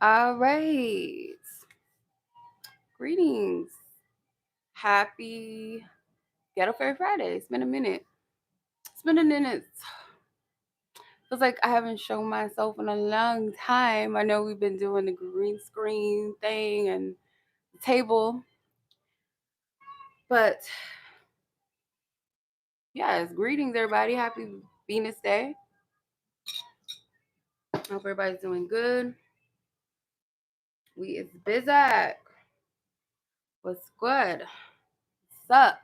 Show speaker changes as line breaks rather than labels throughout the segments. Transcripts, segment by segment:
All right. Greetings. Happy Ghetto Fairy Friday. It's been a minute. It's been a minute. Feels like I haven't shown myself in a long time. I know we've been doing the green screen thing and the table, but yes, greetings everybody. Happy Venus Day. Hope everybody's doing good. We is busy. What's good? What's up?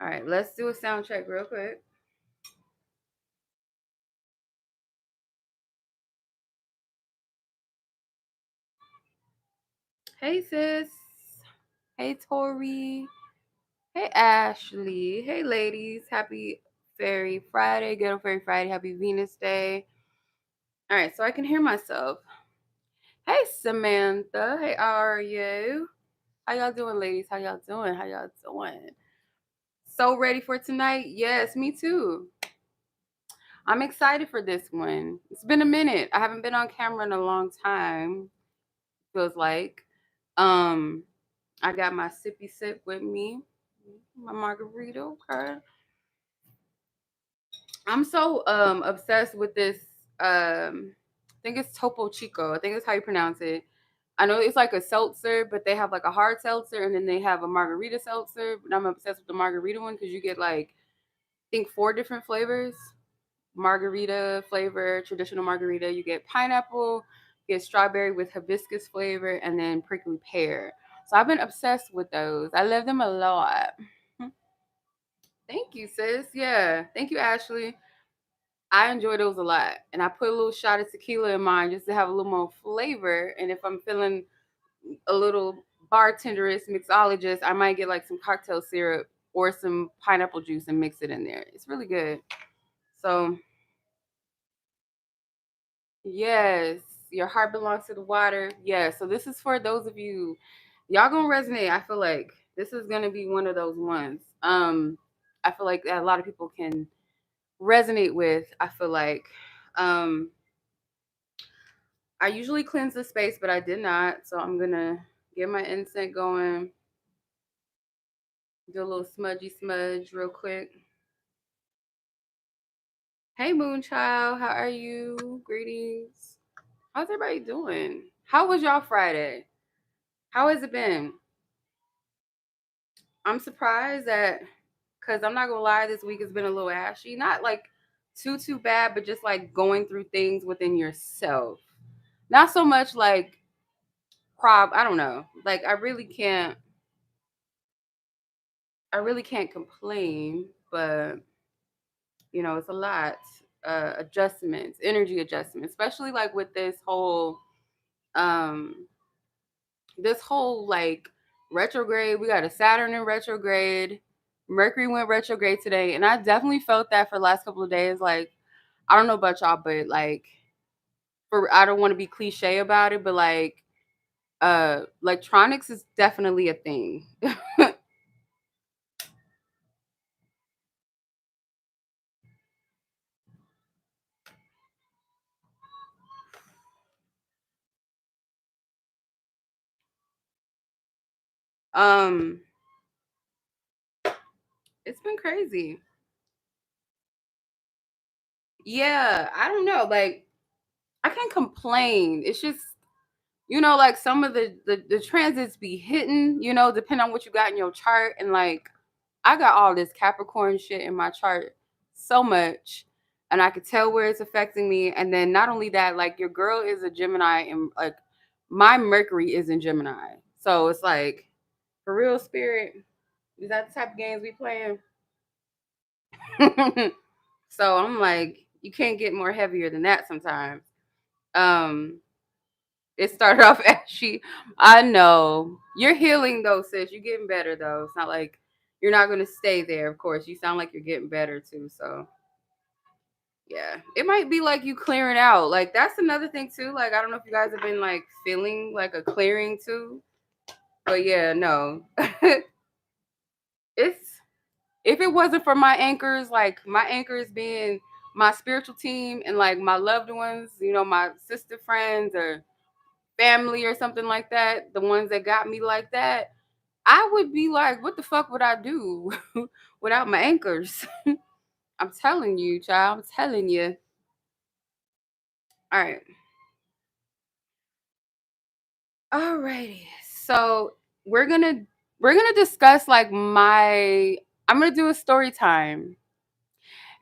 All right, let's do a sound check real quick. Hey sis. Hey Tori. Hey Ashley. Hey ladies. Happy Fairy Friday. Ghetto Fairy Friday. Happy Venus Day. All right, so I can hear myself. Hey Samantha. Hey, how are you? How y'all doing, ladies? How y'all doing? How y'all doing? So ready for tonight? Yes, me too. I'm excited for this one. It's been a minute. I haven't been on camera in a long time. Feels like. Um, I got my sippy sip with me. My margarita. Okay. I'm so obsessed with this I think it's Topo Chico. I think that's how you pronounce it. I know it's like a seltzer, but they have like a hard seltzer and then they have a margarita seltzer. But I'm obsessed with the margarita one because you get like I think 4 different flavors. Margarita flavor, traditional margarita. You get pineapple, you get strawberry with hibiscus flavor, and then prickly pear. So I've been obsessed with those. I love them a lot. Thank you, sis. Yeah. Thank you, Ashley. I enjoy those a lot. And I put a little shot of tequila in mine just to have a little more flavor. And if I'm feeling a little bartenderist, mixologist, I might get like some cocktail syrup or some pineapple juice and mix it in there. It's really good. So, yes, your heart belongs to the water. Yeah, so this is for those of you, y'all gonna resonate. I feel like this is gonna be one of those ones. I feel like that a lot of people can resonate with. I feel like um I usually cleanse the space, but I did not. So I'm gonna get my incense going, do a little smudgy smudge real quick. Hey Moonchild, how are you? Greetings. How's everybody doing? How was y'all Friday? How has it been? I'm surprised that because I'm not gonna lie, this week has been a little ashy. Not like too bad, but just like going through things within yourself. Not so much like I don't know. Like I really can't complain, but it's a lot. Adjustments, energy adjustments, especially like with um this whole like retrograde. We got a Saturn in retrograde. Mercury went retrograde today, and I definitely felt that for the last couple of days. Like, I don't know about y'all, but like for I don't want to be cliche about it, but like electronics is definitely a thing. um it's been crazy. Yeah, I don't know. Like I can't complain. It's just like some of the transits be hitting, depending on what you got in your chart. And like I got all this Capricorn shit in my chart so much. And I could tell where it's affecting me. And then not only that, like your girl is a Gemini and like my Mercury is in Gemini. So it's like for real spirit, is that the type of games we playing? So I'm like, you can't get more heavier than that sometimes. Um, it started off ashy. I know. You're healing though, sis. You're getting better though. It's not like you're not gonna stay there, of course. You sound like you're getting better too. So yeah. It might be like you clearing out. Like that's another thing too. Like I don't know if you guys have been like feeling like a clearing too. But yeah, no. It's if it wasn't for my anchors, like my anchors being my spiritual team and like my loved ones, my sister friends or family or something like that, the ones that got me like that, I would be like, what the fuck would I do without my anchors? I'm telling you, child. I'm telling you. All right. Alrighty. So we're gonna we're gonna discuss like my I'm gonna do a story time.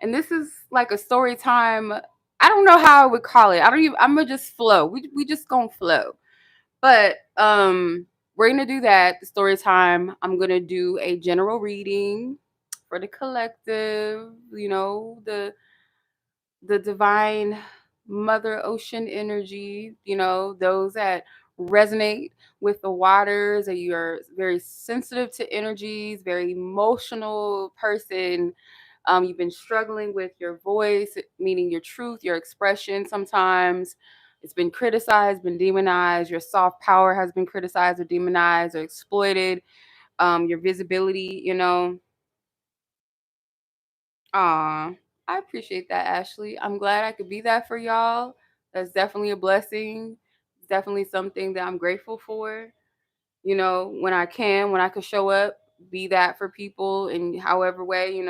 And this is like a story time. I don't know how I would call it. I don't even I'm gonna just flow. We just gonna flow. But we're gonna do that, the story time. I'm gonna do a general reading for the collective, the divine mother ocean energy, those that resonate with the waters, that you're very sensitive to energies, very emotional person. You've been struggling with your voice, meaning your truth, your expression. Sometimes it's been criticized, been demonized. Your soft power has been criticized or demonized or exploited. Your visibility, Aw, I appreciate that, Ashley. I'm glad I could be that for y'all. That's definitely a blessing. It's definitely something that I'm grateful for. When I could show up, be that for people in however way,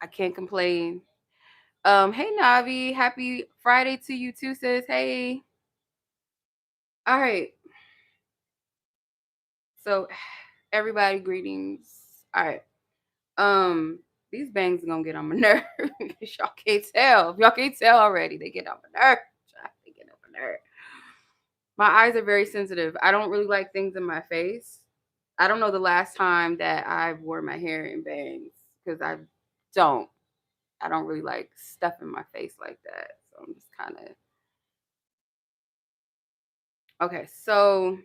I can't complain. Hey Navi, happy Friday to you too, sis. Hey. All right. So everybody, greetings. All right. Um, these bangs are gonna get on my nerve. Y'all can't tell. If y'all can't tell already, they get on my nerve. They get on my nerve. My eyes are very sensitive. I don't really like things in my face. I don't know the last time that I wore my hair in bangs because don't. I don't really like stuff in my face like that. So I'm just kind of okay. So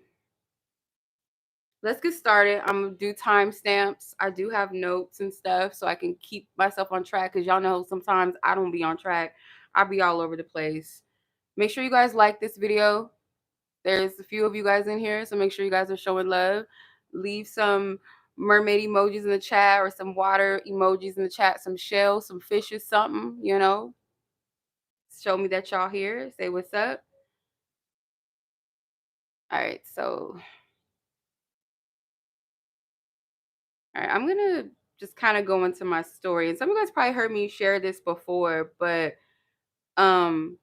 let's get started. I'm gonna do timestamps. I do have notes and stuff so I can keep myself on track because y'all know sometimes I don't be on track. I'll be all over the place. Make sure you guys like this video. There's a few of you guys in here, so make sure you guys are showing love. Leave some mermaid emojis in the chat or some water emojis in the chat, some shells, some fishes, something. Show me that y'all here. Say what's up. All right, so all right, I'm gonna just kind of go into my story. And some of you guys probably heard me share this before, but um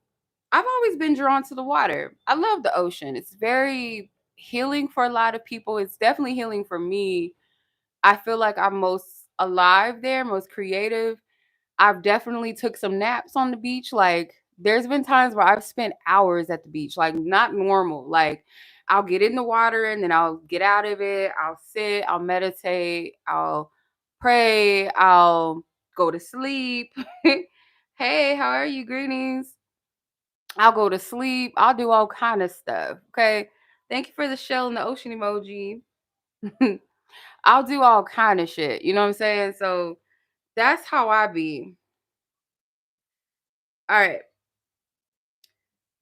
I've always been drawn to the water. I love the ocean. It's very healing for a lot of people. It's definitely healing for me. I feel like I'm most alive there, most creative. I've definitely took some naps on the beach. Like there's been times where I've spent hours at the beach, like not normal. Like I'll get in the water and then I'll get out of it. I'll sit, I'll meditate, I'll pray, I'll go to sleep. Hey, how are you? Greetings. I'll go to sleep. I'll do all kind of stuff. Okay. Thank you for the shell and the ocean emoji. I'll do all kind of shit. You know what I'm saying? So that's how I be. All right.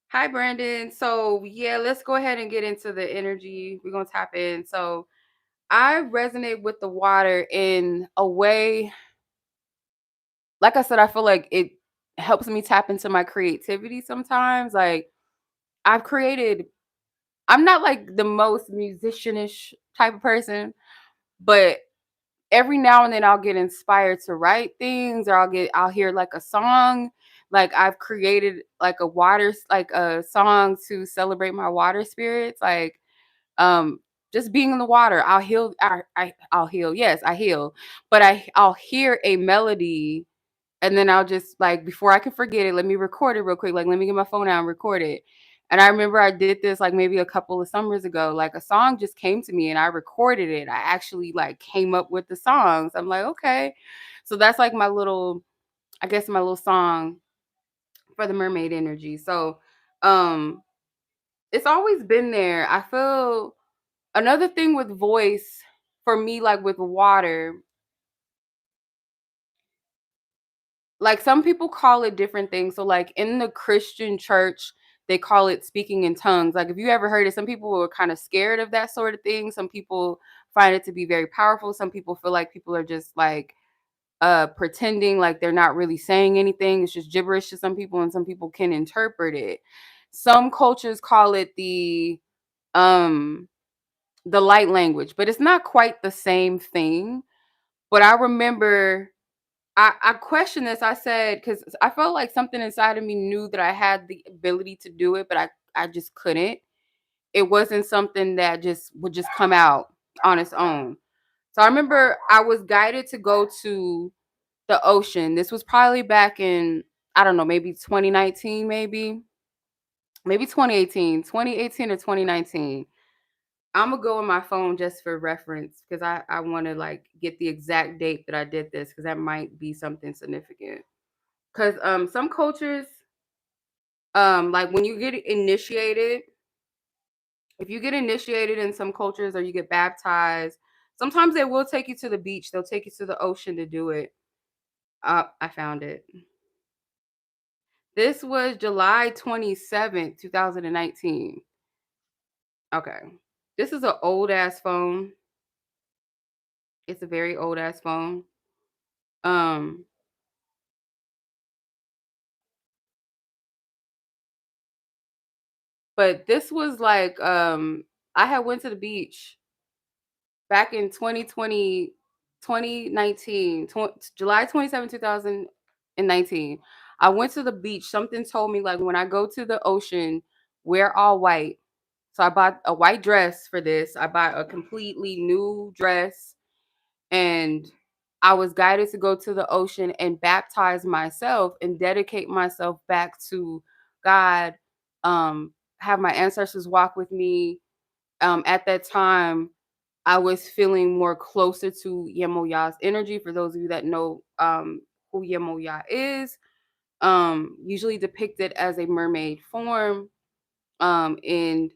Hi, Brandon. So yeah, let's go ahead and get into the energy. We're gonna tap in. So I resonate with the water in a way, like I said, I feel like it helps me tap into my creativity sometimes. Like I've created, I'm not like the most musicianish type of person, but every now and then I'll get inspired to write things or I'll hear like a song. Like I've created like like a song to celebrate my water spirits. Like um just being in the water, I'll heal. Yes, I heal. But I'll hear a melody and then I'll just like before I can forget it, let me record it real quick. Like let me get my phone out and record it. And I remember I did this like maybe a couple of summers ago. Like a song just came to me and I recorded it. I actually like came up with the songs. I'm like, okay. So that's like I guess my little song for the mermaid energy. So um it's always been there. I feel another thing with voice for me, like with water, like some people call it different things. So like in the Christian church, they call it speaking in tongues. Like if you ever heard it, some people are kind of scared of that sort of thing. Some people find it to be very powerful. Some people feel like people are just like pretending like they're not really saying anything. It's just gibberish to some people and some people can interpret it. Some cultures call it um the light language, but it's not quite the same thing. But I remember I questioned this. I said, because I felt like something inside of me knew that I had the ability to do it, but I just couldn't. It wasn't something that just would just come out on its own. So I remember I was guided to go to the ocean. This was probably back in, I don't know, maybe 2019, maybe 2018 or 2019. I'm gonna go on my phone just for reference because I want to like get the exact date that I did this because that might be something significant. Because some cultures, like when you get initiated, if you get initiated in some cultures or you get baptized, sometimes they will take you to the beach. They'll take you to the ocean to do it. I found it. This was July 27th, 2019. Okay. This is an old ass phone. It's a very old ass phone. Um, but this was like I had went to the beach back in 2020, 2019, July 27th, 2019. I went to the beach. Something told me like when I go to the ocean, wear all white. So I bought a white dress for this. I bought a completely new dress and I was guided to go to the ocean and baptize myself and dedicate myself back to God. Have my ancestors walk with me. At that time, I was feeling more closer to Yemoya's energy. For those of you that know who Yemoya is, usually depicted as a mermaid form in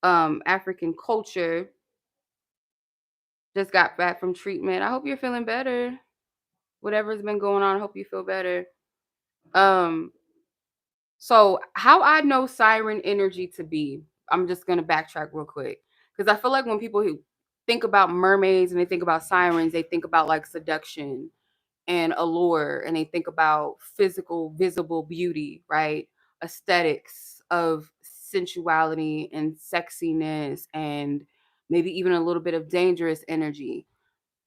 African culture. Just got back from treatment. I hope you're feeling better. Whatever's been going on, I hope you feel better. Um, so how I know siren energy to be, I'm just gonna backtrack real quick. Because I feel like when people who think about mermaids and they think about sirens, they think about like seduction and allure, and they think about physical, visible beauty, right? Aesthetics of sensuality and sexiness and maybe even a little bit of dangerous energy.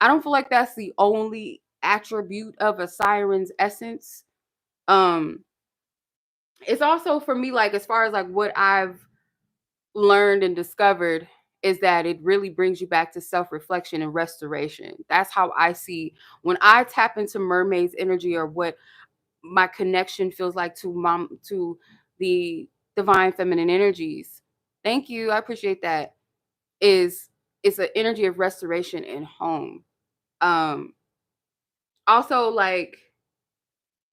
I don't feel like that's the only attribute of a siren's essence. Um, it's also for me, like as far as like what I've learned and discovered is that it really brings you back to self-reflection and restoration. That's how I see when I tap into mermaid's energy or what my connection feels like to the divine feminine energies. Thank you. I appreciate that. Is it's an energy of restoration and home. Um Also like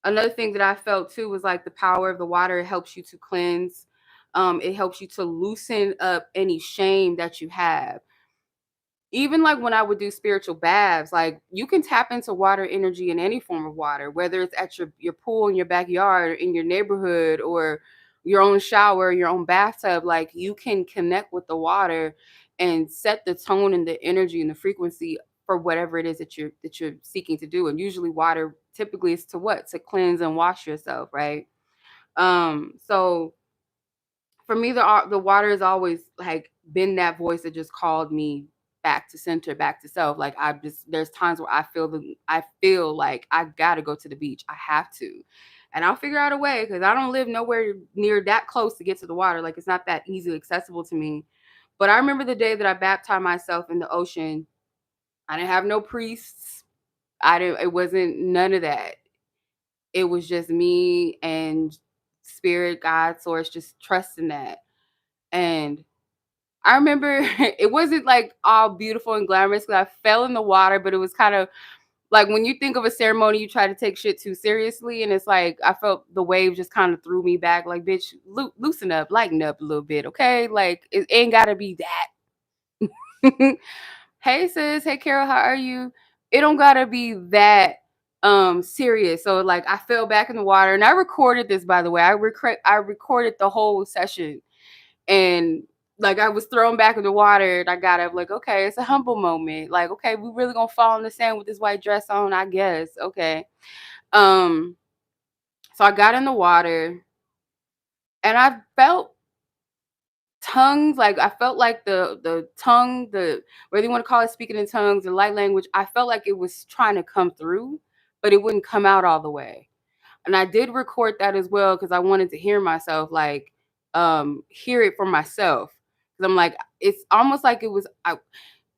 another thing that I felt too was like the power of the water. It helps you to cleanse. It helps you to loosen up any shame that you have. Even like when I would do spiritual baths, like you can tap into water energy in any form of water, whether it's at your pool in your backyard, or in your neighborhood, or your own shower, your own bathtub. Like you can connect with the water and set the tone and the energy and the frequency for whatever it is that you're seeking to do. And usually water typically is to what? To cleanse and wash yourself, right? So for me, the water has always like been that voice that just called me back to center, back to self. Like I just there's times where I feel like I gotta go to the beach. I have to. And I'll figure out a way because I don't live nowhere near that close to get to the water. Like it's not that easily accessible to me. But I remember the day that I baptized myself in the ocean. I didn't have no priests. I didn't it wasn't none of that. It was just me and spirit, God, source, just trusting that. And I remember it wasn't like all beautiful and glamorous because I fell in the water, but it was kind of like when you think of a ceremony, you try to take shit too seriously. And it's like I felt the wave just kind of threw me back, like, bitch, loosen up, lighten up a little bit, okay? Like, it ain't got to be that. Hey, sis. Hey, Carol, how are you? It don't got to be that serious. So, like, I fell back in the water and I recorded this, by the way. I recorded the whole session and like I was thrown back in the water and I got up like, okay, it's a humble moment. Like, okay, we really gonna fall in the sand with this white dress on, I guess. Okay. Um, so I got in the water And I felt tongues, like I felt like the tongue, the whether you want to call it speaking in tongues, the light language, I felt like it was trying to come through, but it wouldn't come out all the way. And I did record that as well because I wanted to hear myself, like hear it for myself. Because I'm like, it's almost like it was I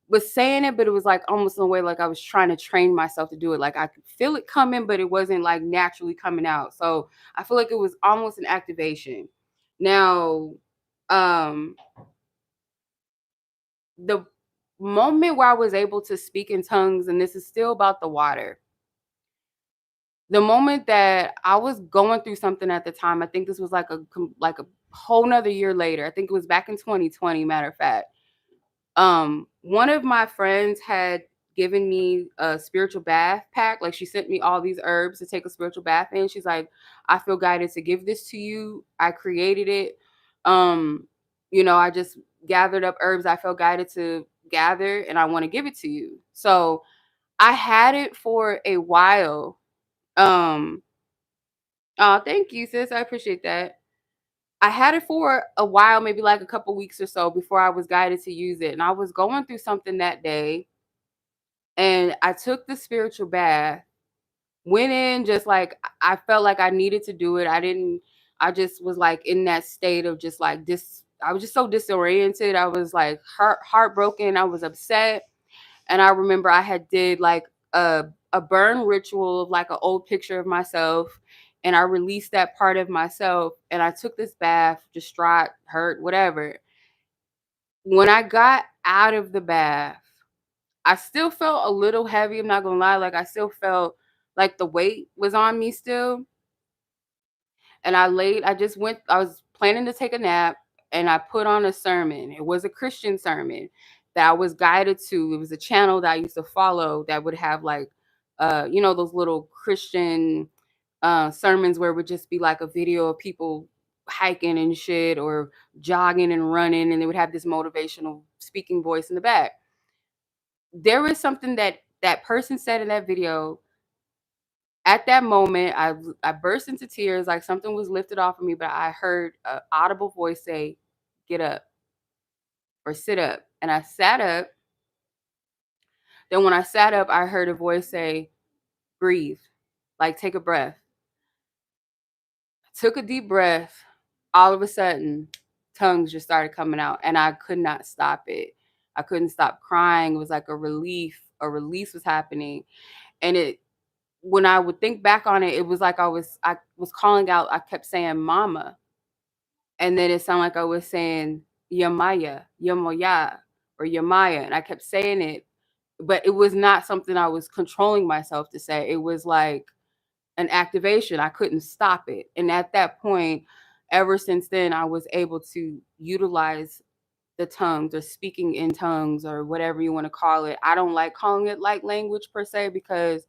was saying it, but it was like almost in a way like I was trying to train myself to do it. Like I could feel it coming, but it wasn't like naturally coming out. So I feel like it was almost an activation. Now, um, the moment where I was able to speak in tongues, and this is still about the water. The moment that I was going through something at the time, I think this was like a whole nother year later. I think it was back in 2020, matter of fact. One of my friends had given me a spiritual bath pack. Like she sent me all these herbs to take a spiritual bath in. She's like, I feel guided to give this to you. I created it. Um, I just gathered up herbs I felt guided to gather and I want to give it to you. So I had it for a while. Um, oh, thank you, sis. I appreciate that. I had it for a while, maybe like a couple weeks or so before I was guided to use it. And I was going through something that day and I took the spiritual bath, went in just like I felt like I needed to do it. I just was like in that state of just like this. I was just so disoriented. I was like heartbroken. I was upset. And I remember I had did like a burn ritual of like an old picture of myself. And I released that part of myself. And I took this bath, distraught, hurt, whatever. When I got out of the bath, I still felt a little heavy. I'm not gonna lie. Like I still felt like the weight was on me still. And I was planning to take a nap and I put on a sermon. It was a Christian sermon that I was guided to. It was a channel that I used to follow that would have like, those little Christian sermons where it would just be like a video of people hiking and shit or jogging and running. And they would have this motivational speaking voice in the back. There was something that person said in that video. At that moment, I burst into tears, like something was lifted off of me, but I heard an audible voice say, "Get up or sit up." And I sat up. Then when I sat up, I heard a voice say, "Breathe, like take a breath." I took a deep breath. All of a sudden, tongues just started coming out, and I could not stop it. I couldn't stop crying. It was like a relief. A release was happening, and when I would think back on it, it was like I was calling out. I kept saying, "Mama." And then it sounded like I was saying Yamaya, Yamoya, or Yamaya. And I kept saying it, but it was not something I was controlling myself to say. It was like an activation. I couldn't stop it. And at that point, ever since then, I was able to utilize the tongues or speaking in tongues or whatever you want to call it. I don't like calling it light language per se because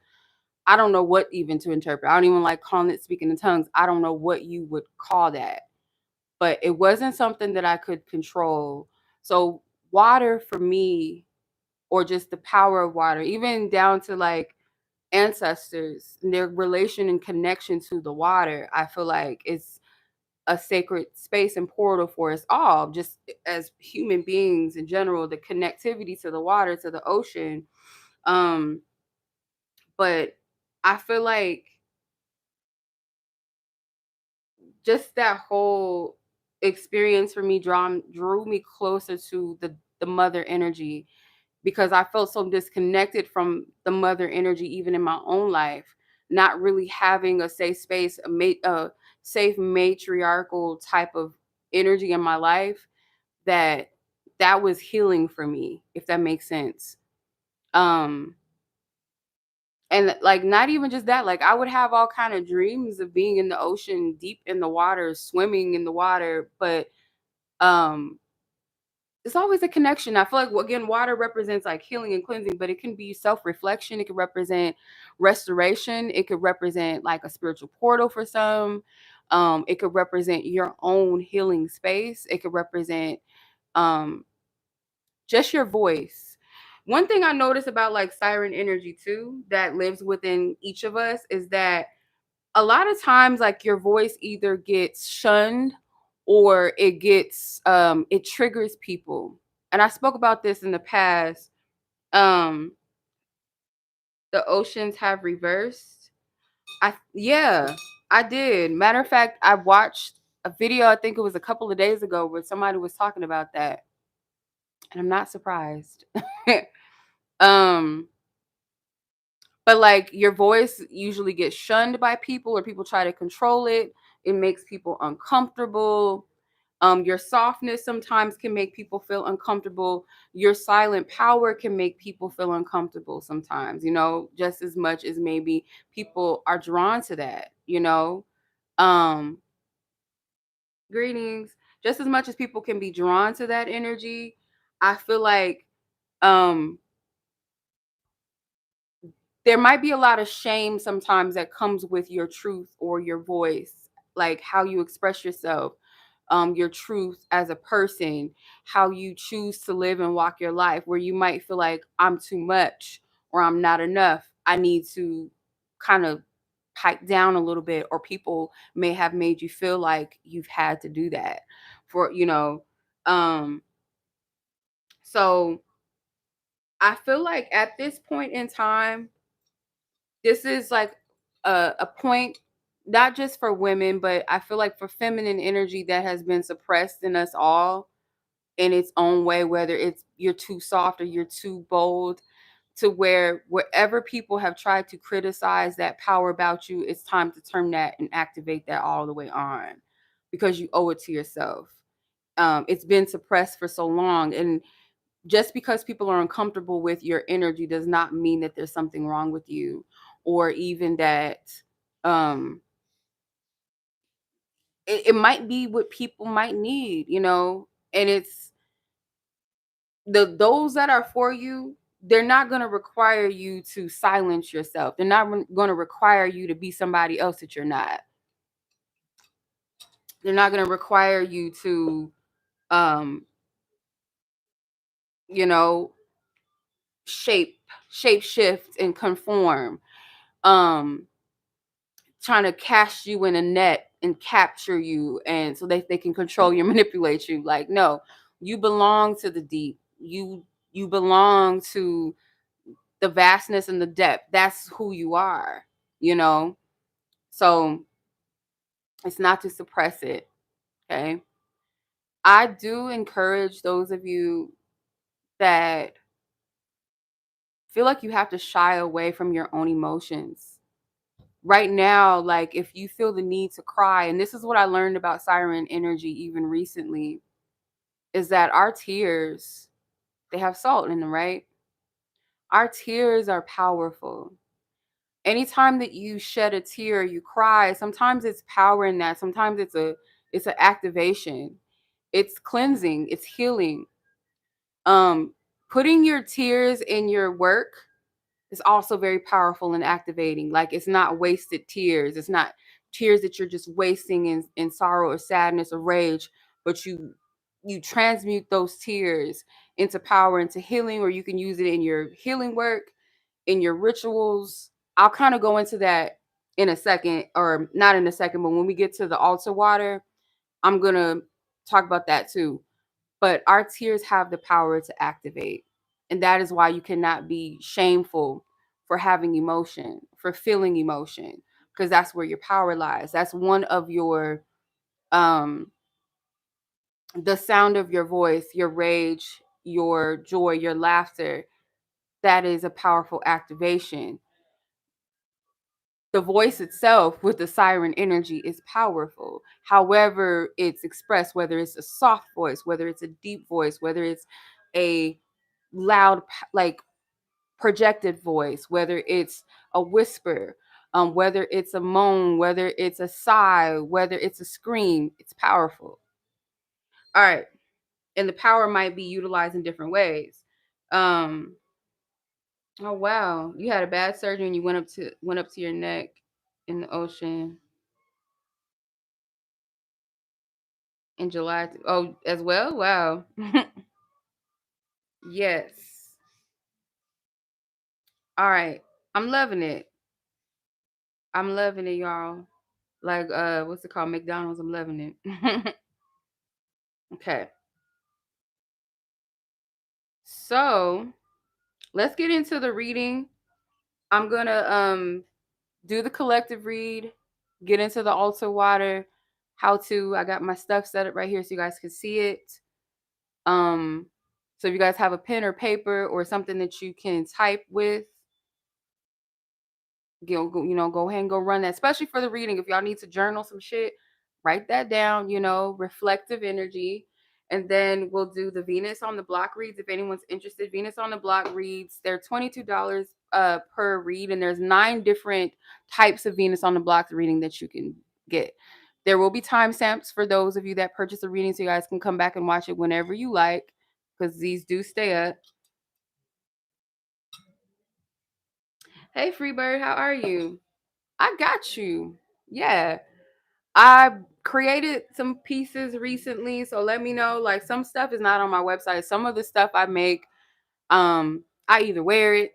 I don't know what even to interpret. I don't even like calling it speaking in tongues. I don't know what you would call that, but it wasn't something that I could control. So water for me, or just the power of water, even down to like ancestors and their relation and connection to the water, I feel like it's a sacred space and portal for us all, just as human beings in general, the connectivity to the water, to the ocean. Um, but I feel like just that whole experience for me drew me closer to the mother energy, because I felt so disconnected from the mother energy even in my own life, not really having a safe space, a safe matriarchal type of energy in my life, that that was healing for me, if that makes sense. Um and like not even just that, like I would have all kind of dreams of being in the ocean, deep in the water, swimming in the water, but um it's always a connection. I feel like, well, again, water represents like healing and cleansing, but it can be self-reflection. It could represent restoration. It could represent like a spiritual portal for some. It could represent your own healing space. It could represent um, just your voice. One thing I notice about like siren energy too, that lives within each of us, is that a lot of times like your voice either gets shunned or it triggers people. And I spoke about this in the past. Um, the oceans have reversed. Yeah, I did. Matter of fact, I watched a video, I think it was a couple of days ago, where somebody was talking about that. And I'm not surprised. um, but like your voice usually gets shunned by people, or people try to control it. It makes people uncomfortable. Your softness sometimes can make people feel uncomfortable. Your silent power can make people feel uncomfortable sometimes, just as much as maybe people are drawn to that, Um, greetings. Just as much as people can be drawn to that energy, I feel like um there might be a lot of shame sometimes that comes with your truth or your voice, like how you express yourself, your truth as a person, how you choose to live and walk your life, where you might feel like I'm too much or I'm not enough. I need to kind of pipe down a little bit, or people may have made you feel like you've had to do that for, um, so I feel like at this point in time, this is like a point not just for women, but I feel like for feminine energy that has been suppressed in us all in its own way, whether it's you're too soft or you're too bold, to where wherever people have tried to criticize that power about you, it's time to turn that and activate that all the way on, because you owe it to yourself. It's been suppressed for so long, and just because people are uncomfortable with your energy does not mean that there's something wrong with you, or even that um it might be what people might need, and it's those that are for you. They're not going to require you to silence yourself. They're not going to require you to be somebody else that you're not. They're not going to require you to um you know shape shape shift and conform, um trying to cast you in a net and capture you, and so they can control you, manipulate you. Like, no, you belong to the deep. You belong to the vastness and the depth. That's who you are, you know? So it's not to suppress it. Okay. I do encourage those of you that feel like you have to shy away from your own emotions. Right now, like if you feel the need to cry, and this is what I learned about siren energy even recently, is that our tears, they have salt in them, right? Our tears are powerful. Anytime that you shed a tear, you cry, sometimes it's power in that. Sometimes it's an activation. It's cleansing, it's healing. Um Putting your tears in your work is also very powerful and activating. Like, it's not wasted tears. It's not tears that you're just wasting in sorrow or sadness or rage, but you transmute those tears into power, into healing, or you can use it in your healing work, in your rituals. I'll kind of go into that in a second, or not in a second, but when we get to the altar water, I'm going to talk about that too. But our tears have the power to activate. And that is why you cannot be shameful for having emotion, for feeling emotion, because that's where your power lies. That's one of your um the sound of your voice, your rage, your joy, your laughter. That is a powerful activation. The voice itself with the siren energy is powerful. However, it's expressed, whether it's a soft voice, whether it's a deep voice, whether it's a loud, like projected voice, whether it's a whisper, whether it's a moan, whether it's a sigh, whether it's a scream, it's powerful. All right. And the power might be utilized in different ways. Um, oh wow, you had a bad surgery and you went up to your neck in the ocean in July. Oh, as well? Wow. Yes. All right. I'm loving it. I'm loving it, y'all. Like what's it called? McDonald's. I'm loving it. Okay. So let's get into the reading. I'm gonna do the collective read, get into the altar water, how to. I got my stuff set up right here so you guys can see it. Um, so if you guys have a pen or paper or something that you can type with, go ahead and go run that, especially for the reading. If y'all need to journal some shit, write that down, reflective energy. And then we'll do the Venus on the block reads. If anyone's interested, Venus on the block reads, they're $22 per read, and there's 9 different types of Venus on the block reading that you can get. There will be timestamps for those of you that purchase a reading, so you guys can come back and watch it whenever you like, because these do stay up. Hey, Freebird, how are you? I got you. Yeah. I created some pieces recently, so let me know. Like, some stuff is not on my website. Some of the stuff I make, I either wear it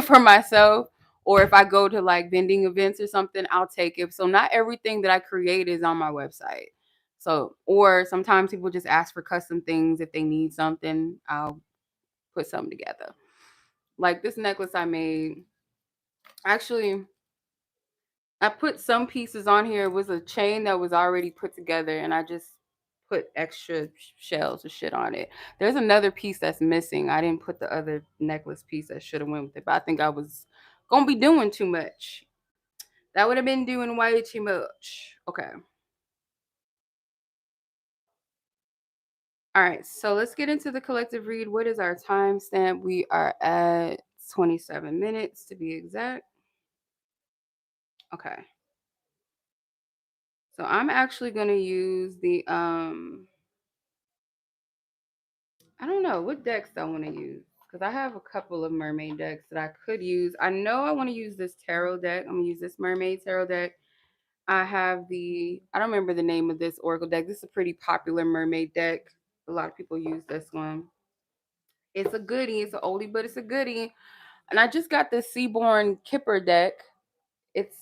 for myself, or if I go to like vending events or something, I'll take it. So not everything that I create is on my website. So, or sometimes people just ask for custom things if they need something, I'll put something together. Like this necklace I made. Actually, I put some pieces on here. It was a chain that was already put together, and I just put extra shells or shit on it. There's another piece that's missing. I didn't put the other necklace piece that should have went with it, but I think I was gonna be doing too much. That would have been doing way too much. Okay. All right. So let's get into the collective read. What is our timestamp? We are at 27 minutes to be exact. Okay. So I'm actually gonna use the I don't know what decks I want to use because I have a couple of mermaid decks that I could use. I know I want to use this tarot deck. I'm gonna use this mermaid tarot deck. I don't remember the name of this oracle deck. This is a pretty popular mermaid deck. A lot of people use this one. It's a goodie. It's an oldie, but it's a goodie. And I just got this Seaborn Kipper deck. It's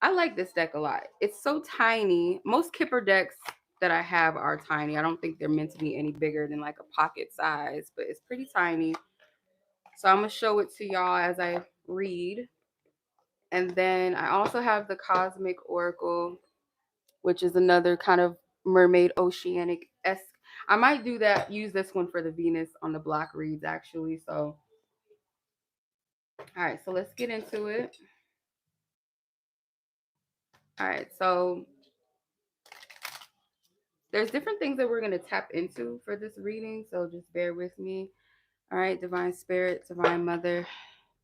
I like this deck a lot. It's so tiny. Most Kipper decks that I have are tiny. I don't think they're meant to be any bigger than like a pocket size, but it's pretty tiny. So I'm going to show it to y'all as I read. And then I also have the Cosmic Oracle, which is another kind of mermaid oceanic esque. I might do that, use this one for the Venus on the block reads actually. So, all right, so let's get into it. All right, so there's different things that we're going to tap into for this reading, so just bear with me. All right, divine spirit, divine mother,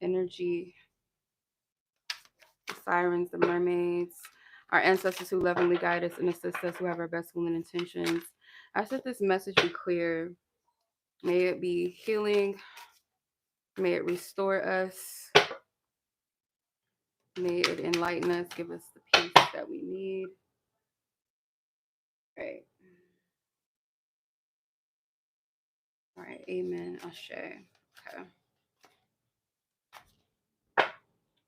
energy, the sirens, the mermaids, our ancestors who lovingly guide us and assist us, who have our best will and intentions. I said this message be clear. May it be healing. May it restore us. May it enlighten us, give us the peace that we need. All right. All right. Amen. Ashe. Okay.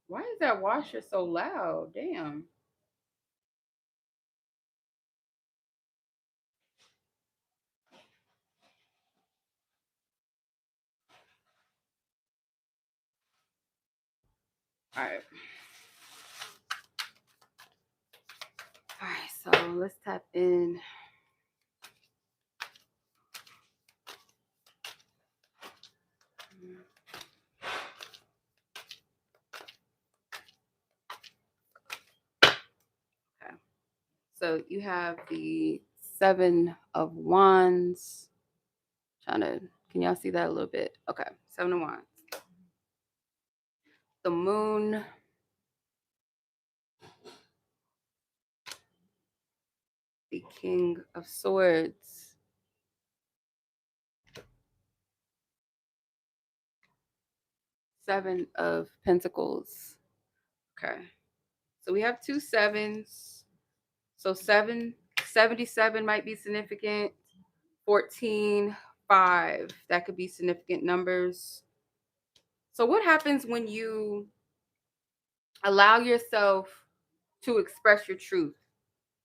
Why is that washer so loud? Damn. All right. All right. So let's tap in. Okay. So you have the 7 of Wands. Can y'all see that a little bit? Okay. 7 of Wands. The Moon. The King of Swords. 7 of Pentacles. Okay. So we have 2 7s. So 77 might be significant. 14, 5. That could be significant numbers. So what happens when you allow yourself to express your truth?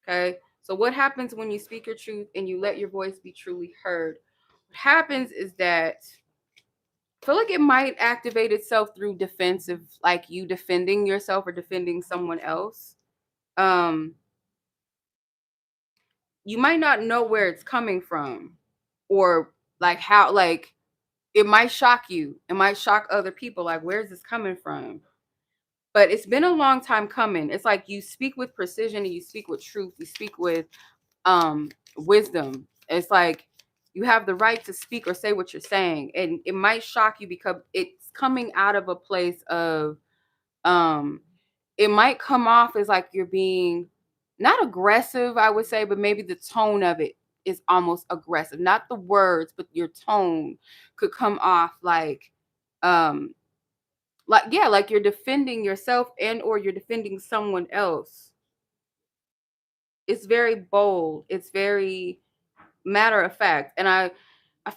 Okay. So what happens when you speak your truth and you let your voice be truly heard? What happens is that I feel like it might activate itself through defensive, like you defending yourself or defending someone else. Um, you might not know where it's coming from, or like how, like it might shock you. It might shock other people. Like, where's this coming from? But it's been a long time coming. It's like you speak with precision and you speak with truth. You speak with wisdom. It's like you have the right to speak or say what you're saying, and it might shock you because it's coming out of a place of um it might come off as like you're being not aggressive, I would say, but maybe the tone of it is almost aggressive. Not the words, but your tone could come off um like yeah, like you're defending yourself and or you're defending someone else. It's very bold. It's very matter of fact. And I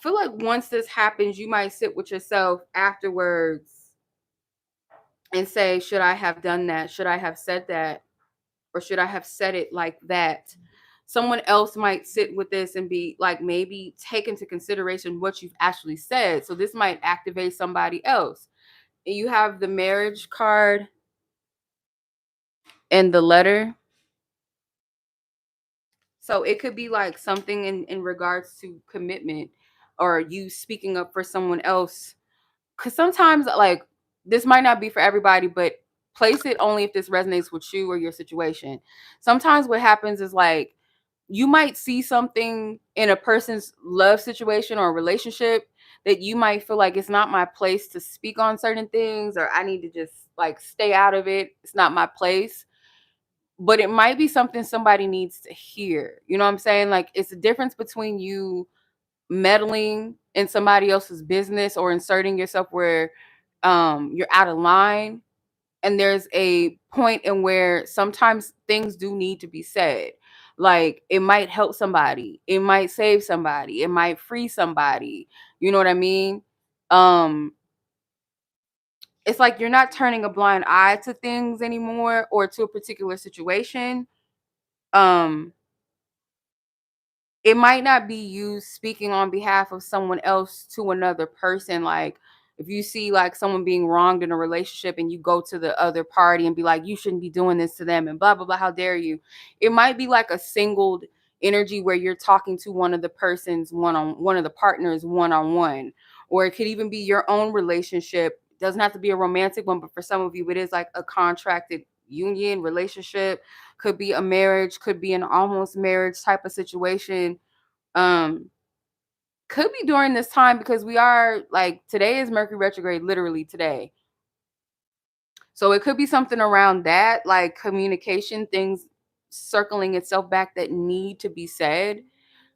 feel like once this happens, you might sit with yourself afterwards and say, should I have done that? Should I have said that? Or should I have said it like that? Someone else might sit with this and be like, maybe take into consideration what you've actually said. So this might activate somebody else. And you have the marriage card and the letter. So it could be like something in regards to commitment or you speaking up for someone else. Because sometimes, like, this might not be for everybody, but place it only if this resonates with you or your situation. Sometimes what happens is like you might see something in a person's love situation or relationship that you might feel like it's not my place to speak on certain things, or I need to just like stay out of it. It's not my place, but it might be something somebody needs to hear. You know what I'm saying? Like, it's a difference between you meddling in somebody else's business or inserting yourself where you're out of line, and there's a point in where sometimes things do need to be said. Like, it might help somebody, it might save somebody, it might free somebody. You know what I mean? um it's like you're not turning a blind eye to things anymore or to a particular situation. um it might not be you speaking on behalf of someone else to another person. Like, if you see like someone being wronged in a relationship and you go to the other party and be like, you shouldn't be doing this to them and blah blah blah, how dare you. It might be like a singled energy where you're talking to one of the persons one of the partners one on one, or it could even be your own relationship. It doesn't have to be a romantic one, but for some of you it is like a contracted union relationship. Could be a marriage, could be an almost marriage type of situation. um could be during this time because we are like, today is Mercury retrograde, literally today. So it could be something around that, like communication, things circling itself back that need to be said.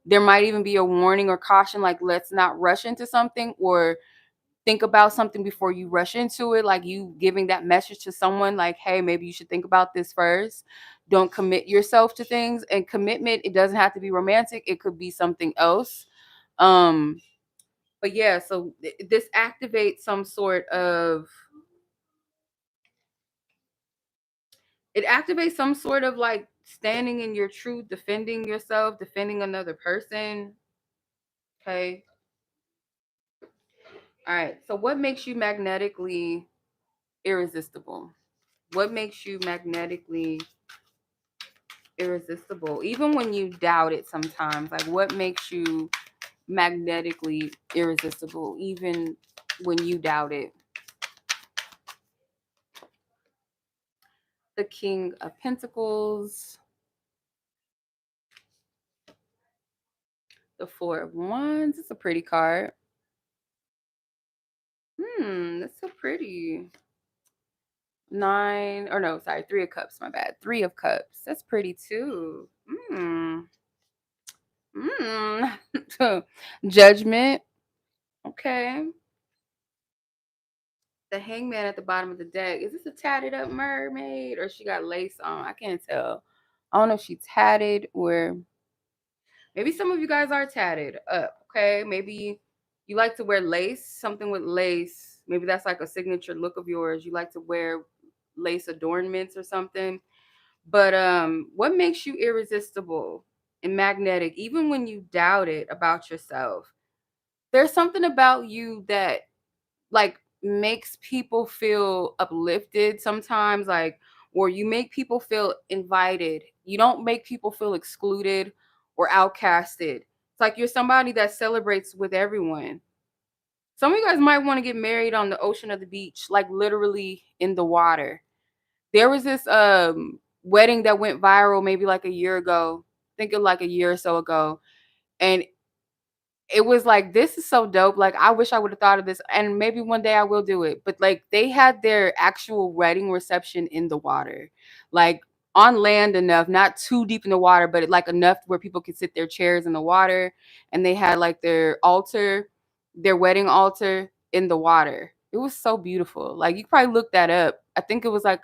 There might even be a warning or caution, like, let's not rush into something, or think about something before you rush into it. Like, you giving that message to someone like, hey, maybe you should think about this first. Don't commit yourself to things. And commitment, it doesn't have to be romantic, it could be something else. um but yeah, so this activates some sort of, it activates some sort of like standing in your truth, defending yourself, defending another person. Okay. All right. So what makes you magnetically irresistible? What makes you magnetically irresistible? Even when you doubt it sometimes. Like, what makes you magnetically irresistible even when you doubt it? The King of Pentacles, the Four of Wands. It's a pretty card. That's so pretty. Nine, or no, sorry, Three of Cups, my bad. Three of Cups. That's pretty too. Mm. Judgment. Okay. The Hangman at the bottom of the deck. Is this a tatted up mermaid or she got lace on? I can't tell. I don't know if she's tatted or maybe some of you guys are tatted up. Okay. Maybe you like to wear lace, something with lace. Maybe that's like a signature look of yours. You like to wear lace adornments or something. But what makes you irresistible and magnetic even when you doubt it about yourself? There's something about you that like makes people feel uplifted sometimes, like, or you make people feel invited. You don't make people feel excluded or outcasted. It's like you're somebody that celebrates with everyone. Some of you guys might want to get married on the ocean or the beach, like literally in the water. There was this wedding that went viral maybe like a year ago. I think it like a year or so ago. And it was like, this is so dope. Like, I wish I would have thought of this, and maybe one day I will do it. But like, they had their actual wedding reception in the water, like on land enough, not too deep in the water, but like enough where people could sit their chairs in the water. And they had like their altar, their wedding altar in the water. It was so beautiful. Like, you could probably look that up. I think it was like,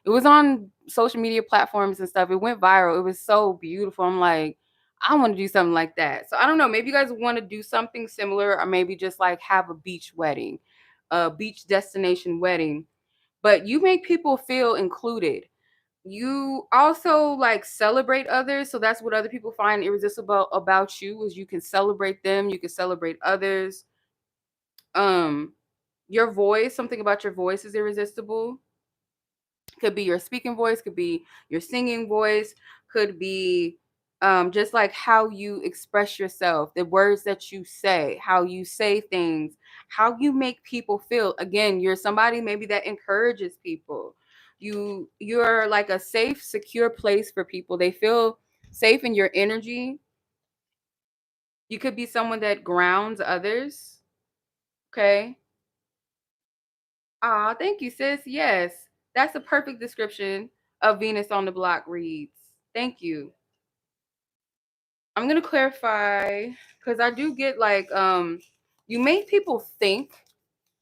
it was on social media platforms and stuff. It went viral. It was so beautiful. I'm like, I want to do something like that. So I don't know. Maybe you guys want to do something similar, or maybe just like have a beach wedding, a beach destination wedding. But you make people feel included. You also like celebrate others. So that's what other people find irresistible about you, is you can celebrate them, you can celebrate others. Um, your voice, something about your voice is irresistible. Could be your speaking voice, could be your singing voice, could be just like how you express yourself, the words that you say, how you say things, how you make people feel. Again, you're somebody maybe that encourages people. You're like a safe, secure place for people. They feel safe in your energy. You could be someone that grounds others. Okay. Ah, thank you, sis. Yes, that's a perfect description of Venus on the block reads. Thank you. I'm gonna clarify because I do get like you make people think,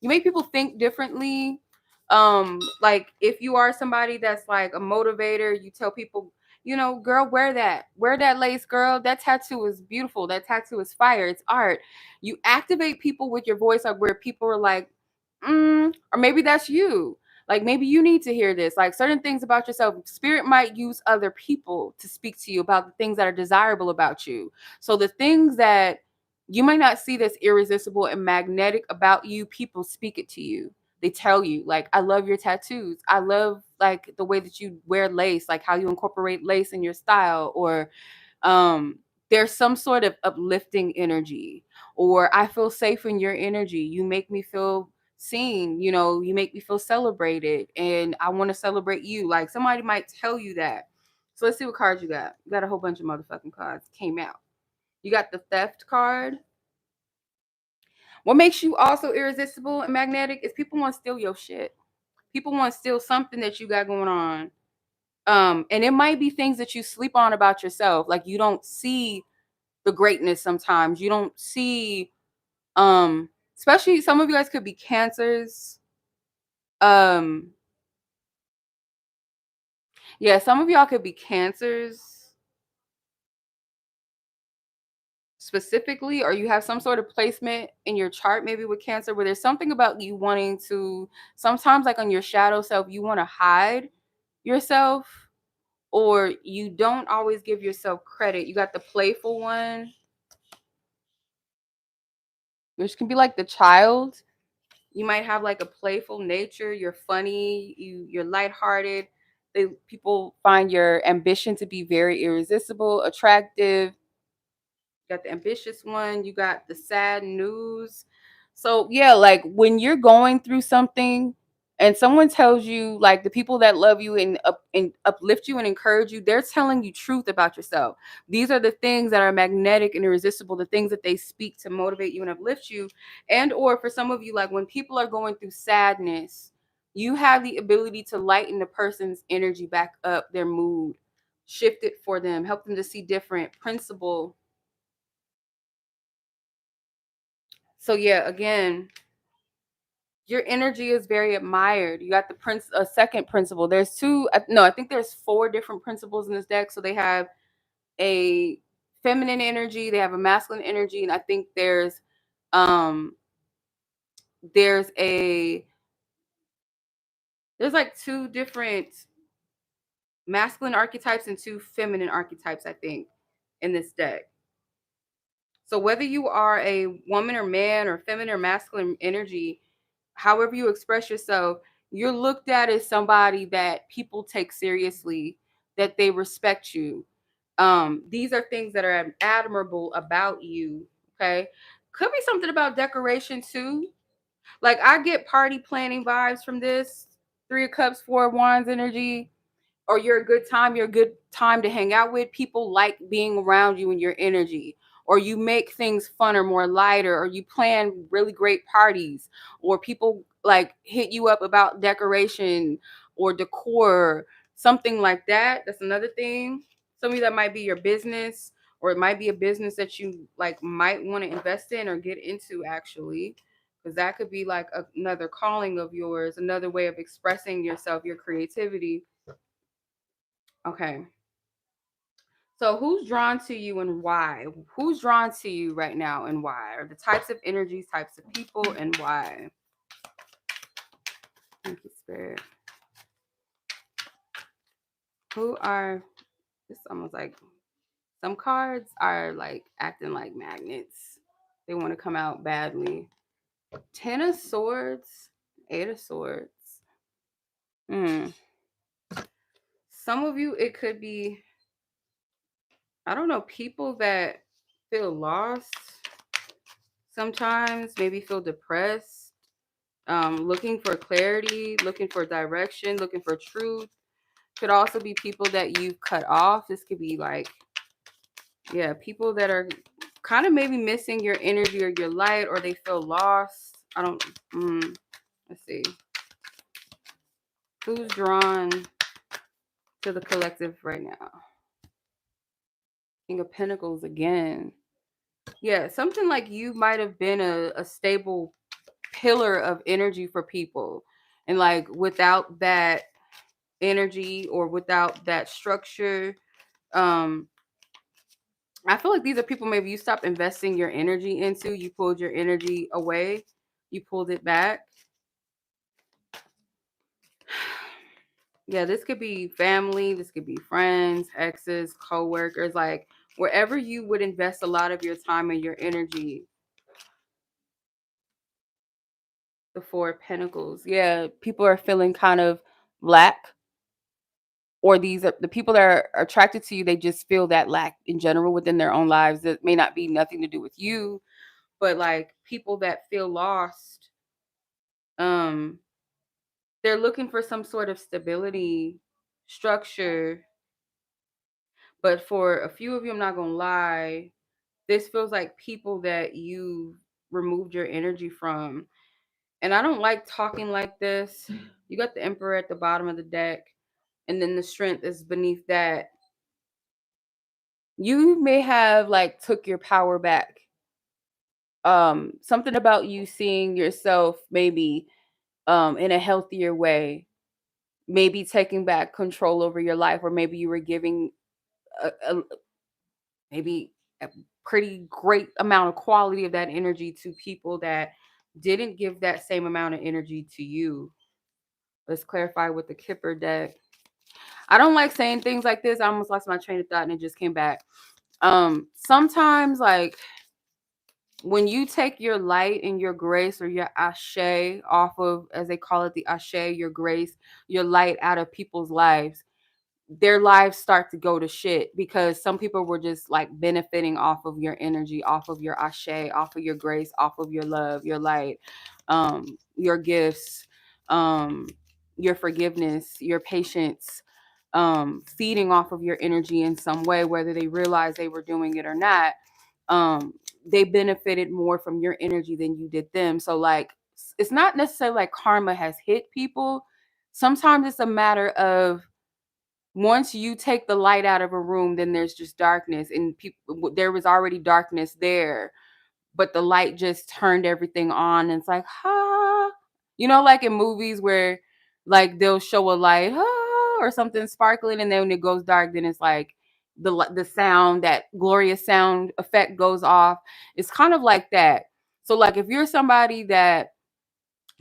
you make people think differently. Like if you are somebody that's like a motivator, you tell people, you know, girl, wear that lace, girl, that tattoo is beautiful, that tattoo is fire, it's art. You activate people with your voice, like where people are like, or maybe that's you, like maybe you need to hear this, like certain things about yourself. Spirit might use other people to speak to you about the things that are desirable about you. So the things that you might not see that's irresistible and magnetic about you, people speak it to you. They tell you, like, I love your tattoos. I love like the way that you wear lace, like how you incorporate lace in your style, or um there's some sort of uplifting energy, or I feel safe in your energy. You make me feel seen, you know, you make me feel celebrated, and I want to celebrate you. Like somebody might tell you that. So let's see what cards you got. You got a whole bunch of motherfucking cards came out. You got the theft card. What makes you also irresistible and magnetic is people want to steal your shit. People want to steal something that you got going on. And it might be things that you sleep on about yourself. Like you don't see the greatness sometimes. You don't see especially some of you guys could be cancers. Um yeah, some of y'all could be cancers specifically, or you have some sort of placement in your chart maybe with cancer, where there's something about you wanting to, sometimes like on your shadow self, you want to hide yourself, or you don't always give yourself credit. You got the playful one, which can be like the child. You might have like a playful nature, you're funny, you're lighthearted. People find your ambition to be very irresistible, attractive. Got the ambitious one, you got the sad news. So yeah, like when you're going through something and someone tells you, like the people that love you and uplift you and encourage you, they're telling you truth about yourself. These are the things that are magnetic and irresistible, the things that they speak to motivate you and uplift you. And or for some of you, like when people are going through sadness, you have the ability to lighten the person's energy back up, their mood, shift it for them, help them to see different principle. So yeah, again, your energy is very admired. You got the prince, a second principle. There's two, no, I think there's four different principles in this deck. So they have a feminine energy, they have a masculine energy, and I think um there's a there's like two different masculine archetypes and 2 feminine archetypes, I think, in this deck. So whether you are a woman or man or feminine or masculine energy, however you express yourself, you're looked at as somebody that people take seriously, that they respect you. These are things that are admirable about you. Okay. Could be something about decoration too. Like I get party planning vibes from this. 3 of Cups, 4 of Wands energy, or you're a good time to hang out with. People like being around you and your energy, or you make things fun or more lighter, or you plan really great parties, or people like hit you up about decoration or decor, something like that. That's another thing. Some of you, that might be your business, or it might be a business that you like might want to invest in or get into actually, because that could be like another calling of yours, another way of expressing yourself, your creativity. Okay. So who's drawn to you and why? Who's drawn to you right now and why? Or the types of energies, types of people, and why? Thank you, Spirit. Who are, it's almost like some cards are like acting like magnets. They want to come out badly. 10 of Swords, 8 of Swords. Hmm. Some of you, it could be, I don't know, people that feel lost sometimes, maybe feel depressed, looking for clarity, looking for direction, looking for truth. Could also be people that you've cut off. This could be like, yeah, people that are kind of maybe missing your energy or your light, or they feel lost. I don't, let's see. Who's drawn to the collective right now? King of Pentacles again. Yeah, something like you might have been a stable pillar of energy for people. And like without that energy or without that structure, um, I feel like these are people maybe you stopped investing your energy into, you pulled your energy away, you pulled it back. Yeah, this could be family, this could be friends, exes, co-workers, like wherever you would invest a lot of your time and your energy. The 4 of Pentacles. Yeah, people are feeling kind of lack, or these are the people that are attracted to you, they just feel that lack in general within their own lives. That may not be nothing to do with you, but like people that feel lost, um, they're looking for some sort of stability, structure. But for a few of you, I'm not gonna lie, this feels like people that you removed your energy from. And I don't like talking like this. You got the Emperor at the bottom of the deck, and then the Strength is beneath that. You may have like took your power back. Something about you seeing yourself maybe in a healthier way, maybe taking back control over your life, or maybe you were giving a maybe a pretty great amount of quality of that energy to people that didn't give that same amount of energy to you. Let's clarify with the Kipper deck. I don't like saying things like this. I almost lost my train of thought and it just came back. Sometimes like when you take your light and your grace, or your ashe off of, as they call it, the ashe, your grace, your light out of people's lives, their lives start to go to shit, because some people were just like benefiting off of your energy, off of your ashe, off of your grace, off of your love, your light, your gifts, um, your forgiveness, your patience, feeding off of your energy in some way, whether they realize they were doing it or not. um they benefited more from your energy than you did them. So like it's not necessarily like karma has hit people. Sometimes it's a matter of, once you take the light out of a room, then there's just darkness, and people, there was already darkness there, but the light just turned everything on. And it's like, like in movies where like they'll show a light, or something sparkling, and then when it goes dark, then it's like the sound, that glorious sound effect goes off. It's kind of like that. So like if you're somebody that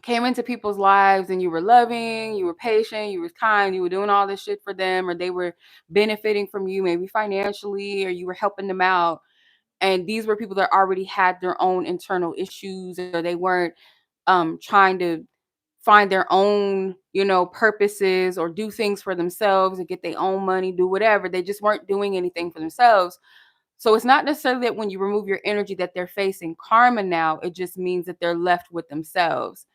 came into people's lives and you were loving, you were patient, you were kind, you were doing all this shit for them, or they were benefiting from you, maybe financially, or you were helping them out. And these were people that already had their own internal issues, or they weren't trying to find their own, purposes or do things for themselves or get their own money, do whatever. They just weren't doing anything for themselves. So it's not necessarily that when you remove your energy that they're facing karma now. It just means that they're left with themselves.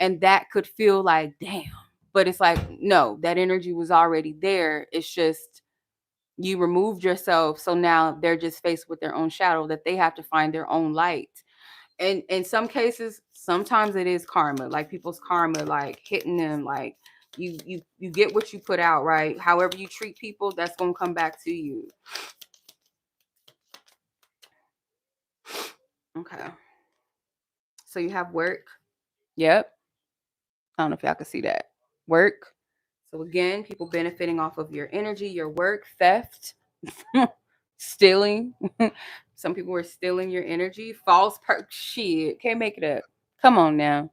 And that could feel like, damn. But it's like, no, that energy was already there. It's just you removed yourself. So now they're just faced with their own shadow that they have to find their own light. And in some cases, sometimes it is karma, like people's karma, like hitting them, like you get what you put out, right? However you treat people, that's gonna come back to you. Okay. So you have work. Yep. I don't know if y'all can see that. Work. So again, people benefiting off of your energy, your work, theft, stealing. Some people were stealing your energy. False shit. Can't make it up. Come on now.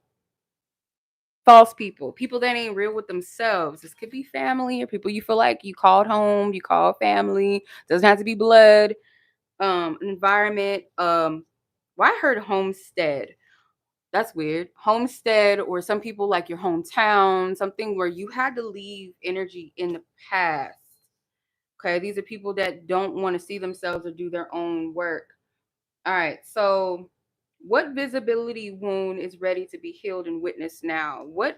False people that ain't real with themselves. This could be family or people you feel like you called home, you call family. Doesn't have to be blood. Environment. Well, I heard homestead. That's weird. Homestead, or some people like your hometown, something where you had to leave energy in the past. Okay, these are people that don't want to see themselves or do their own work. All right, so what visibility wound is ready to be healed and witnessed now? What,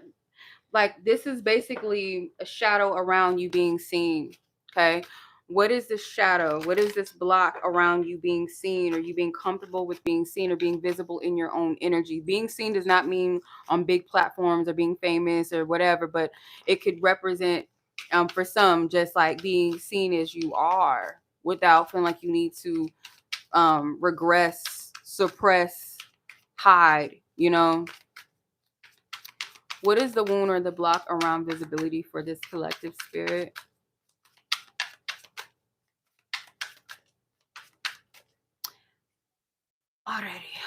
like, this is basically a shadow around you being seen. Okay, what is this shadow? What is this block around you being seen, or you being comfortable with being seen, or being visible in your own energy? Being seen does not mean on big platforms or being famous or whatever, but it could represent, for some, just like being seen as you are without feeling like you need to regress, suppress, hide. What is the wound or the block around visibility for this collective spirit? Alrighty.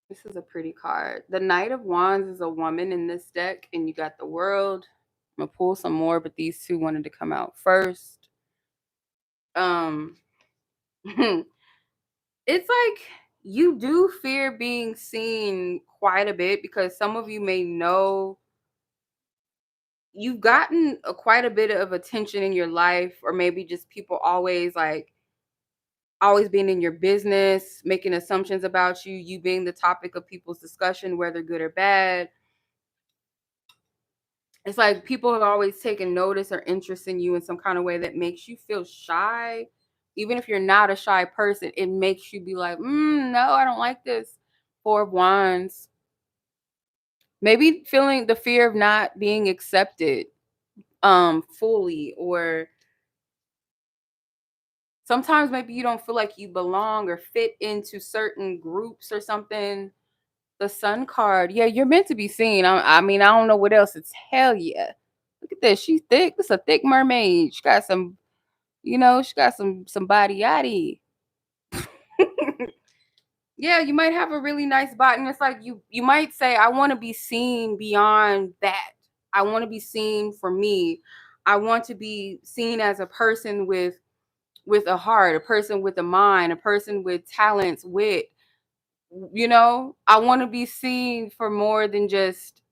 This is a pretty card. The Knight of Wands is a woman in this deck, and you got the World. I'm gonna pull some more, but these two wanted to come out first. Um, it's like you do fear being seen quite a bit, because some of you may know you've gotten quite a bit of attention in your life, or maybe just people always being in your business, making assumptions about you, you being the topic of people's discussion, whether good or bad. It's like people have always taken notice or interest in you in some kind of way that makes you feel shy. Even if you're not a shy person, it makes you be like, no, I don't like this. Four of Wands. Maybe feeling the fear of not being accepted fully, or sometimes maybe you don't feel like you belong or fit into certain groups or something. The Sun card. Yeah, you're meant to be seen. I mean, I don't know what else to tell you. Look at this. She's thick. This is a thick mermaid. She got some, she got some body yaddy. Yeah, you might have a really nice body. And it's like you might say, I want to be seen beyond that. I want to be seen for me. I want to be seen as a person with a heart, a person with a mind, a person with talents, wit. I want to be seen for more than just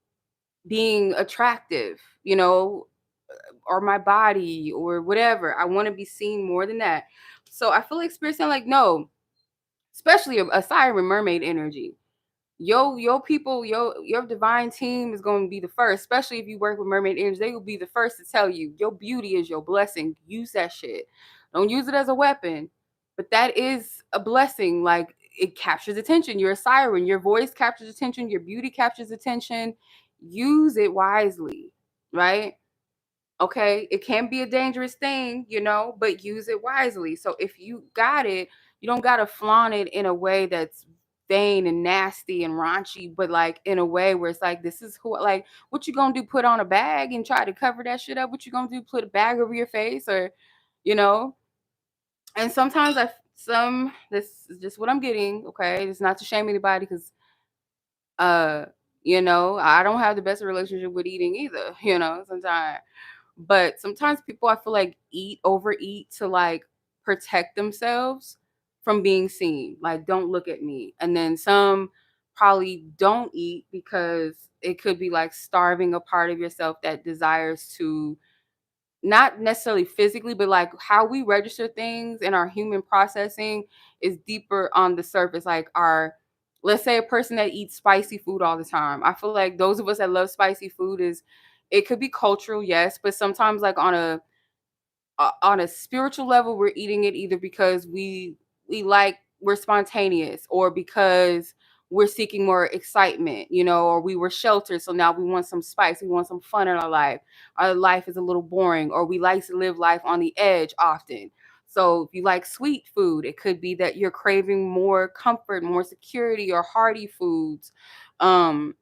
being attractive, or my body or whatever. I want to be seen more than that. So I feel like Spirit saying like, no, especially a siren mermaid energy. Yo people, your divine team is going to be the first, especially if you work with mermaid energy. They will be the first to tell you your beauty is your blessing. Use that shit. Don't use it as a weapon, but that is a blessing. Like, it captures attention. You're a siren. Your voice captures attention. Your beauty captures attention. Use it wisely, right? Okay, it can be a dangerous thing, but use it wisely. So if you got it, you don't got to flaunt it in a way that's vain and nasty and raunchy, but like in a way where it's like, this is who, like, what you gonna do? Put on a bag and try to cover that shit up? What you gonna do? Put a bag over your face? Or, you know? And sometimes this is just what I'm getting. Okay, it's not to shame anybody, because You know, I don't have the best relationship with eating either, sometimes. But sometimes people, I feel like, overeat to like protect themselves from being seen. Like, don't look at me. And then some probably don't eat because it could be like starving a part of yourself that desires to, not necessarily physically, but like how we register things in our human processing is deeper on the surface. Like our, let's say a person that eats spicy food all the time. I feel like those of us that love spicy food is, it could be cultural, yes, but sometimes like on a spiritual level, we're eating it either because we like, we're spontaneous, or because we're seeking more excitement, or we were sheltered, so now we want some spice, we want some fun in our life is a little boring, or we like to live life on the edge often. So if you like sweet food, it could be that you're craving more comfort, more security, or hearty foods. um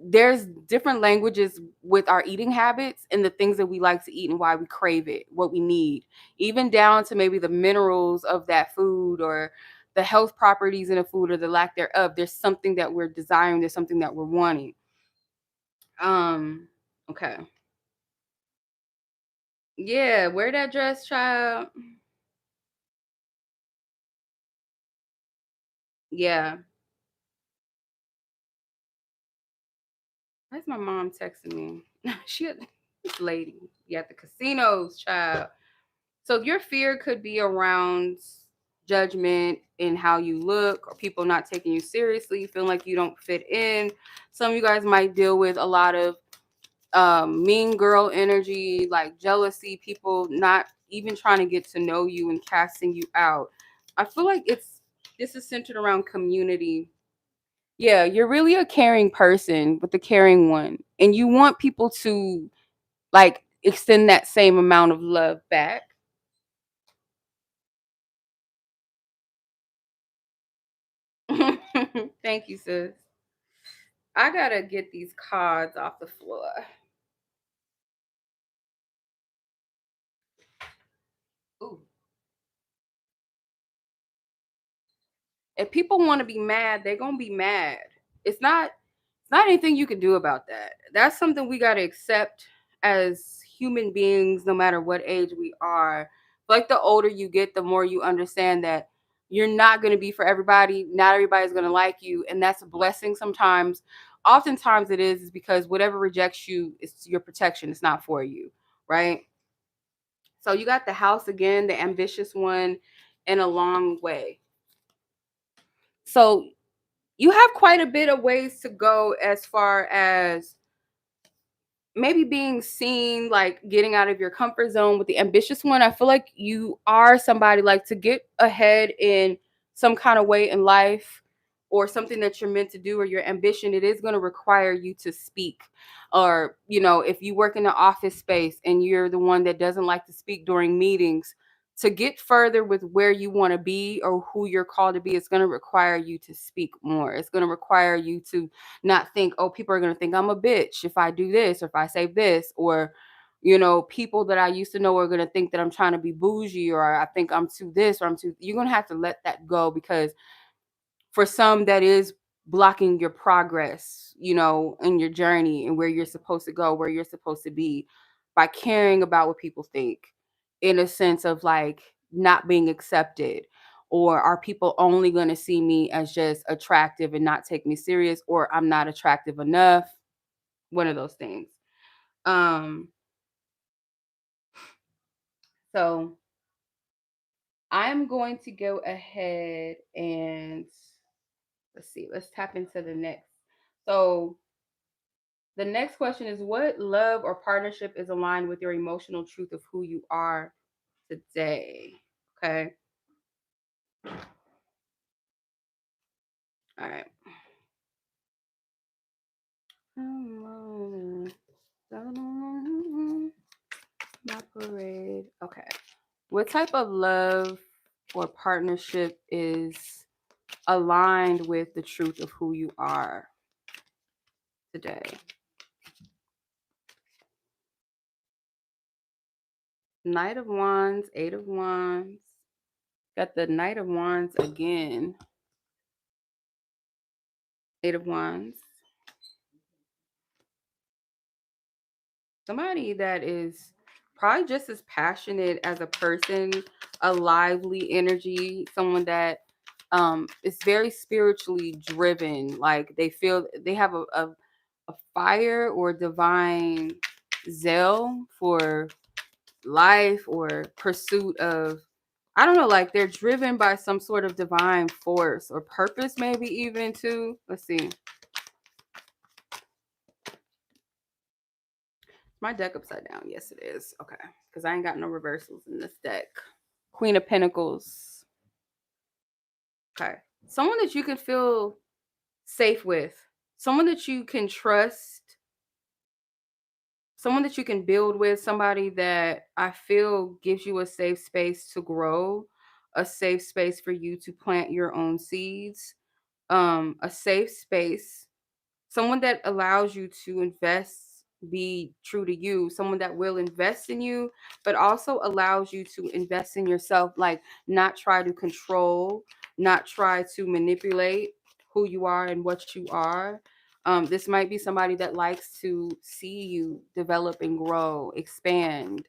there's different languages with our eating habits and the things that we like to eat and why we crave it, what we need, even down to maybe the minerals of that food, or the health properties in a food or the lack thereof. There's something that we're desiring, there's something that we're wanting. Okay. Yeah, wear that dress, child. Yeah. Why's my mom texting me? She had this lady. Yeah, at the casinos, child. So your fear could be around judgment in how you look, or people not taking you seriously, feeling like you don't fit in. Some of you guys might deal with a lot of mean girl energy, like jealousy, people not even trying to get to know you and casting you out. I feel like this is centered around community. Yeah, you're really a caring person, but the caring one. And you want people to like extend that same amount of love back. Thank you, sis. I gotta get these cards off the floor. Ooh. If people want to be mad, they're gonna be mad. It's not anything you can do about that. That's something we gotta accept as human beings, no matter what age we are. Like the older you get, the more you understand that you're not gonna be for everybody. Not everybody's gonna like you, and that's a blessing sometimes. Oftentimes it is because whatever rejects you is your protection. It's not for you, right? So you got the house again, the ambitious one, in a long way. So you have quite a bit of ways to go as far as maybe being seen, like getting out of your comfort zone with the ambitious one. I feel like you are somebody like to get ahead in some kind of way in life, or something that you're meant to do, or your ambition. It is going to require you to speak, or if you work in the office space and you're the one that doesn't like to speak during meetings, to get further with where you want to be or who you're called to be, it's going to require you to speak more. It's going to require you to not think, oh, people are going to think I'm a bitch if I do this, or if I say this, or people that I used to know are going to think that I'm trying to be bougie, or I think I'm too this, or I'm too. You're going to have to let that go, because for some that is blocking your progress, in your journey and where you're supposed to go, where you're supposed to be, by caring about what people think, in a sense of like not being accepted, or are people only going to see me as just attractive and not take me serious, or I'm not attractive enough, one of those things. um so I'm going to go ahead and let's see, let's tap into the next. So the next question is, what love or partnership is aligned with your emotional truth of who you are today? Okay. All right. My parade. Okay. What type of love or partnership is aligned with the truth of who you are today? Knight of Wands, Eight of Wands. Got the Knight of Wands again. Eight of Wands. Somebody that is probably just as passionate as a person, a lively energy, someone that is very spiritually driven. Like they feel they have a fire or divine zeal for life or pursuit of, I don't know, like they're driven by some sort of divine force or purpose, maybe even too. Let's see. My deck upside down. Yes, it is. Okay. Because I ain't got no reversals in this deck. Queen of Pentacles. Okay. Someone that you can feel safe with. Someone that you can trust. Someone that you can build with. Somebody that I feel gives you a safe space to grow. A safe space for you to plant your own seeds. A safe space, someone that allows you to invest, be true to you, someone that will invest in you, but also allows you to invest in yourself, like not try to control, not try to manipulate who you are and what you are. This might be somebody that likes to see you develop and grow, expand.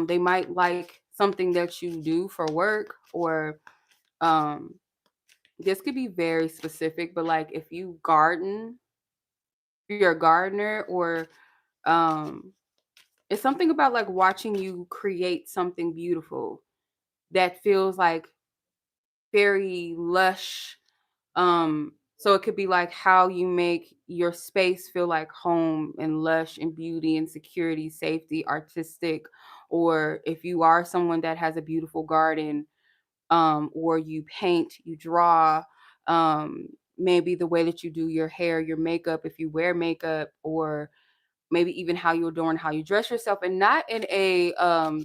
They might like something that you do for work, or um, this could be very specific, but like if you garden, if you're a gardener, or um it's something about like watching you create something beautiful that feels like very lush. So it could be like how you make your space feel like home and lush and beauty and security, safety, artistic. Or if you are someone that has a beautiful garden, or you paint, you draw, maybe the way that you do your hair, your makeup, if you wear makeup, or maybe even how you adorn, how you dress yourself, and not in a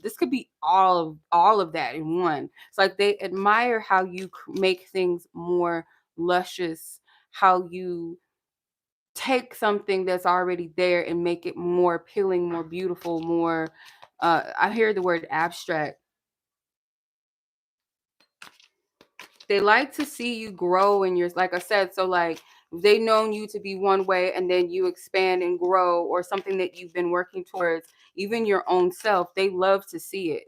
this could be all of that in one. It's like they admire how you make things more luscious, how you take something that's already there and make it more appealing, more beautiful, more I hear the word abstract. They like to see you grow in your, like I said, so like they known you to be one way and then you expand and grow, or something that you've been working towards, even your own self. They love to see it.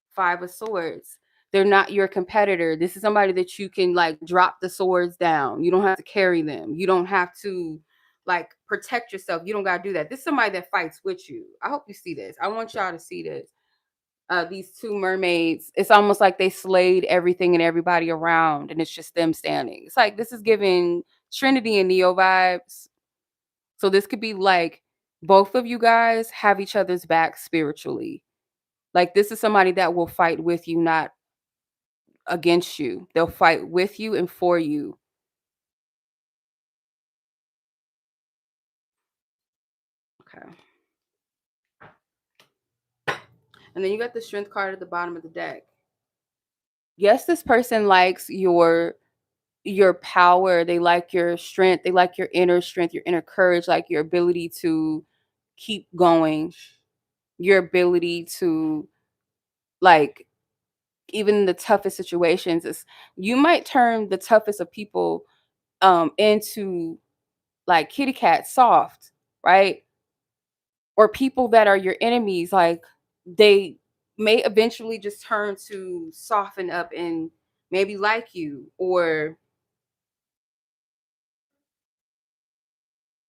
Five of Swords. They're not your competitor. This is somebody that you can like drop the swords down. You don't have to carry them. You don't have to like protect yourself. You don't got to do that. This is somebody that fights with you. I hope you see this. I want y'all to see this. These two mermaids, it's almost like they slayed everything and everybody around, and it's just them standing. It's like this is giving Trinity and Neo vibes. So this could be like both of you guys have each other's back spiritually. Like this is somebody that will fight with you, not against you. They'll fight with you and for you. Okay. And then you got the Strength card at the bottom of the deck. Yes, this person likes your power, they like your strength, they like your inner strength, your inner courage, like your ability to keep going, your ability to like even the toughest situations is, you might turn the toughest of people into like kitty cat soft, right? Or people that are your enemies, like they may eventually just turn to soften up and maybe like you. Or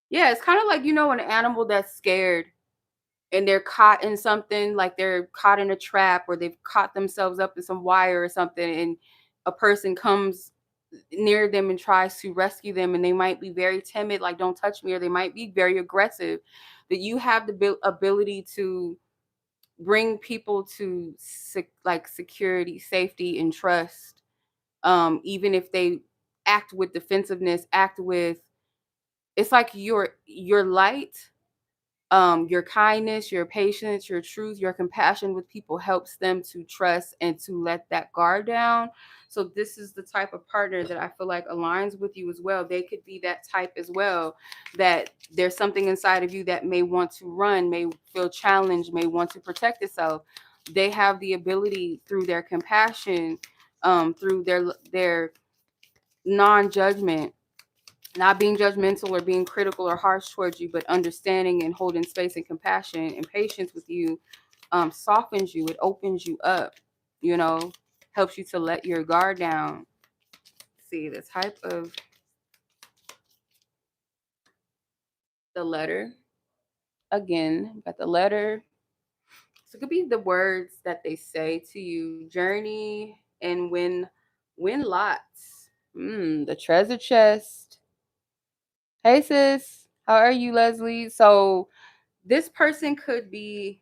yeah, it's kind of like, an animal that's scared and they're caught in something, like they're caught in a trap, or they've caught themselves up in some wire or something, and a person comes near them and tries to rescue them, and they might be very timid, like don't touch me, or they might be very aggressive. That you have the ability to bring people to like security, safety, and trust, even if they act with defensiveness, act with, it's like your light, your kindness, your patience, your truth, your compassion with people helps them to trust and to let that guard down. So this is the type of partner that I feel like aligns with you as well. They could be that type as well, that there's something inside of you that may want to run, may feel challenged, may want to protect itself. They have the ability through their compassion, through their non-judgment, not being judgmental or being critical or harsh towards you, but understanding and holding space and compassion and patience with you softens you. It opens you up, you know, helps you to let your guard down. See the type of the letter again. Got the letter. So it could be the words that they say to you. Journey and win lots. The treasure chest. Hey sis, how are you, Leslie? So this person could be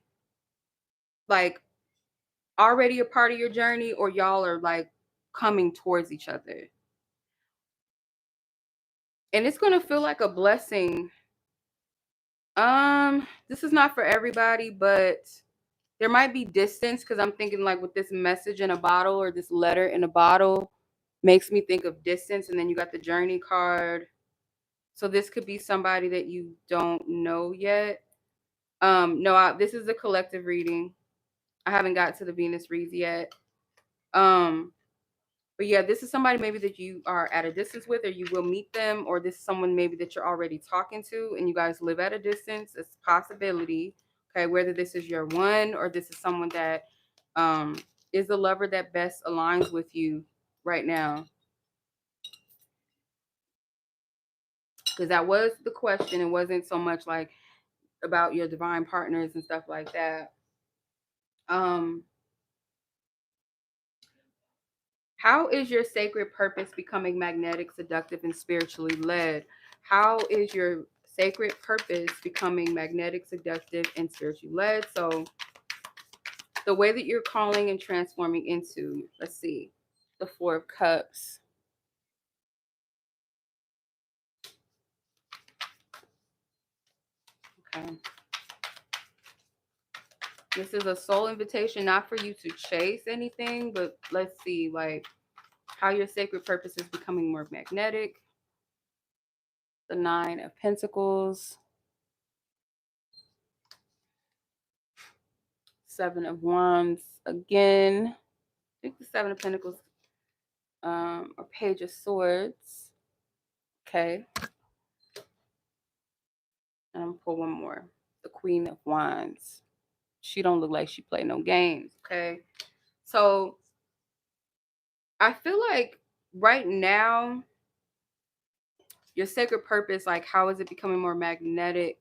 like already a part of your journey, or y'all are like coming towards each other. And it's gonna feel like a blessing. This is not for everybody, but there might be distance because I'm thinking like with this message in a bottle or this letter in a bottle makes me think of distance. And then you got the journey card. So this could be somebody that you don't know yet. No, this is a collective reading. I haven't got to the Venus reads yet. Um, but yeah, this is somebody maybe that you are at a distance with, or you will meet them, or this is someone maybe that you're already talking to and you guys live at a distance. It's a possibility. Okay, whether this is your one or this is someone that is the lover that best aligns with you right now. Because that was the question. It wasn't so much like about your divine partners and stuff like that. Um, How is your sacred purpose becoming magnetic, seductive, and spiritually led? How is your sacred purpose becoming magnetic, seductive, and spiritually led? So, the way that you're calling and transforming into, let's see, the Four of Cups. Okay. This is a soul invitation, not for you to chase anything, but let's see, like, how your sacred purpose is becoming more magnetic. The Nine of Pentacles. Seven of Wands again. I think the Seven of Pentacles or Page of Swords. Okay. And I'm gonna pull one more. The Queen of Wands. She don't look like she play no games. Okay. So I feel like right now your sacred purpose, like how is it becoming more magnetic?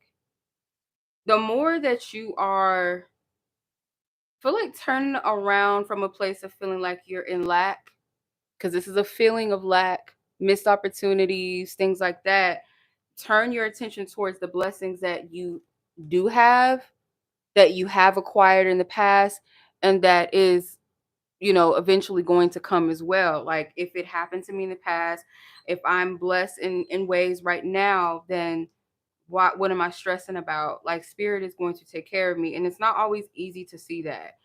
The more that you are feel like turning around from a place of feeling like you're in lack, because this is a feeling of lack, missed opportunities, things like that. Turn your attention towards the blessings that you do have, that you have acquired in the past, and that is, eventually going to come as well. Like if it happened to me in the past, if I'm blessed in ways right now, then what am I stressing about? Like spirit is going to take care of me. And it's not always easy to see that.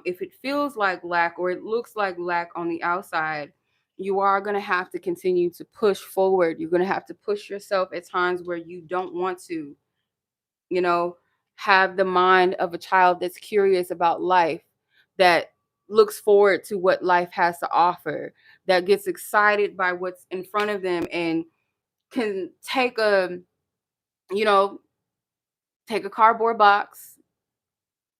If it feels like lack or it looks like lack on the outside, you are going to have to continue to push forward. You're going to have to push yourself at times where you don't want to, you know, have the mind of a child that's curious about life, that looks forward to what life has to offer, that gets excited by what's in front of them and can take you know, take a cardboard box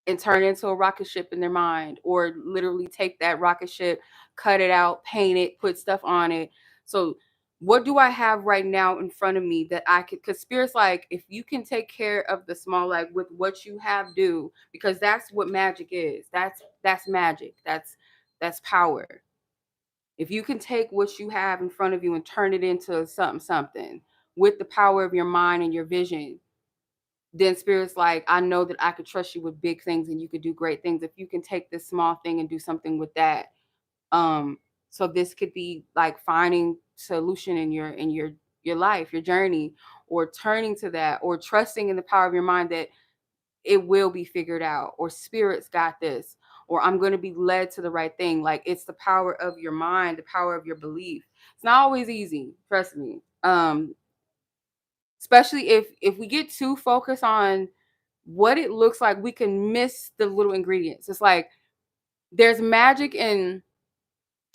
and turn it into a rocket ship in their mind, or literally take that rocket ship, cut it out, paint it, put stuff on it. So what do I have right now in front of me that I could, because spirit's like, if you can take care of the small, like with what you have, do, because that's what magic is. That's magic. That's power. If you can take what you have in front of you and turn it into something with the power of your mind and your vision, then spirit's like, I know that I could trust you with big things and you could do great things if you can take this small thing and do something with that. um so this could be like finding solution in your life, your journey, or turning to that, or trusting in the power of your mind that it will be figured out, or spirit's got this, or I'm going to be led to the right thing. Like it's the power of your mind, the power of your belief. It's not always easy, trust me. Especially if we get too focused on what it looks like, we can miss the little ingredients. It's like there's magic in,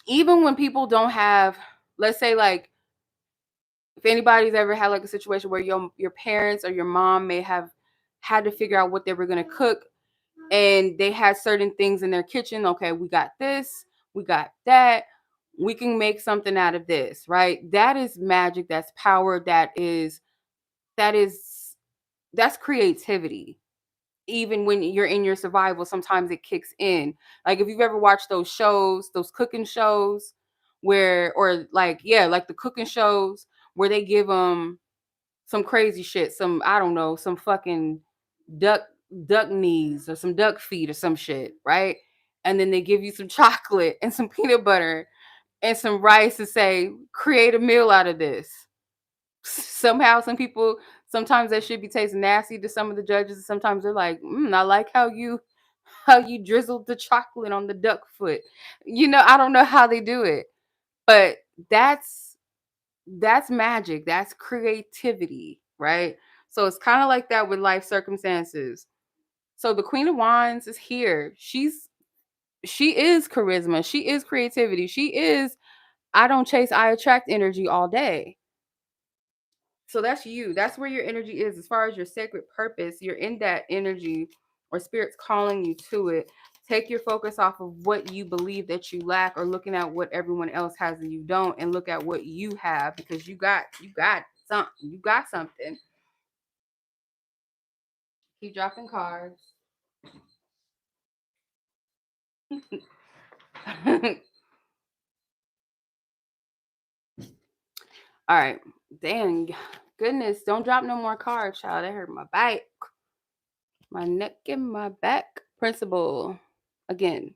even when people don't have, let's say, like If anybody's ever had like a situation where your parents or your mom may have had to figure out what they were going to cook, and they had certain things in their kitchen. Okay, we got this, we got that. We can make something out of this, right? That is magic. That's power. That is that's creativity. Even when you're in your survival, sometimes it kicks in. Like if you've ever watched those shows, those cooking shows, where or like yeah, like the cooking shows where they give them some crazy shit, some I don't know, some fucking duck duck knees or some duck feet or some shit, right? And then they give you some chocolate and some peanut butter and some rice and say, create a meal out of this. Somehow, some people sometimes that should be tasting nasty to some of the judges. Sometimes they're like, I like how you drizzled the chocolate on the duck foot. I don't know how they do it, but that's magic. That's creativity, right? So it's kind of like that with life circumstances. So the Queen of Wands is here. She is charisma. She is creativity. She is I don't chase, I attract energy all day. So that's you. That's where your energy is. As far as your sacred purpose, you're in that energy or spirit's calling you to it. Take your focus off of what you believe that you lack or looking at what everyone else has and you don't, and look at what you have because you got something. Keep dropping cards. All right. Dang. Goodness. Don't drop no more cards, child. That hurt my back. My neck and my back. Principle. Again.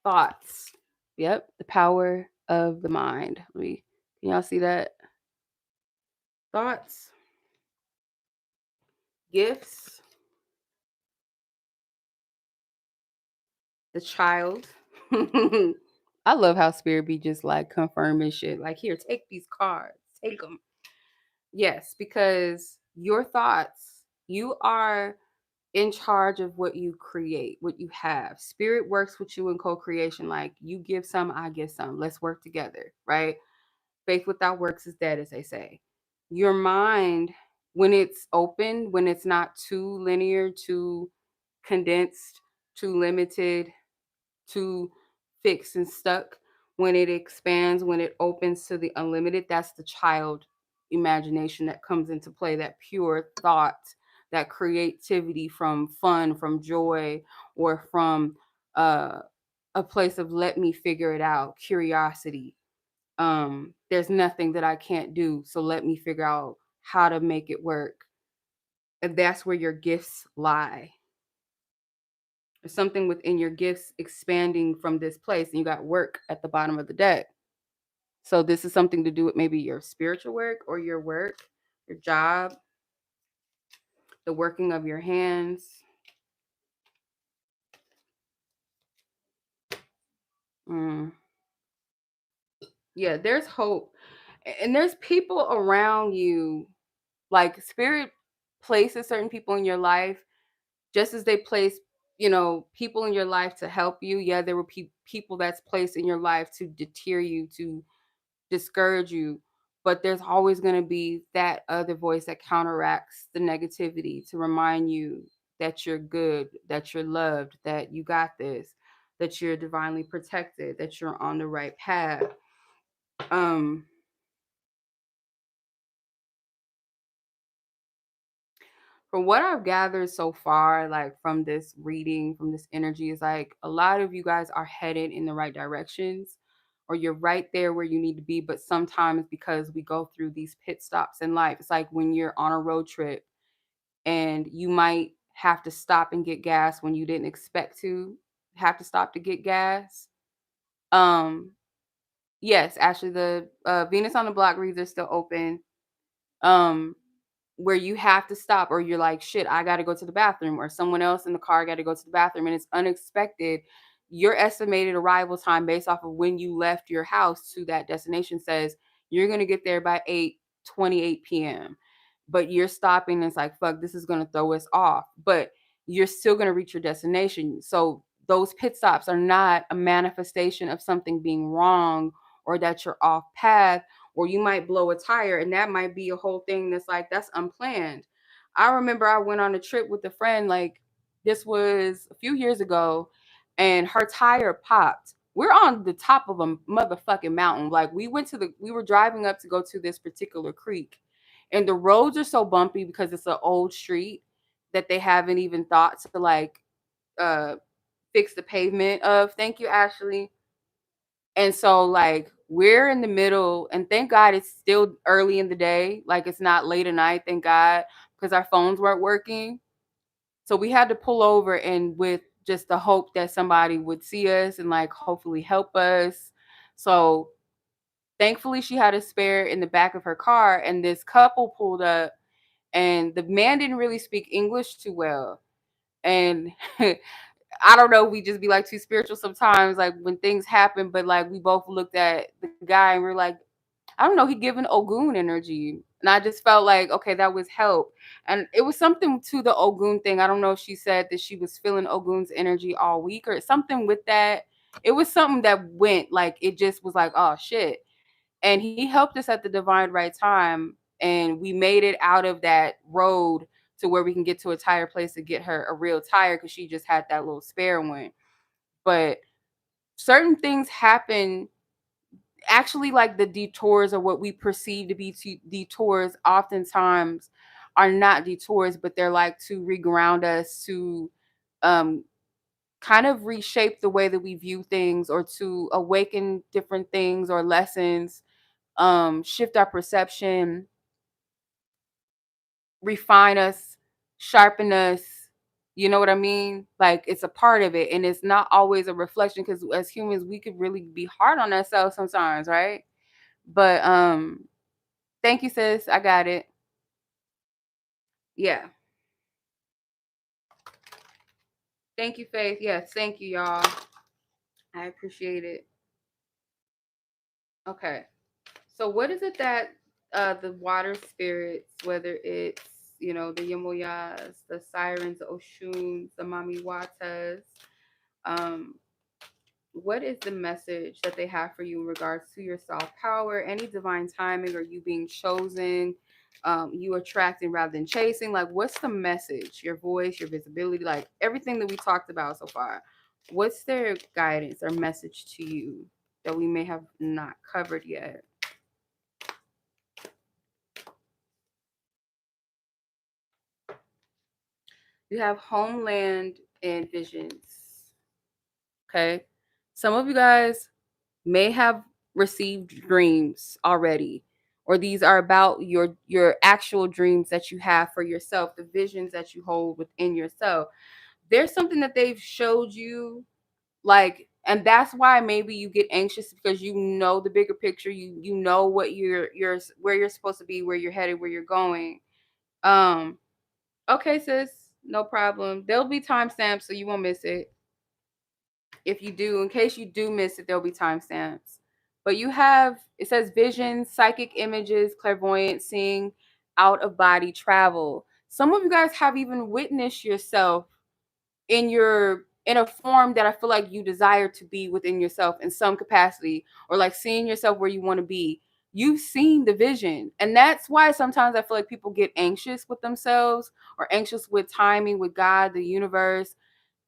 Thoughts. Yep. The power of the mind. Can y'all see that? Thoughts. Gifts. The child. I love how spirit be just like confirming shit. Like, here, take these cards. Take them. Yes, because your thoughts, you are in charge of what you create, what you have. Spirit works with you in co-creation. Like you give some, I give some. Let's work together, right? Faith without works is dead, as they say. Your mind, when it's open, when it's not too linear, too condensed, too limited, too fixed and stuck, when it expands, when it opens to the unlimited, that's the child imagination that comes into play, that pure thought, that creativity from fun, from joy, or from uh, a place of let me figure it out, curiosity. There's nothing that I can't do, so let me figure out how to make it work. And that's where your gifts lie. There's something within your gifts expanding from this place, and you got work at the bottom of the deck. So this is something to do with maybe your spiritual work, your job, the working of your hands. Mm. Yeah, there's hope. And there's people around you, like spirit places certain people in your life just as they place, people in your life to help you. Yeah, there were people that's placed in your life to deter you, to discourage you, but there's always going to be that other voice that counteracts the negativity to remind you that you're good, that you're loved, that you got this, that you're divinely protected, that you're on the right path. um from what I've gathered so far, like from this reading, from this energy, is like a lot of you guys are headed in the right directions, or you're right there where you need to be. But sometimes because we go through these pit stops in life, it's like when you're on a road trip and you might have to stop and get gas when you didn't expect to have to stop to get gas. Um, yes, actually, the Venus on the Block reads are still open. Um, where you have to stop, or you're like, shit, I got to go to the bathroom, or someone else in the car got to go to the bathroom, and it's unexpected. Your estimated arrival time based off of when you left your house to that destination says you're going to get there by 8:28 p.m. But you're stopping, and it's like, fuck, this is going to throw us off. But you're still going to reach your destination. So those pit stops are not a manifestation of something being wrong or that you're off path, or you might blow a tire, and that might be a whole thing that's like that's unplanned. I remember I went on a trip with a friend, like this was a few years ago, and her tire popped. We're on the top of a motherfucking mountain. Like we were driving up to go to this particular creek, and the roads are so bumpy because it's an old street that they haven't even thought to like uh fix the pavement of. Thank you, Ashley. And so like we're in the middle, and thank God it's still early in the day. Like it's not late at night, thank God, because our phones weren't working. So we had to pull over, and with just the hope that somebody would see us and like hopefully help us. So thankfully she had a spare in the back of her car, and this couple pulled up, and the man didn't really speak English too well. And I don't know, we just be like too spiritual sometimes, like when things happen, but like we both looked at the guy and we're like, I don't know, he giving Ogun energy. And I just felt like, okay, that was help. And it was something to the Ogun thing. I don't know if she said that she was feeling Ogun's energy all week or something with that. It was something that went like, it just was like, oh shit. And he helped us at the divine right time. And we made it out of that road to where we can get to a tire place to get her a real tire, because she just had that little spare one. But certain things happen. Actually, like the detours, or what we perceive to be detours, oftentimes are not detours, but they're like to reground us, to um kind of reshape the way that we view things, or to awaken different things or lessons, shift our perception, refine us, sharpen us. You know what I mean? Like it's a part of it, and it's not always a reflection, because as humans we could really be hard on ourselves sometimes, right? But thank you, sis. I got it. Yeah. Thank you, Faith. Yes, thank you, y'all. I appreciate it. Okay. So what is it that the water spirits, whether it's, the Yamoyas, the Sirens, the Oshuns, the Mamiwatas, um, what is the message that they have for you in regards to your self power, any divine timing, or you being chosen, you attracting rather than chasing? Like, what's the message? Your voice, your visibility, like everything that we talked about so far. What's their guidance or message to you that we may have not covered yet? You have homeland and visions. Okay. Some of you guys may have received dreams already, or these are about your actual dreams that you have for yourself, the visions that you hold within yourself. There's something that they've showed you, like, and that's why maybe you get anxious, because you know the bigger picture. You know what you're where you're supposed to be, where you're headed, where you're going. um okay, sis, no problem. There'll be timestamps so you won't miss it. If you do, in case you do miss it, there'll be timestamps. But you have, it says visions, psychic images, clairvoyant seeing, out of body travel. Some of you guys have even witnessed yourself in a form that I feel like you desire to be within yourself in some capacity, or like seeing yourself where you want to be. You've seen the vision. And that's why sometimes I feel like people get anxious with themselves, or anxious with timing, with God, the universe,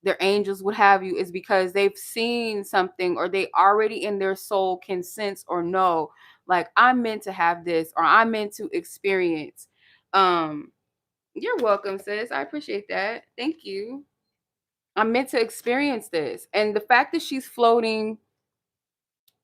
their angels, what have you, is because they've seen something, or they already in their soul can sense or know, like, I'm meant to have this, or I'm meant to experience. um you're welcome, sis. I appreciate that. Thank you. I'm meant to experience this. And the fact that she's floating,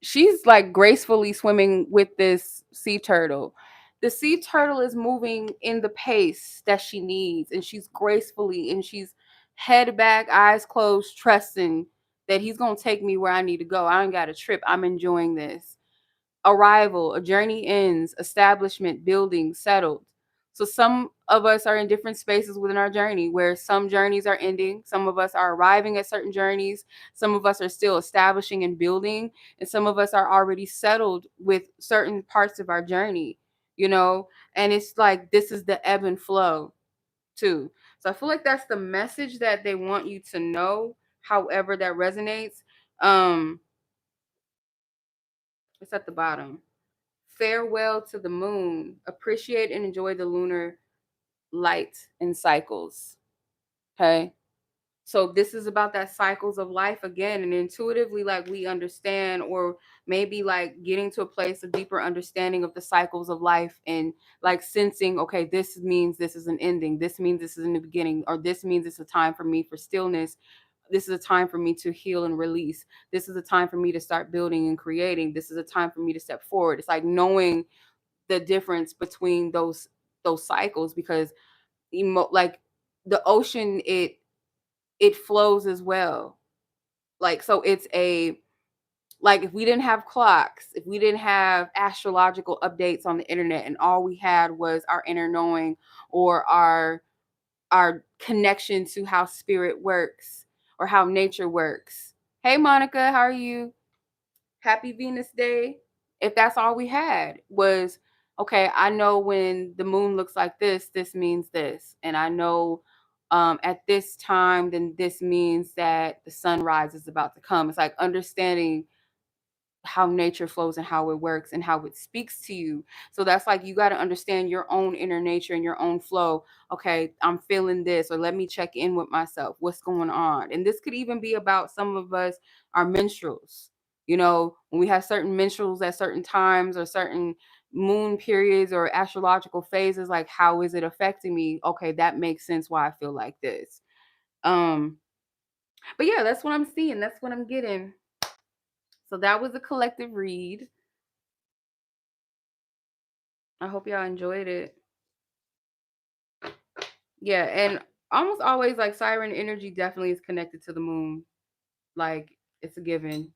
she's like gracefully swimming with this sea turtle. The sea turtle is moving in the pace that she needs, and she's gracefully, and she's head back, eyes closed, trusting that he's going to take me where I need to go. I ain't got a trip. I'm enjoying this. Arrival, a journey ends, establishment, building, settled. So some of us are in different spaces within our journey, where some journeys are ending, some of us are arriving at certain journeys, some of us are still establishing and building, and some of us are already settled with certain parts of our journey, you know? And it's like this is the ebb and flow too. So I feel like that's the message that they want you to know, however that resonates. Um It's at the bottom. Farewell to the moon. Appreciate and enjoy the lunar light and cycles. Okay. So this is about that cycles of life again, and intuitively, like, we understand, or maybe like getting to a place of deeper understanding of the cycles of life, and like sensing, okay, this means this is an ending, this means this is in the beginning, or this means it's a time for me for stillness, this is a time for me to heal and release, this is a time for me to start building and creating, this is a time for me to step forward. It's like knowing the difference between those cycles, because like the ocean, it flows as well. Like, so it's a, like, if we didn't have clocks, if we didn't have astrological updates on the internet, and all we had was our inner knowing, or our connection to how spirit works or how nature works. Hey Monica, how are you? Happy Venus Day. If that's all we had was, okay, I know when the moon looks like this means this. And I know at this time, then this means that the sunrise is about to come. It's like understanding how nature flows and how it works and how it speaks to you. So that's like, you got to understand your own inner nature and your own flow. Okay, I'm feeling this, or let me check in with myself. What's going on? And this could even be about some of us, our menstruals. You know, when we have certain menstruals at certain times, or certain moon periods or astrological phases, like, how is it affecting me? Okay, that makes sense why I feel like this. Um, but yeah, that's what I'm seeing. That's what I'm getting. So that was a collective read. I hope y'all enjoyed it. Yeah, and almost always, like, siren energy definitely is connected to the moon. Like, it's a given.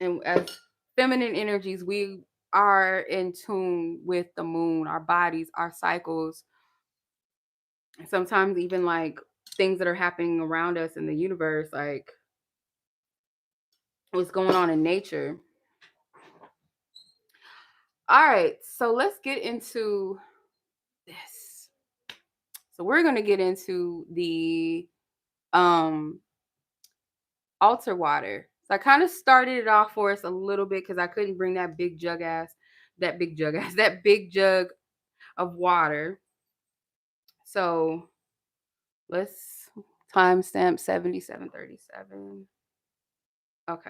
And as feminine energies, we are in tune with the moon, our bodies, our cycles. Sometimes even like things that are happening around us in the universe, like what's going on in nature. All right, so let's get into this. So we're going to get into the um altar water. So I kind of started it off for us a little bit because I couldn't bring that big jug of water. So let's timestamp 77:37. Okay.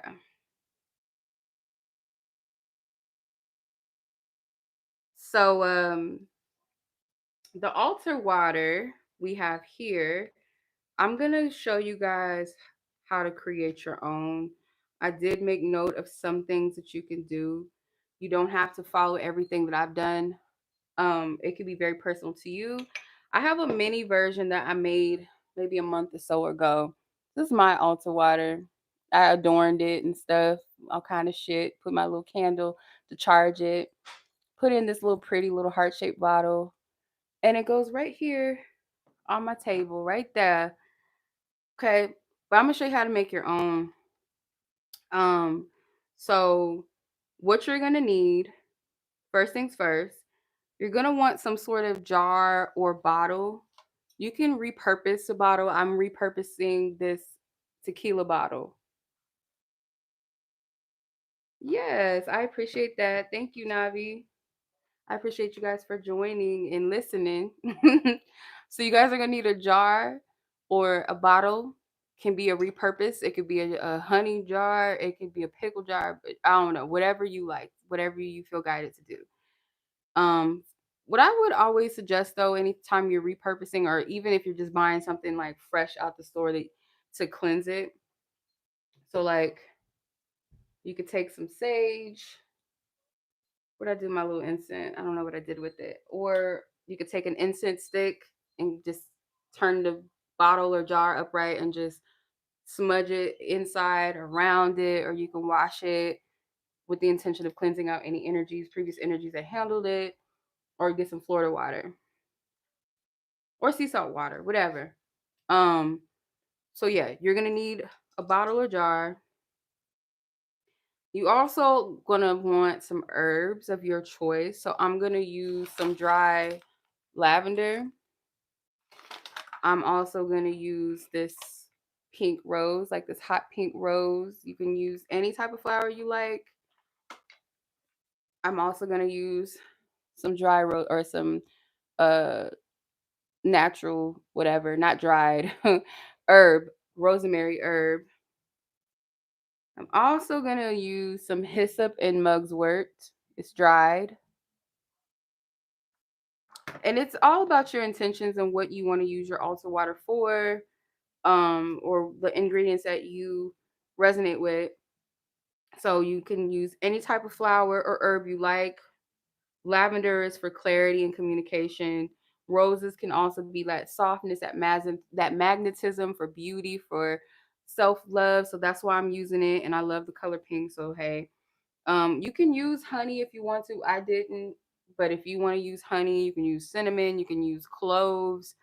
So the altar water we have here, I'm gonna show you guys how to create your own. I did make note of some things that you can do. You don't have to follow everything that I've done. It could be very personal to you. I have a mini version that I made maybe a month or so ago. This is my altar water. I adorned it and stuff, all kind of shit. Put my little candle to charge it. Put in this little pretty little heart-shaped bottle. And it goes right here on my table, right there. Okay. But I'm gonna show you how to make your own. Um, so what you're gonna need, first things first, you're gonna want some sort of jar or bottle. You can repurpose a bottle. I'm repurposing this tequila bottle. Yes, I appreciate that. Thank you, Navi. I appreciate you guys for joining and listening. So you guys are gonna need a jar or a bottle. Can be a repurpose. It could be a honey jar. It could be a pickle jar. But I don't know. Whatever you like. Whatever you feel guided to do. Um, what I would always suggest though, anytime you're repurposing, or even if you're just buying something like fresh out the store, to cleanse it. So like, you could take some sage. What I do my little incense? I don't know what I did with it. Or you could take an incense stick and just turn the bottle or jar upright and just smudge it inside around it, or you can wash it with the intention of cleansing out any energies, previous energies that handled it, or get some Florida water or sea salt water, whatever. Um, so yeah, you're gonna need a bottle or jar. You also gonna want some herbs of your choice. So I'm gonna use some dry lavender. I'm also gonna use this pink rose, like this hot pink rose. You can use any type of flower you like. I'm also going to use some dry rose or some uh natural whatever, not dried herb, rosemary herb. I'm also going to use some hyssop and mugwort. It's dried. And it's all about your intentions and what you want to use your altar water for, or the ingredients that you resonate with. So you can use any type of flower or herb you like. Lavender is for clarity and communication. Roses can also be that softness, that magnetism for beauty, for self-love. So that's why I'm using it. And I love the color pink. So hey, you can use honey if you want to. I didn't, but if you want to use honey, you can use cinnamon, you can use cloves.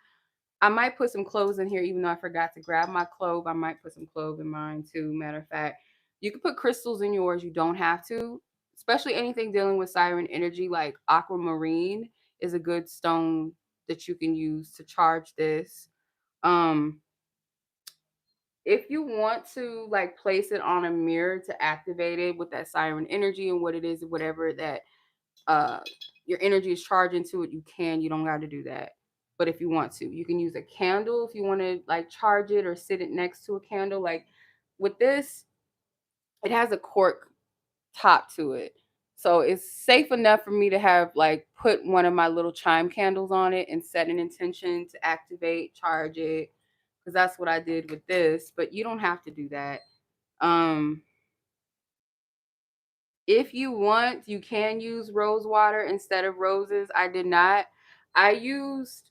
I might put some cloves in here, even though I forgot to grab my clove. I might put some clove in mine too. Matter of fact, you can put crystals in yours. You don't have to, especially anything dealing with siren energy, like aquamarine is a good stone that you can use to charge this. Um, if you want to like place it on a mirror to activate it with that siren energy and what it is, whatever that uh your energy is charged into it, you can. You don't got to do that. But if you want to, you can use a candle if you want to like charge it or sit it next to a candle. Like with this, it has a cork top to it. So it's safe enough for me to have like put one of my little chime candles on it and set an intention to activate, charge it, because that's what I did with this. But you don't have to do that. Um, if you want, you can use rose water instead of roses. I did not. I used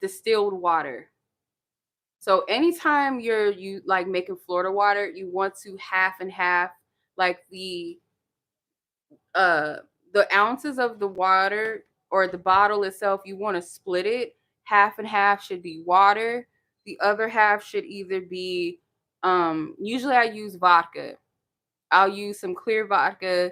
distilled water. So anytime you like making Florida water, you want to half and half, like uh the ounces of the water or the bottle itself, you want to split it. Half and half should be water. The other half should either be usually I use vodka. I'll use some clear vodka.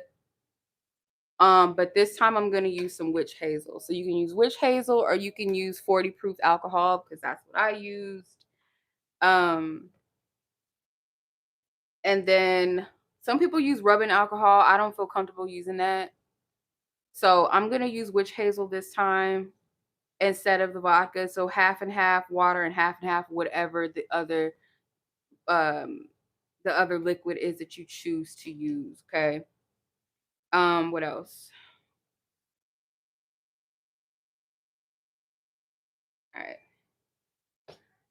But this time I'm gonna use some witch hazel. So you can use witch hazel or you can use 40 proof alcohol because that's what I used. Um, and then some people use rubbing alcohol. I don't feel comfortable using that. So I'm gonna use witch hazel this time instead of the vodka. So half and half water and half whatever um the other liquid is that you choose to use. Okay. What else? All right.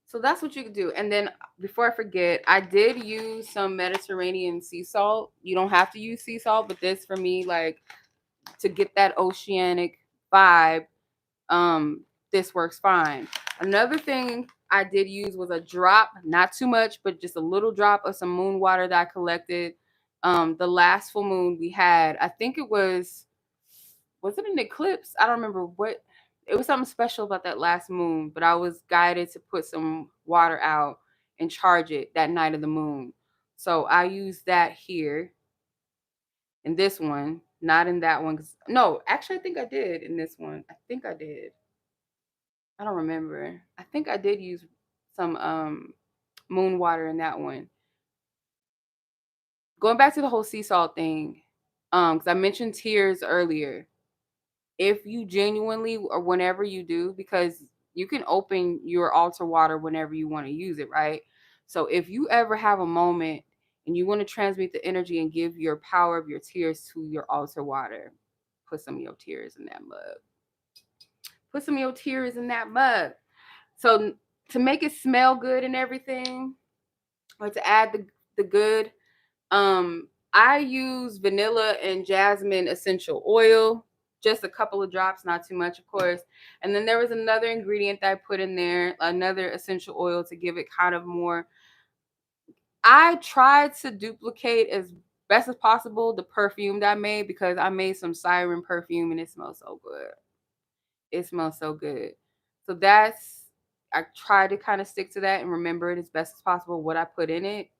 So that's what you could do. And then before I forget, I did use some Mediterranean sea salt. You don't have to use sea salt, but this for me, like to get that oceanic vibe, um, this works fine. Another thing I did use was a drop, not too much, but just a little drop of some moon water that I collected. The last full moon we had, I think was it an eclipse? I don't remember what. It was something special about that last moon, but I was guided to put some water out and charge it that night of the moon. So I used that here in this one, not in that one. No, actually, I think I did in this one. I think I did. I don't remember. I think I did use some moon water in that one. Going back to the whole sea salt thing, because I mentioned tears earlier. If you genuinely or whenever you do, because you can open your altar water whenever you want to use it, right? So if you ever have a moment and you want to transmute the energy and give your power of your tears to your altar water, put some of your tears in that mug. Put some of your tears in that mug. So to make it smell good and everything, or to add the good, I use vanilla and jasmine essential oil, just a couple of drops, not too much, of course. And then there was another ingredient that I put in there, another essential oil to give it kind of more. I tried to duplicate as best as possible the perfume that I made because I made some siren perfume and it smells so good. It smells so good. So I try to kind of stick to that and remember it as best as possible what I put in it.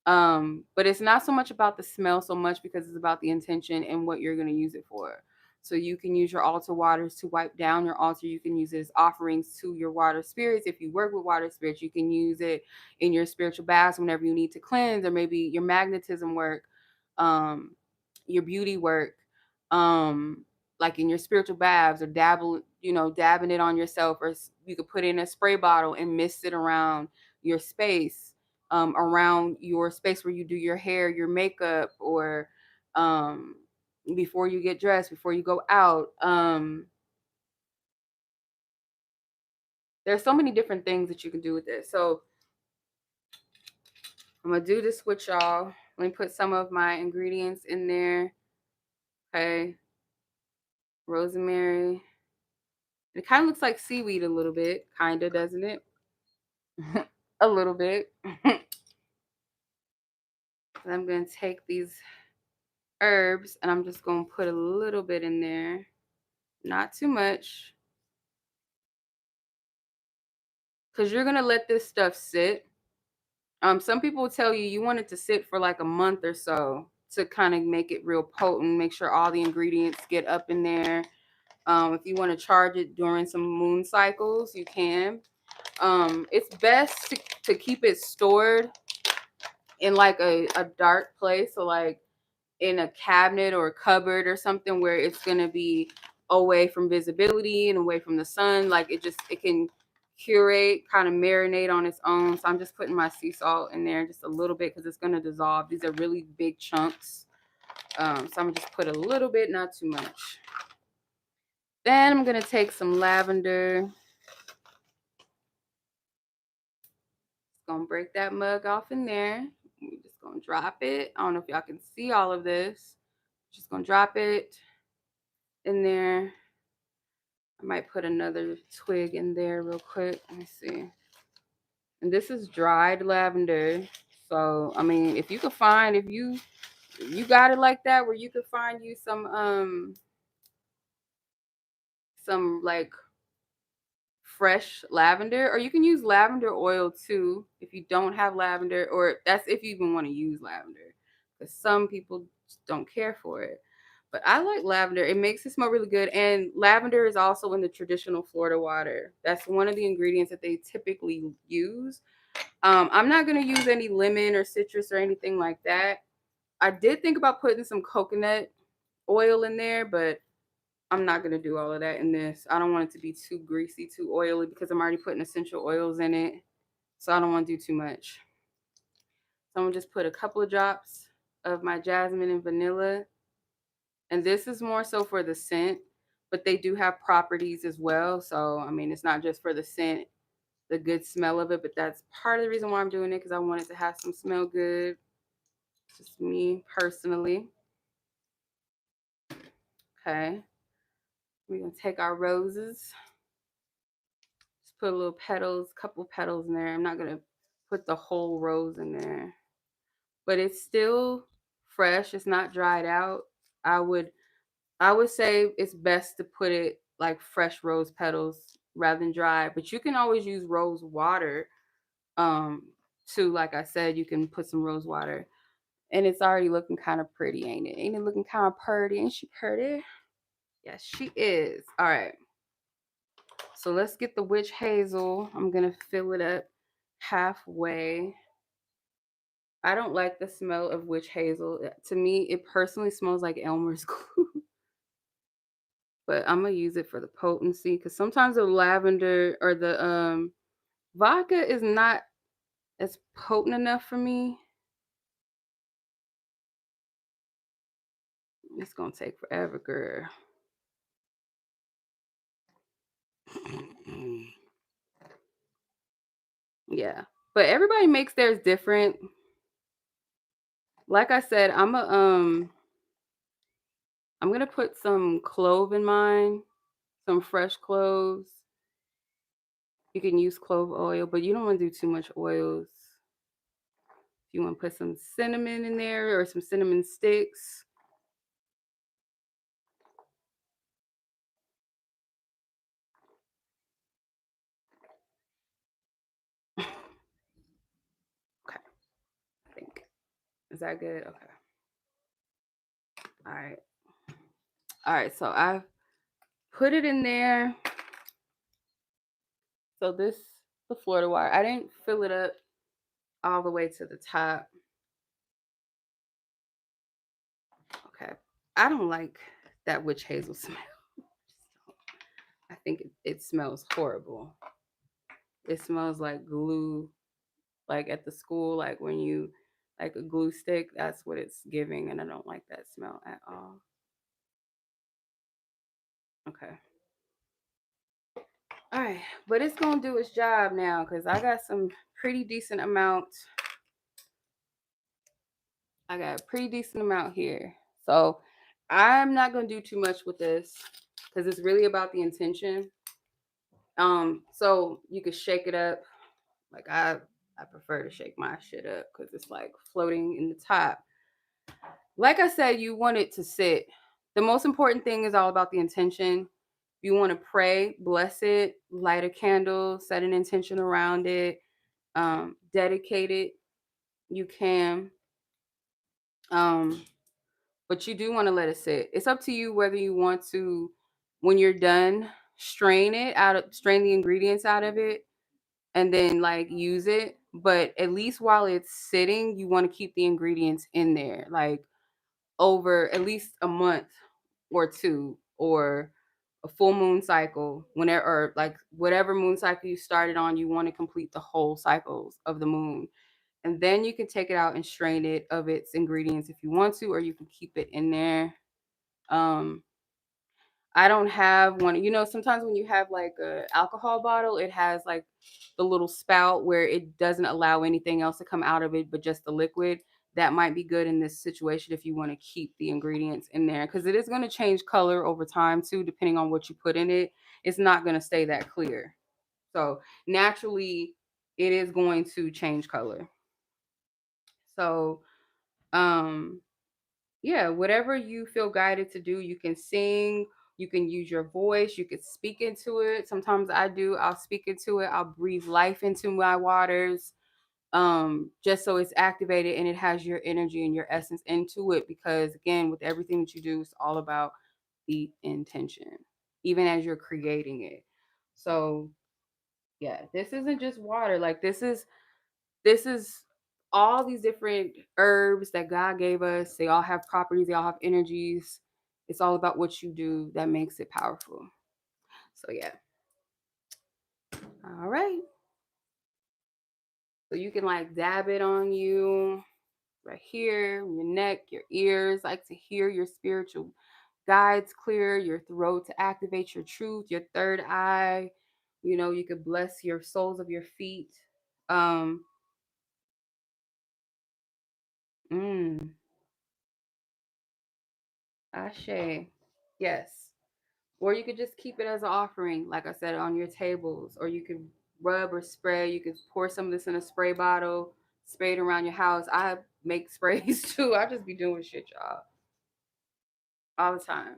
But it's not so much about the smell so much because it's about the intention and what you're going to use it for. So you can use your altar waters to wipe down your altar. You can use it as offerings to your water spirits. If you work with water spirits, you can use it in your spiritual baths whenever you need to cleanse, or maybe your magnetism work, um, your beauty work, um, like in your spiritual baths, or dabbing it on yourself, or you could put it in a spray bottle and mist it around your space, around your space where you do your hair, your makeup, or um, before you get dressed, before you go out. There's so many different things that you can do with this. So I'm gonna do this with y'all. Let me put some of my ingredients in there. Okay, rosemary. It kind of looks like seaweed a little bit, kind of, doesn't it? A little bit. I'm gonna take these herbs and I'm just gonna put a little bit in there, not too much, because you're gonna let this stuff sit. Some people will tell you you want it to sit for like a month or so to kind of make it real potent, make sure all the ingredients get up in there. If you want to charge it during some moon cycles, you can. It's best to keep it stored in like a dark place, so like in a cabinet or a cupboard or something where it's going to be away from visibility and away from the sun. Like it can curate, kind of marinate on its own. So I'm just putting my sea salt in there just a little bit because it's going to dissolve. These are really big chunks. So I'm going to just put a little bit, not too much. Then I'm going to take some lavender. Gonna break that mug off in there. We're just gonna drop it. I don't know if y'all can see all of this. Just gonna drop it in there. I might put another twig in there real quick. Let me see. And this is dried lavender. So I mean, if you got it like that, where you could find you some like fresh lavender, or you can use lavender oil too if you don't have lavender, or that's if you even want to use lavender, because some people just don't care for it. But I like lavender. It makes it smell really good. And lavender is also in the traditional Florida water. That's one of the ingredients that they typically use. I'm not going to use any lemon or citrus or anything like that. I did think about putting some coconut oil in there, but I'm not going to do all of that in this. I don't want it to be too greasy, too oily, because I'm already putting essential oils in it. So I don't want to do too much. So I'm going to just put a couple of drops of my jasmine and vanilla. And this is more so for the scent, but they do have properties as well. So, I mean, it's not just for the scent, the good smell of it, but that's part of the reason why I'm doing it, because I want it to have some smell good. It's just me personally. Okay. We're going to take our roses. Just put a little petals, couple petals in there. I'm not going to put the whole rose in there, but it's still fresh. It's not dried out. I would say it's best to put it like fresh rose petals rather than dry, but you can always use rose water. Too, like I said, you can put some rose water, and it's already looking kind of pretty, ain't it? Ain't it looking kind of pretty? Ain't she pretty? Yes, she is. All right. So let's get the witch hazel. I'm gonna fill it up halfway. I don't like the smell of witch hazel. To me, it personally smells like Elmer's glue. But I'm gonna use it for the potency, because sometimes the lavender or the vodka is not as potent enough for me. It's gonna take forever, girl. Yeah, but everybody makes theirs different. Like I said, I'm gonna put some clove in mine, some fresh cloves. You can use clove oil, but you don't want to do too much oils. If you want to put some cinnamon in there or some cinnamon sticks. Okay, I think. Is that good? Okay. All right. All right, so I've put it in there. So this the Florida water. I didn't fill it up all the way to the top. Okay. I don't like that witch hazel smell. I think it smells horrible. It smells like glue, like at the school, like when you like a glue stick. That's what it's giving, and I don't like that smell at all. Okay. All right, but it's gonna do its job now because I got some pretty decent amount. I got a pretty decent amount here. So I'm not gonna do too much with this because it's really about the intention. So you could shake it up. Like I prefer to shake my shit up because it's like floating in the top. Like I said, you want it to sit. The most important thing is all about the intention. You want to pray, bless it, light a candle, set an intention around it, dedicate it. You can. Um, but you do want to let it sit. It's up to you whether you want to, when you're done, strain the ingredients out of it, and then like use it. But at least while it's sitting, you want to keep the ingredients in there, like over at least a month or two, or a full moon cycle, whenever, or like whatever moon cycle you started on, you want to complete the whole cycles of the moon. And then you can take it out and strain it of its ingredients if you want to, or you can keep it in there. Um, I don't have one. You know, sometimes when you have like a alcohol bottle, it has like the little spout where it doesn't allow anything else to come out of it but just the liquid. That might be good in this situation if you want to keep the ingredients in there, because it is going to change color over time too, depending on what you put in it. It's not going to stay that clear. So naturally, it is going to change color. So, um, yeah, whatever you feel guided to do, you can sing, you can use your voice, you can speak into it. Sometimes I do, I'll speak into it, I'll breathe life into my waters, just so it's activated and it has your energy and your essence into it. Because again, with everything that you do, it's all about the intention, even as you're creating it. So yeah, this isn't just water. Like this is all these different herbs that God gave us. They all have properties, they all have energies. It's all about what you do that makes it powerful. So yeah. All right. So you can like dab it on you right here, your neck, your ears, like to hear your spiritual guides clear, your throat to activate your truth, your third eye. You know, you could bless your soles of your feet. Um, mm, Ashe. Yes. Or you could just keep it as an offering, like I said, on your tables. Or you could rub or spray. You could pour some of this in a spray bottle, spray it around your house. I make sprays too. I just be doing shit, y'all, all the time.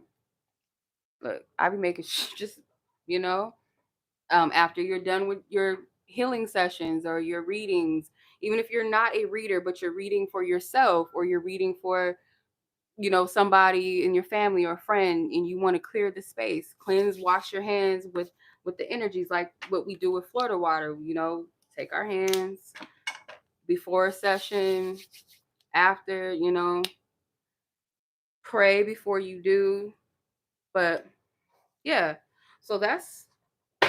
Look, I be making just, you know, after you're done with your healing sessions or your readings, even if you're not a reader, but you're reading for yourself or you're reading for, you know, somebody in your family or a friend, and you want to clear the space, cleanse, wash your hands with the energies, like what we do with Florida water. You know, take our hands before a session, after, you know, pray before you do. But yeah, so that's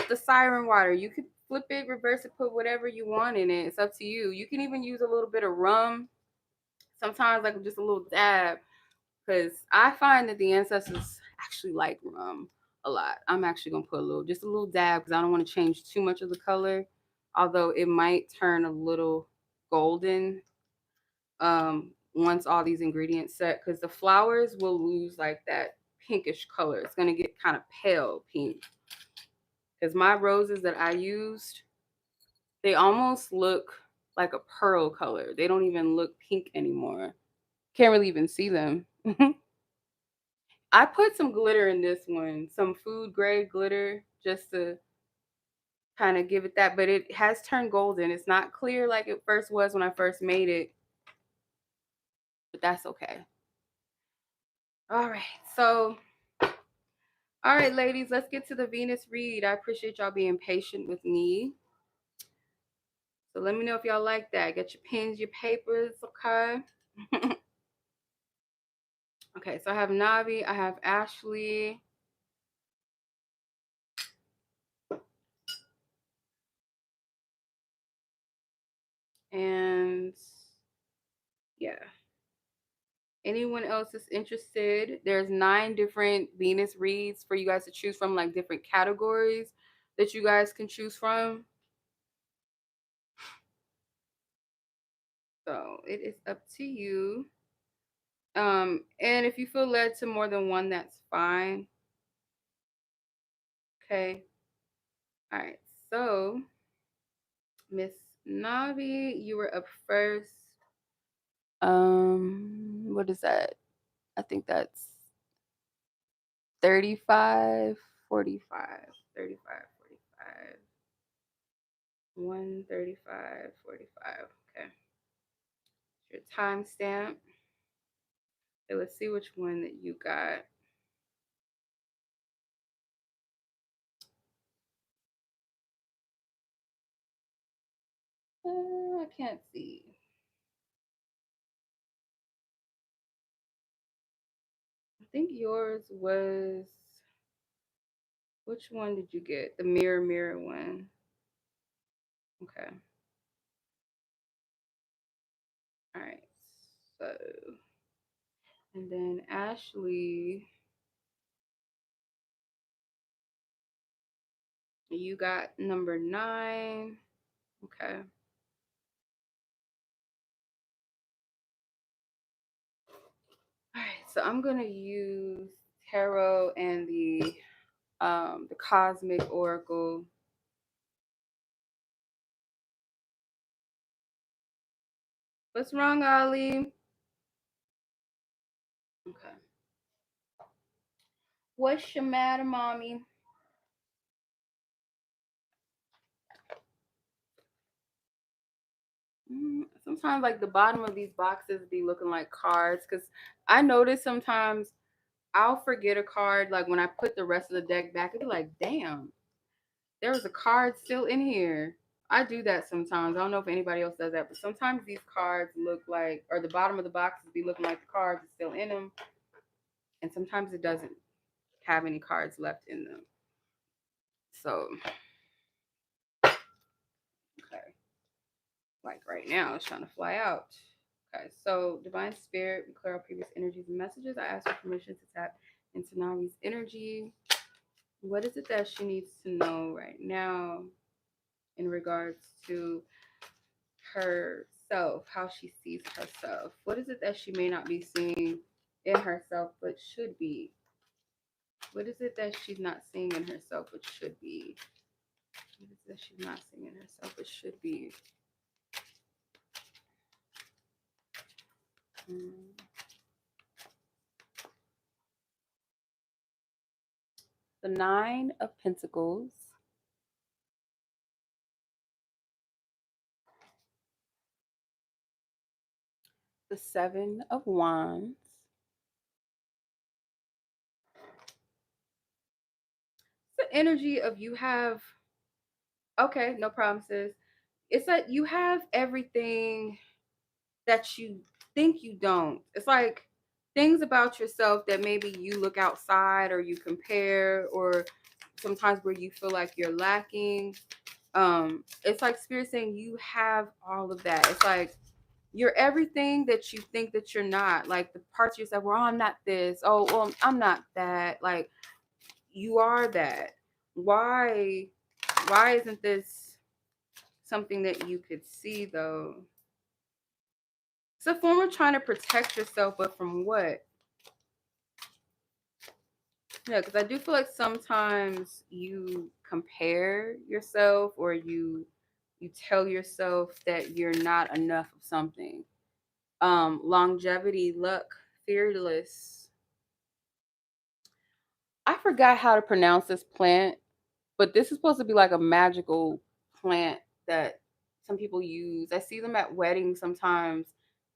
the siren water. You could flip it, reverse it, put whatever you want in it. It's up to you. You can even use a little bit of rum, sometimes like just a little dab, because I find that the ancestors actually like rum a lot. I'm actually gonna put just a little dab, because I don't want to change too much of the color, although it might turn a little golden once all these ingredients set, because the flowers will lose like that pinkish color. It's gonna get kind of pale pink. Because my roses that I used, they almost look like a pearl color. They don't even look pink anymore. Can't really even see them. I put some glitter in this one, some food grade glitter, just to kind of give it that, but it has turned golden. It's not clear like it first was when I first made it, but that's okay. All right, so All right, ladies, let's get to the Venus read. I appreciate y'all being patient with me. So let me know if y'all like that. Get your pens, your papers, okay? Okay, so I have Navi, I have Ashley. And yeah. Anyone else is interested, there's 9 different Venus reads for you guys to choose from, like different categories that you guys can choose from. So it is up to you. And if you feel led to more than one, that's fine. Okay. All right. So Miss Navi, you were up first. What is that? I think that's 35, 45, 35, 45. 135, 45. Okay. Your timestamp. Okay, let's see which one that you got. I can't see. I think yours was. Which one did you get? The mirror one. Okay. All right. So, and then Ashley, you got number 9. Okay. All right. So I'm gonna use tarot and the cosmic oracle. What's wrong, Ollie? Okay. What's your matter, mommy? Sometimes like the bottom of these boxes be looking like cards, because I notice sometimes I'll forget a card, like when I put the rest of the deck back, it'd be like, damn, there was a card still in here. I do that sometimes. I don't know if anybody else does that, but sometimes these cards look like, or the bottom of the boxes be looking like the cards are still in them, and sometimes it doesn't have any cards left in them. So, okay, like right now, it's trying to fly out. Okay, so Divine Spirit, we clear our previous energies and messages. I ask for permission to tap into Navi's energy. What is it that she needs to know right now in regards to herself, how she sees herself? What is it that she may not be seeing in herself but should be? What is it that she's not seeing in herself but should be? What is it that she's not seeing in herself but should be? The 9 of Pentacles, the 7 of Wands, the energy of you have, okay, no promises. It's like you have everything that you think you don't. It's like things about yourself that maybe you look outside or you compare, or sometimes where you feel like you're lacking. It's like spirit saying you have all of that. It's like you're everything that you think that you're not. Like the parts of yourself where, oh, I'm not this, oh well, I'm not that. Like you are that. Why isn't this something that you could see though? It's a form of trying to protect yourself, but from what? Yeah, because I do feel like sometimes you compare yourself, or you tell yourself that you're not enough of something. Longevity, luck, fearless. I forgot how to pronounce this plant, but this is supposed to be like a magical plant that some people use. I see them at weddings sometimes.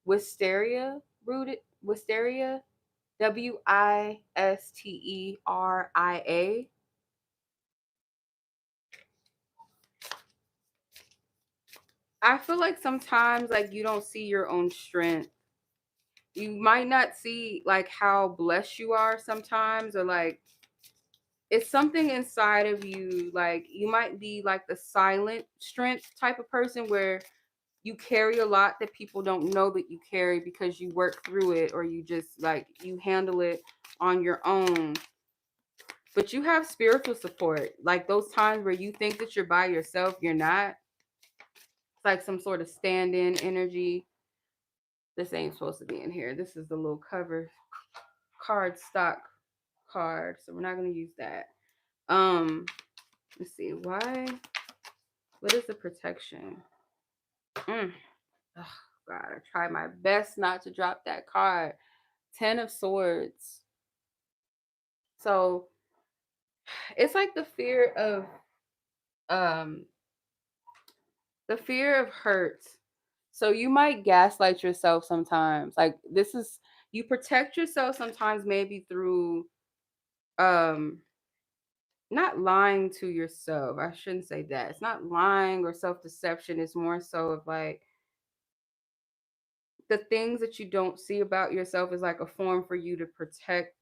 Wisteria rooted, wisteria. Wisteria. I feel like sometimes like you don't see your own strength. You might not see like how blessed you are sometimes, or like it's something inside of you. Like you might be like the silent strength type of person where you carry a lot that people don't know that you carry because you work through it, or you just like you handle it on your own. But you have spiritual support. Like those times where you think that you're by yourself, you're not. It's like some sort of stand-in energy. This ain't supposed to be in here. This is the little cover card stock card, so we're not gonna use that. Let's see. Why? What is the protection? Mm. Oh, God, I tried my best not to drop that card. 10 of Swords. So it's like um the fear of hurt. So you might gaslight yourself sometimes. Like this is you protect yourself sometimes maybe through um not lying to yourself. I shouldn't say that. It's not lying or self-deception. It's more so of like the things that you don't see about yourself is like a form for you to protect.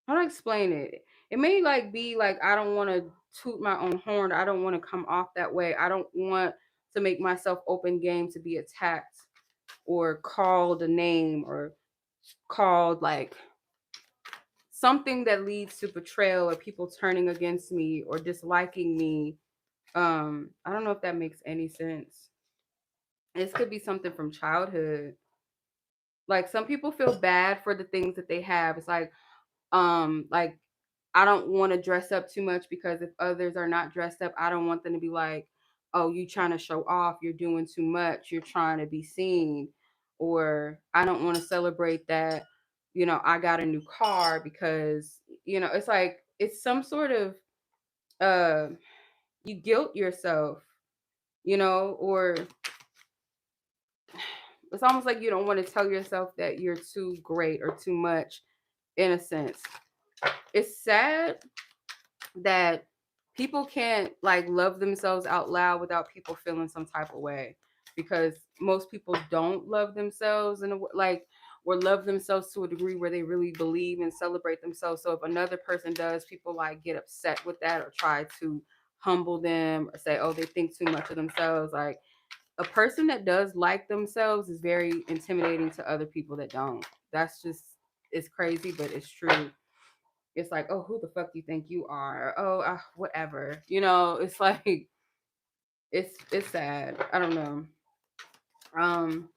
How do I explain it? It may like be like I don't want to toot my own horn. I don't want to come off that way. I don't want to make myself open game to be attacked or called a name or called like something that leads to betrayal or people turning against me or disliking me. I don't know if that makes any sense. This could be something from childhood. Like some people feel bad for the things that they have. It's like I don't want to dress up too much because if others are not dressed up, I don't want them to be like, "Oh, you trying to show off, you're doing too much, you're trying to be seen." Or I don't want to celebrate that, I got a new car because, it's like it's some sort of uh you guilt yourself, or it's almost like you don't want to tell yourself that you're too great or too much in a sense. It's sad that people can't like love themselves out loud without people feeling some type of way, because most people don't love themselves like or love themselves to a degree where they really believe and celebrate themselves. So if another person does, people like get upset with that or try to humble them or say, oh, they think too much of themselves. Like a person that does like themselves is very intimidating to other people that don't. That's just, it's crazy, but it's true. It's like, oh, who the fuck do you think you are? Oh, whatever. It's like it's sad. I don't know. Um,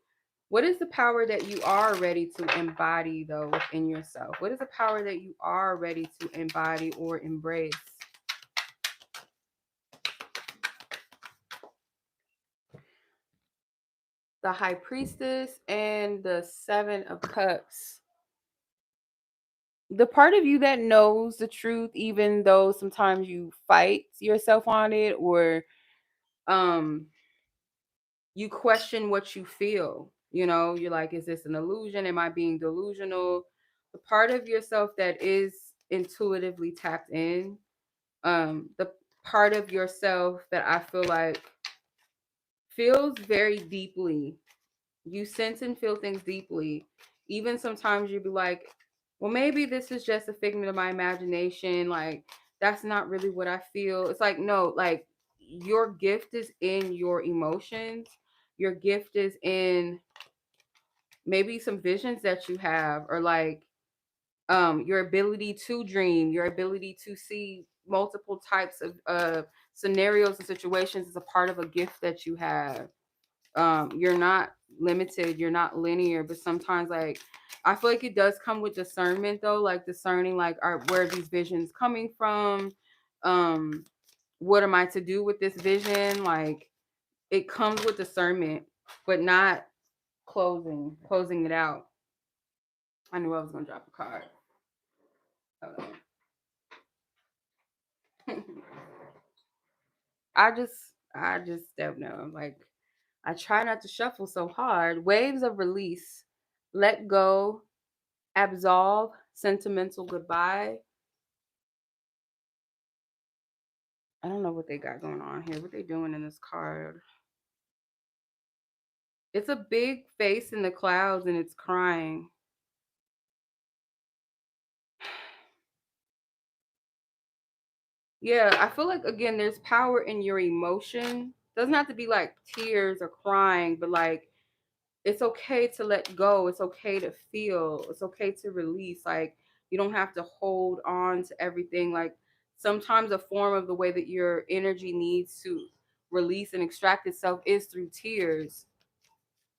what is the power that you are ready to embody though within yourself? What is the power that you are ready to embody or embrace? The High Priestess and the 7 of Cups. The part of you that knows the truth, even though sometimes you fight yourself on it, or um you question what you feel. You're like, is this an illusion? Am I being delusional? The part of yourself that is intuitively tapped in, the part of yourself that I feel like feels very deeply. You sense and feel things deeply. Even sometimes you'd be like, well, maybe this is just a figment of my imagination. Like, that's not really what I feel. It's like, no, like, your gift is in your emotions. Your gift is in maybe some visions that you have, or like your ability to dream, your ability to see multiple types of scenarios and situations is a part of a gift that you have. You're not limited, you're not linear, but sometimes like I feel like it does come with discernment though, like discerning like where are these visions coming from, um what am I to do with this vision. Like it comes with discernment, but not closing it out. I knew I was gonna drop a card. Hold on. I just don't know. Like I try not to shuffle so hard. Waves of release. let go, absolve, sentimental goodbye. I don't know what they got going on here. What they doing in this card? It's a big face in the clouds and it's crying. Yeah, I feel like again there's power in your emotion. Doesn't have to be like tears or crying, but like it's okay to let go. It's okay to feel. It's okay to release. Like you don't have to hold on to everything. Like sometimes a form of the way that your energy needs to release and extract itself is through tears.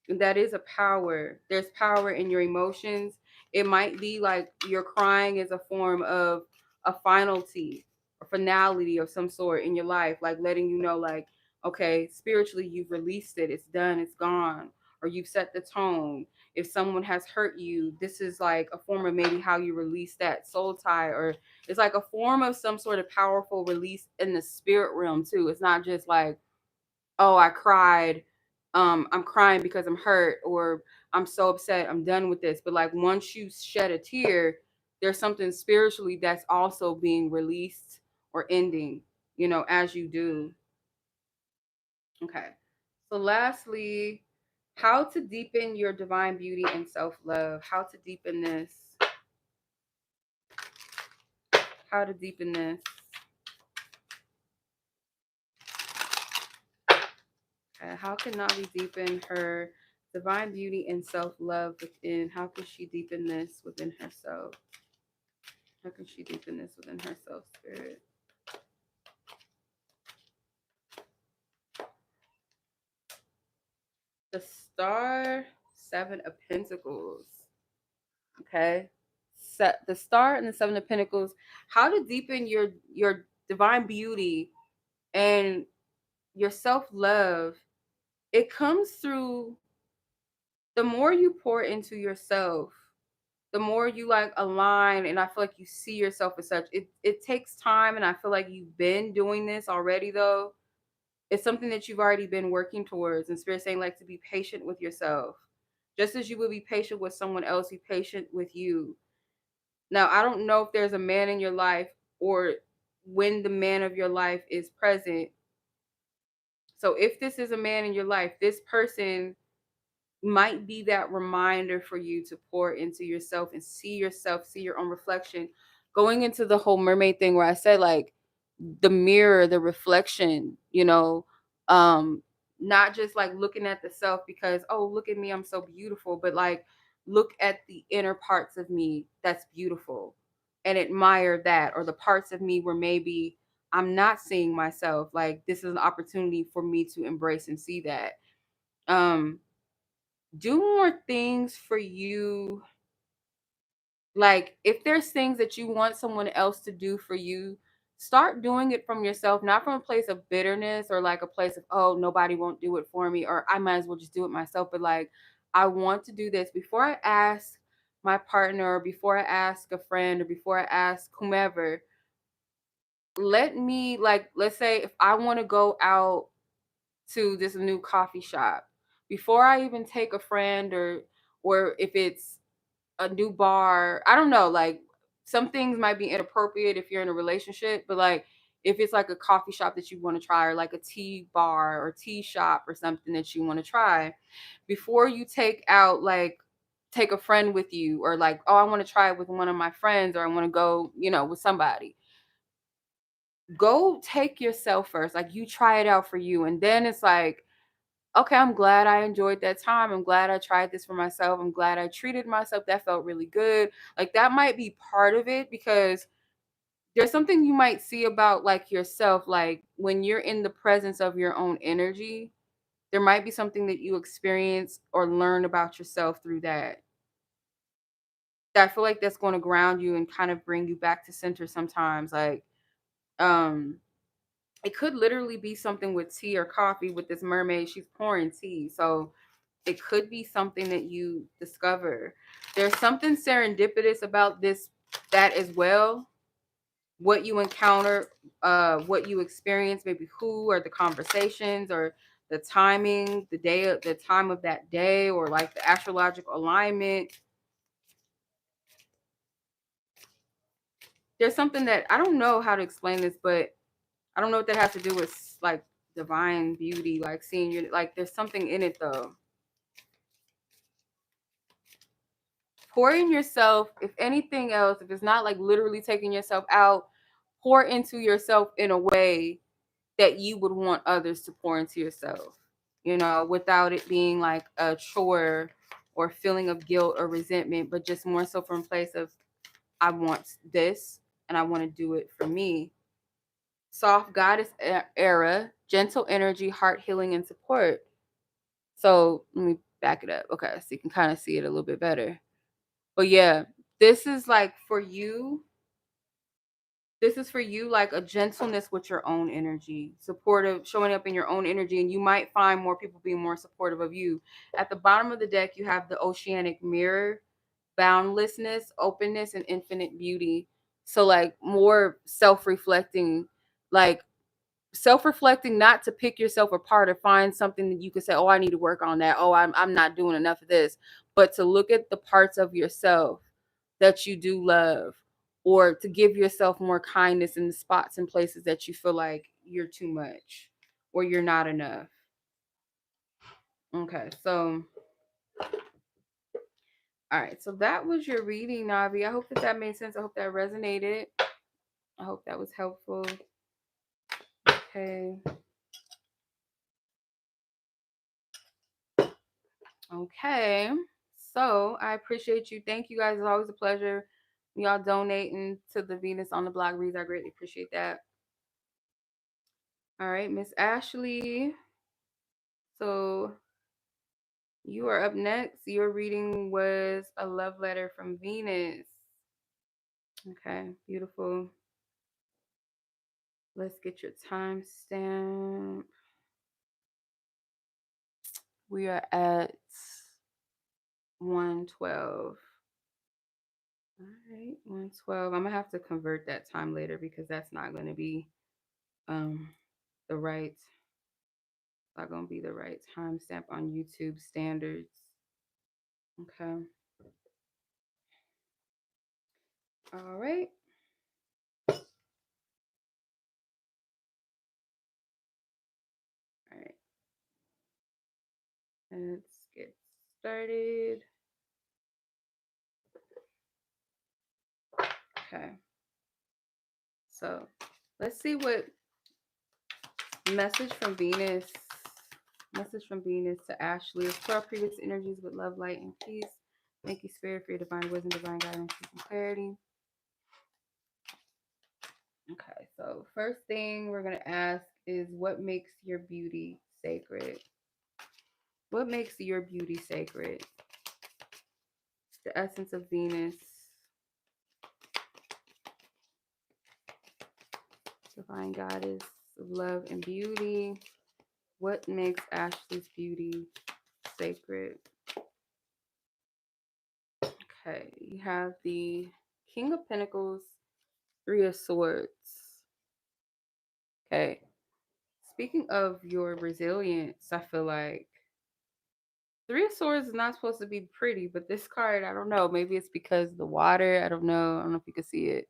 And that is a power. There's power in your emotions. It might be like your crying is a form of a finality or finality of some sort in your life, like letting you know, like, okay, spiritually, you've released it, it's done, it's gone, or you've set the tone. If someone has hurt you, this is like a form of maybe how you release that soul tie, or it's like a form of some sort of powerful release in the spirit realm, too. It's not just like, oh, I cried. I'm crying because I'm hurt, or I'm so upset, I'm done with this. But like once you shed a tear, there's something spiritually that's also being released or ending, as you do. Okay. So lastly, how to deepen your divine beauty and self-love. How to deepen this. How to deepen this. How can Navi deepen her divine beauty and self-love within? How can she deepen this within herself? How can she deepen this within herself, spirit? The star, 7 of Pentacles. Okay. Set the star and the 7 of Pentacles. How to deepen your divine beauty and your self-love. It comes through the more you pour into yourself, the more you like align, and I feel like you see yourself as such. It takes time, and I feel like you've been doing this already though. It's something that you've already been working towards, and spirit saying like to be patient with yourself. Just as you would be patient with someone else, be patient with you. Now, I don't know if there's a man in your life or when the man of your life is present. So if this is a man in your life, this person might be that reminder for you to pour into yourself and see yourself, see your own reflection. Going into the whole mermaid thing where I said like the mirror, the reflection, not just like looking at the self because, oh, look at me, I'm so beautiful, but like look at the inner parts of me that's beautiful and admire that, or the parts of me where maybe I'm not seeing myself. Like this is an opportunity for me to embrace and see that. Um, do more things for you. Like if there's things that you want someone else to do for you, start doing it from yourself, not from a place of bitterness or like a place of, oh, nobody won't do it for me, or I might as well just do it myself. But like, I want to do this before I ask my partner, or before I ask a friend, or before I ask whomever. Let me, like, let's say if I want to go out to this new coffee shop, before I even take a friend, or if it's a new bar, I don't know, like some things might be inappropriate if you're in a relationship, but like if it's like a coffee shop that you want to try, or like a tea bar or tea shop or something that you want to try, before you take a friend with you, or like, oh, I want to try it with one of my friends, or I want to go, with somebody, go take yourself first. Like you try it out for you, and then it's like, okay, I'm glad I enjoyed that time. I'm glad I tried this for myself. I'm glad I treated myself. That felt really good. Like that might be part of it, because there's something you might see about like yourself. Like when you're in the presence of your own energy, there might be something that you experience or learn about yourself through that. That I feel like that's going to ground you and kind of bring you back to center sometimes. Like, um, it could literally be something with tea or coffee with this mermaid. She's pouring tea. So it could be something that you discover. There's something serendipitous about that as well. What you encounter, what you experience, maybe who, or the conversations, or the timing, the day, the time of that day, or like the astrological alignment. There's something that I don't know how to explain this, but I don't know what that has to do with like divine beauty, like seeing your, like there's something in it though. Pour in yourself, if anything else, if it's not like literally taking yourself out, pour into yourself in a way that you would want others to pour into yourself, you know, without it being like a chore or feeling of guilt or resentment, but just more so from a place of, I want this and I want to do it for me. Soft goddess era, gentle energy, heart healing, and support. So let me back it up. Okay, so you can kind of see it a little bit better. But yeah, this is like for you. This is for you, like a gentleness with your own energy, supportive, showing up in your own energy, and you might find more people being more supportive of you. At the bottom of the deck, you have the oceanic mirror, boundlessness, openness, and infinite beauty. So like more self-reflecting, like self-reflecting, not to pick yourself apart or find something that you could say, oh, I need to work on that, oh, I'm not doing enough of this, but to look at the parts of yourself that you do love, or to give yourself more kindness in the spots and places that you feel like you're too much or you're not enough. Okay, so all right, so that was your reading, Navi. I hope that that made sense. I hope that resonated. I hope that was helpful. Okay. Okay. So I appreciate you. Thank you guys. It's always a pleasure. Y'all donating to the Venus on the Block reads. I greatly appreciate that. All right, Miss Ashley. So you are up next. Your reading was a love letter from Venus. Okay, beautiful. Let's get your timestamp. We are at 112. All right, 112. I'm gonna have to convert that time later because that's not gonna be um the right, not gonna be the right timestamp on YouTube standards. Okay. All right. All right. Let's get started. Okay. So let's see what message from Venus. Message from Venus to Ashley. Explore previous energies with love, light, and peace. Thank you, Spirit, for your divine wisdom, divine guidance, and clarity. Okay, so first thing we're going to ask is, what makes your beauty sacred? What makes your beauty sacred? The essence of Venus. Divine goddess of love and beauty. What makes Ashley's beauty sacred? Okay, you have the King of Pentacles, Three of Swords. Okay, speaking of your resilience, I feel like Three of Swords is not supposed to be pretty, but this card, I don't know. Maybe it's because of the water. I don't know. I don't know if you can see it.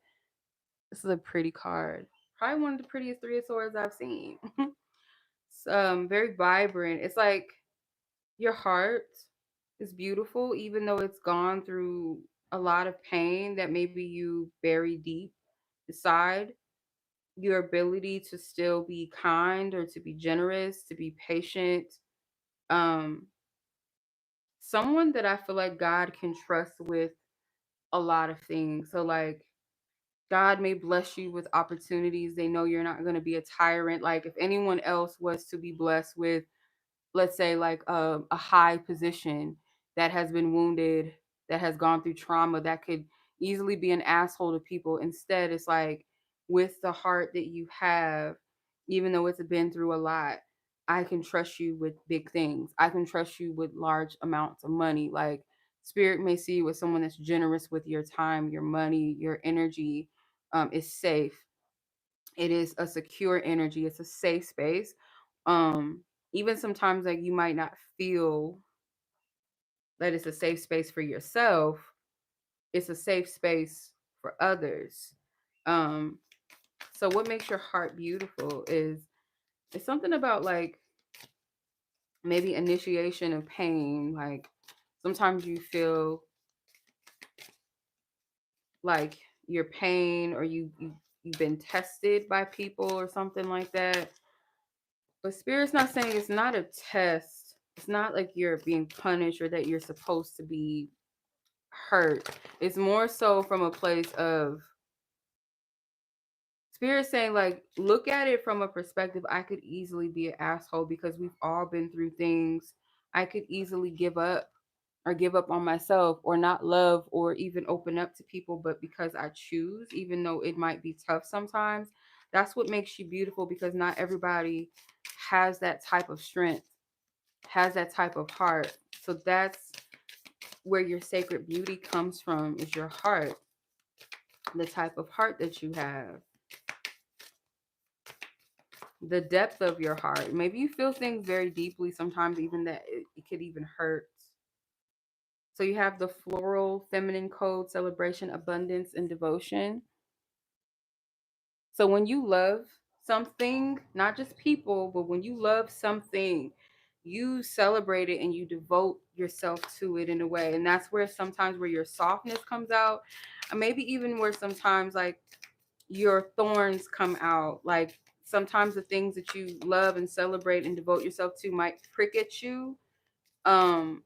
This is a pretty card. Probably one of the prettiest Three of Swords I've seen. It's very vibrant. It's like your heart is beautiful, even though it's gone through a lot of pain that maybe you bury deep inside. Your ability to still be kind or to be generous, to be patient. Um, Someone that I feel like God can trust with a lot of things. So like God may bless you with opportunities. They know you're not going to be a tyrant. Like if anyone else was to be blessed with, let's say like a high position, that has been wounded, that has gone through trauma, that could easily be an asshole to people. Instead, it's like, with the heart that you have, even though it's been through a lot, I can trust you with big things. I can trust you with large amounts of money. Like Spirit may see you as someone that's generous with your time, your money, your energy. Is safe. It is a secure energy. It's a safe space. Um, even sometimes like you might not feel that it's a safe space for yourself, it's a safe space for others. Um, so what makes your heart beautiful is it's something about like maybe initiation of pain. Like sometimes you feel like your pain or you've been tested by people or something like that. But spirit's not saying it's not a test. It's not like you're being punished or that you're supposed to be hurt. It's more so from a place of spirit saying like look at it from a perspective. I could easily be an asshole because we've all been through things. I could easily give up or give up on myself or not love or even open up to people, but because I choose, even though it might be tough sometimes, that's what makes you beautiful, because not everybody has that type of strength, has that type of heart. So that's where your sacred beauty comes from, is your heart, the type of heart that you have, the depth of your heart. Maybe you feel things very deeply sometimes, even that it could even hurt. So you have the floral feminine code, celebration, abundance, and devotion. So when you love something, not just people, but when you love something, you celebrate it and you devote yourself to it in a way. And that's where sometimes where your softness comes out. Or maybe even where sometimes like your thorns come out. Like sometimes the things that you love and celebrate and devote yourself to might prick at you. Um,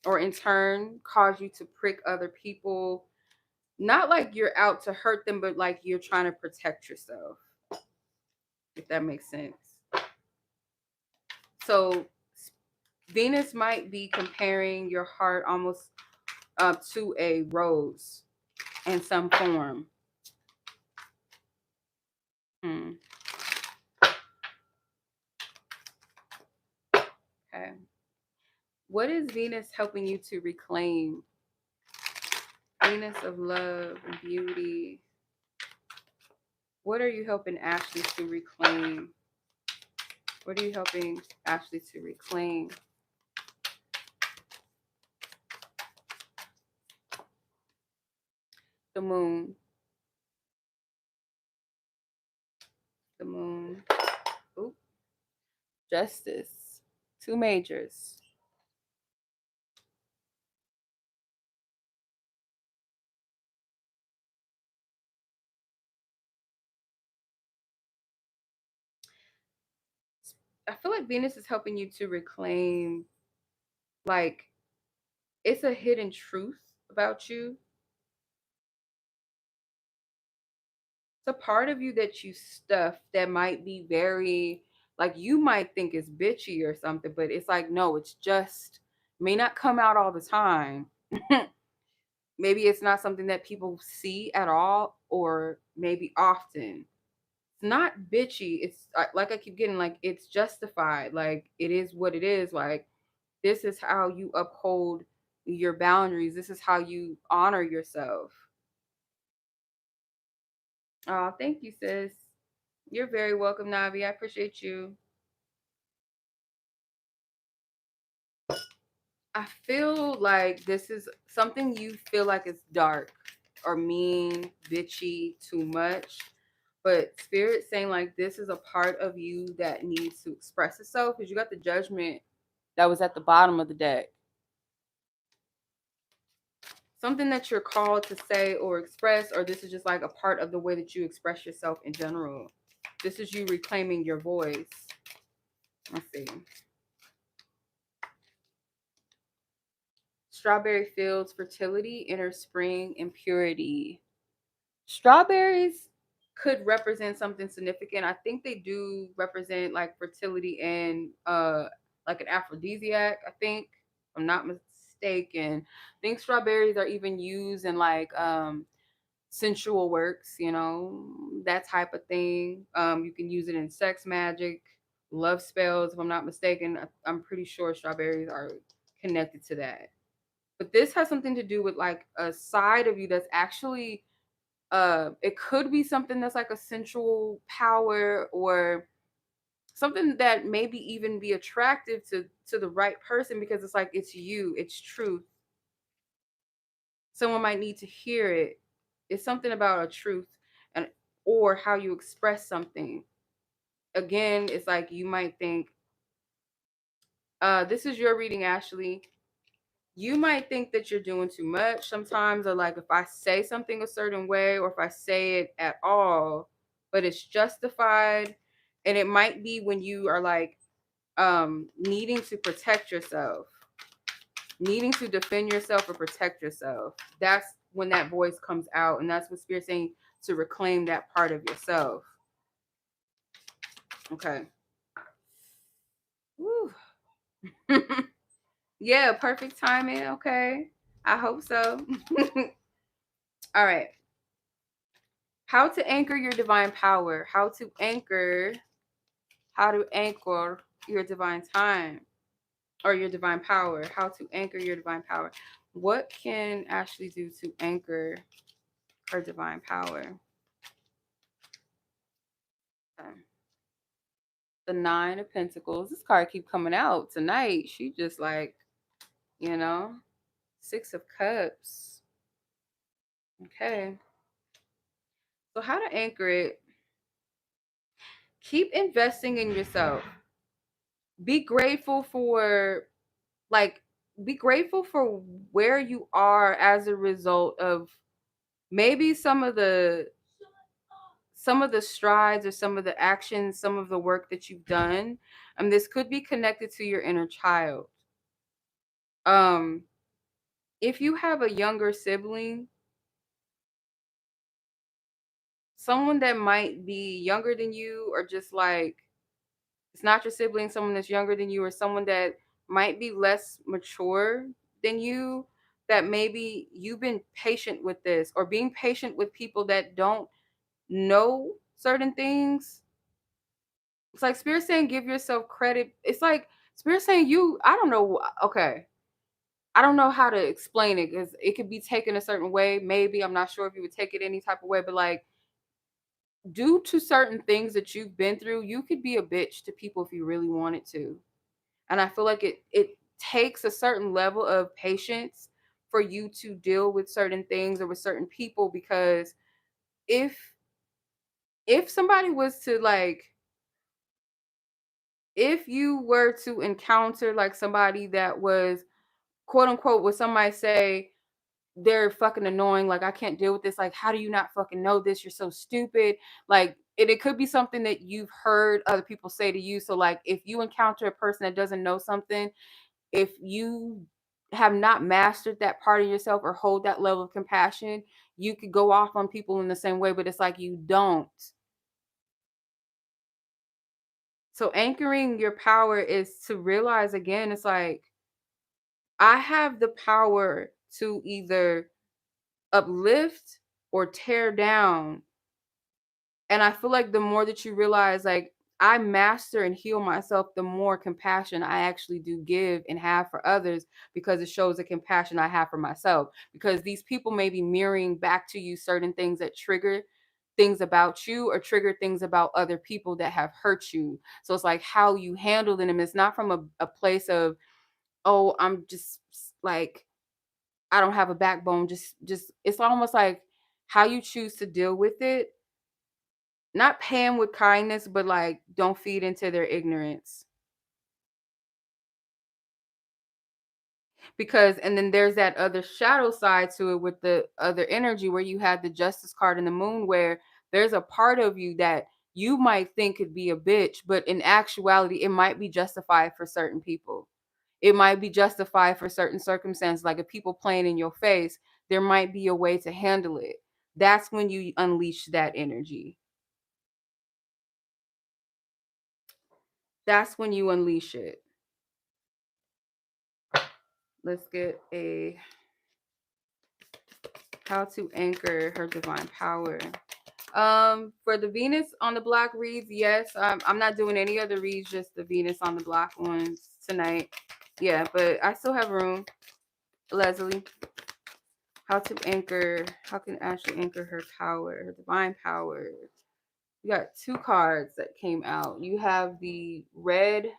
or in turn cause you to prick other people. Not like you're out to hurt them, but like you're trying to protect yourself, if that makes sense. So Venus might be comparing your heart almost to a rose in some form. Hmm. Okay. What is Venus helping you to reclaim? Venus of love and beauty. What are you helping Ashley to reclaim? What are you helping Ashley to reclaim? The moon. The moon. Oop. Justice. Two majors. I feel like Venus is helping you to reclaim, like, it's a hidden truth about you. It's a part of you that you stuff that might be very, like, you might think it's bitchy or something, but it's like, no, it's just, may not come out all the time. Maybe it's not something that people see at all, or maybe often. It's not bitchy. It's like I keep getting, like, it's justified. Like, it is what it is. Like, this is how you uphold your boundaries. This is how you honor yourself. Oh, thank you, sis. You're very welcome, Navi. I appreciate you. I feel like this is something you feel like it's dark or mean, bitchy, too much. But spirit saying like this is a part of you that needs to express itself, because you got the judgment that was at the bottom of the deck. Something that you're called to say or express, or this is just like a part of the way that you express yourself in general. This is you reclaiming your voice. Let's see. Strawberry fields, fertility, inner spring, and purity. Strawberries could represent something significant. I think they do represent like fertility and like an aphrodisiac, I think. If I'm not mistaken. I think strawberries are even used in like sensual works, you know, that type of thing. You can use it in sex magic, love spells, if I'm not mistaken. I'm pretty sure strawberries are connected to that. But this has something to do with like a side of you that's actually it could be something that's like a sensual power or something that maybe even be attractive to the right person, because it's like it's you, it's truth. Someone might need to hear it. It's something about a truth, and or how you express something. Again, it's like you might think, this is your reading, Ashley. You might think that you're doing too much sometimes, or like if I say something a certain way, or if I say it at all, but it's justified. And it might be when you are like needing to protect yourself, needing to defend yourself or protect yourself. That's when that voice comes out, and that's what Spirit's saying, to reclaim that part of yourself. Okay. Woo. Yeah, perfect timing. Okay. I hope so. All right. How to anchor your divine power. How to anchor your divine time or your divine power. How to anchor your divine power. What can Ashley do to anchor her divine power? Okay. The Nine of Pentacles. This card keep coming out tonight. She just like, you know, Six of Cups. Okay. So how to anchor it? Keep investing in yourself. Be grateful for like be grateful for where you are as a result of maybe some of the strides or some of the actions, some of the work that you've done. This could be connected to your inner child. Um, if you have a younger sibling, someone that might be younger than you, or just like it's not your sibling, someone that's younger than you, or someone that might be less mature than you, that maybe you've been patient with this, or being patient with people that don't know certain things. It's like Spirit saying, give yourself credit. It's like Spirit saying, I don't know. Okay. I don't know how to explain it, because it could be taken a certain way. Maybe, I'm not sure if you would take it any type of way, but like, due to certain things that you've been through, you could be a bitch to people if you really wanted to. And I feel like it takes a certain level of patience for you to deal with certain things or with certain people, because if somebody was to like, if you were to encounter like somebody that was quote unquote, what some might say, they're fucking annoying, like I can't deal with this, like how do you not fucking know this, you're so stupid, like it could be something that you've heard other people say to you. So like if you encounter a person that doesn't know something, if you have not mastered that part of yourself or hold that level of compassion, you could go off on people in the same way, but it's like you don't. So anchoring your power is to realize, again, it's like I have the power to either uplift or tear down. And I feel like the more that you realize, like, I master and heal myself, the more compassion I actually do give and have for others, because it shows the compassion I have for myself. Because these people may be mirroring back to you certain things that trigger things about you or trigger things about other people that have hurt you. So it's like how you handle them. It's not from a place of, oh, I'm just like, I don't have a backbone. Just it's almost like how you choose to deal with it. Not pay them with kindness, but like don't feed into their ignorance. Because and then there's that other shadow side to it with the other energy, where you had the Justice card and the Moon, where there's a part of you that you might think could be a bitch, but in actuality it might be justified for certain people. It might be justified for certain circumstances. Like if people playing in your face, there might be a way to handle it. That's when you unleash that energy. That's when you unleash it. Let's get a how to anchor her divine power. For the Venus on the block reads, yes. I'm not doing any other reads, just the Venus on the block ones tonight. Yeah, but I still have room. Leslie, how can Ashley anchor her power, her divine power? We got two cards that came out. You have the red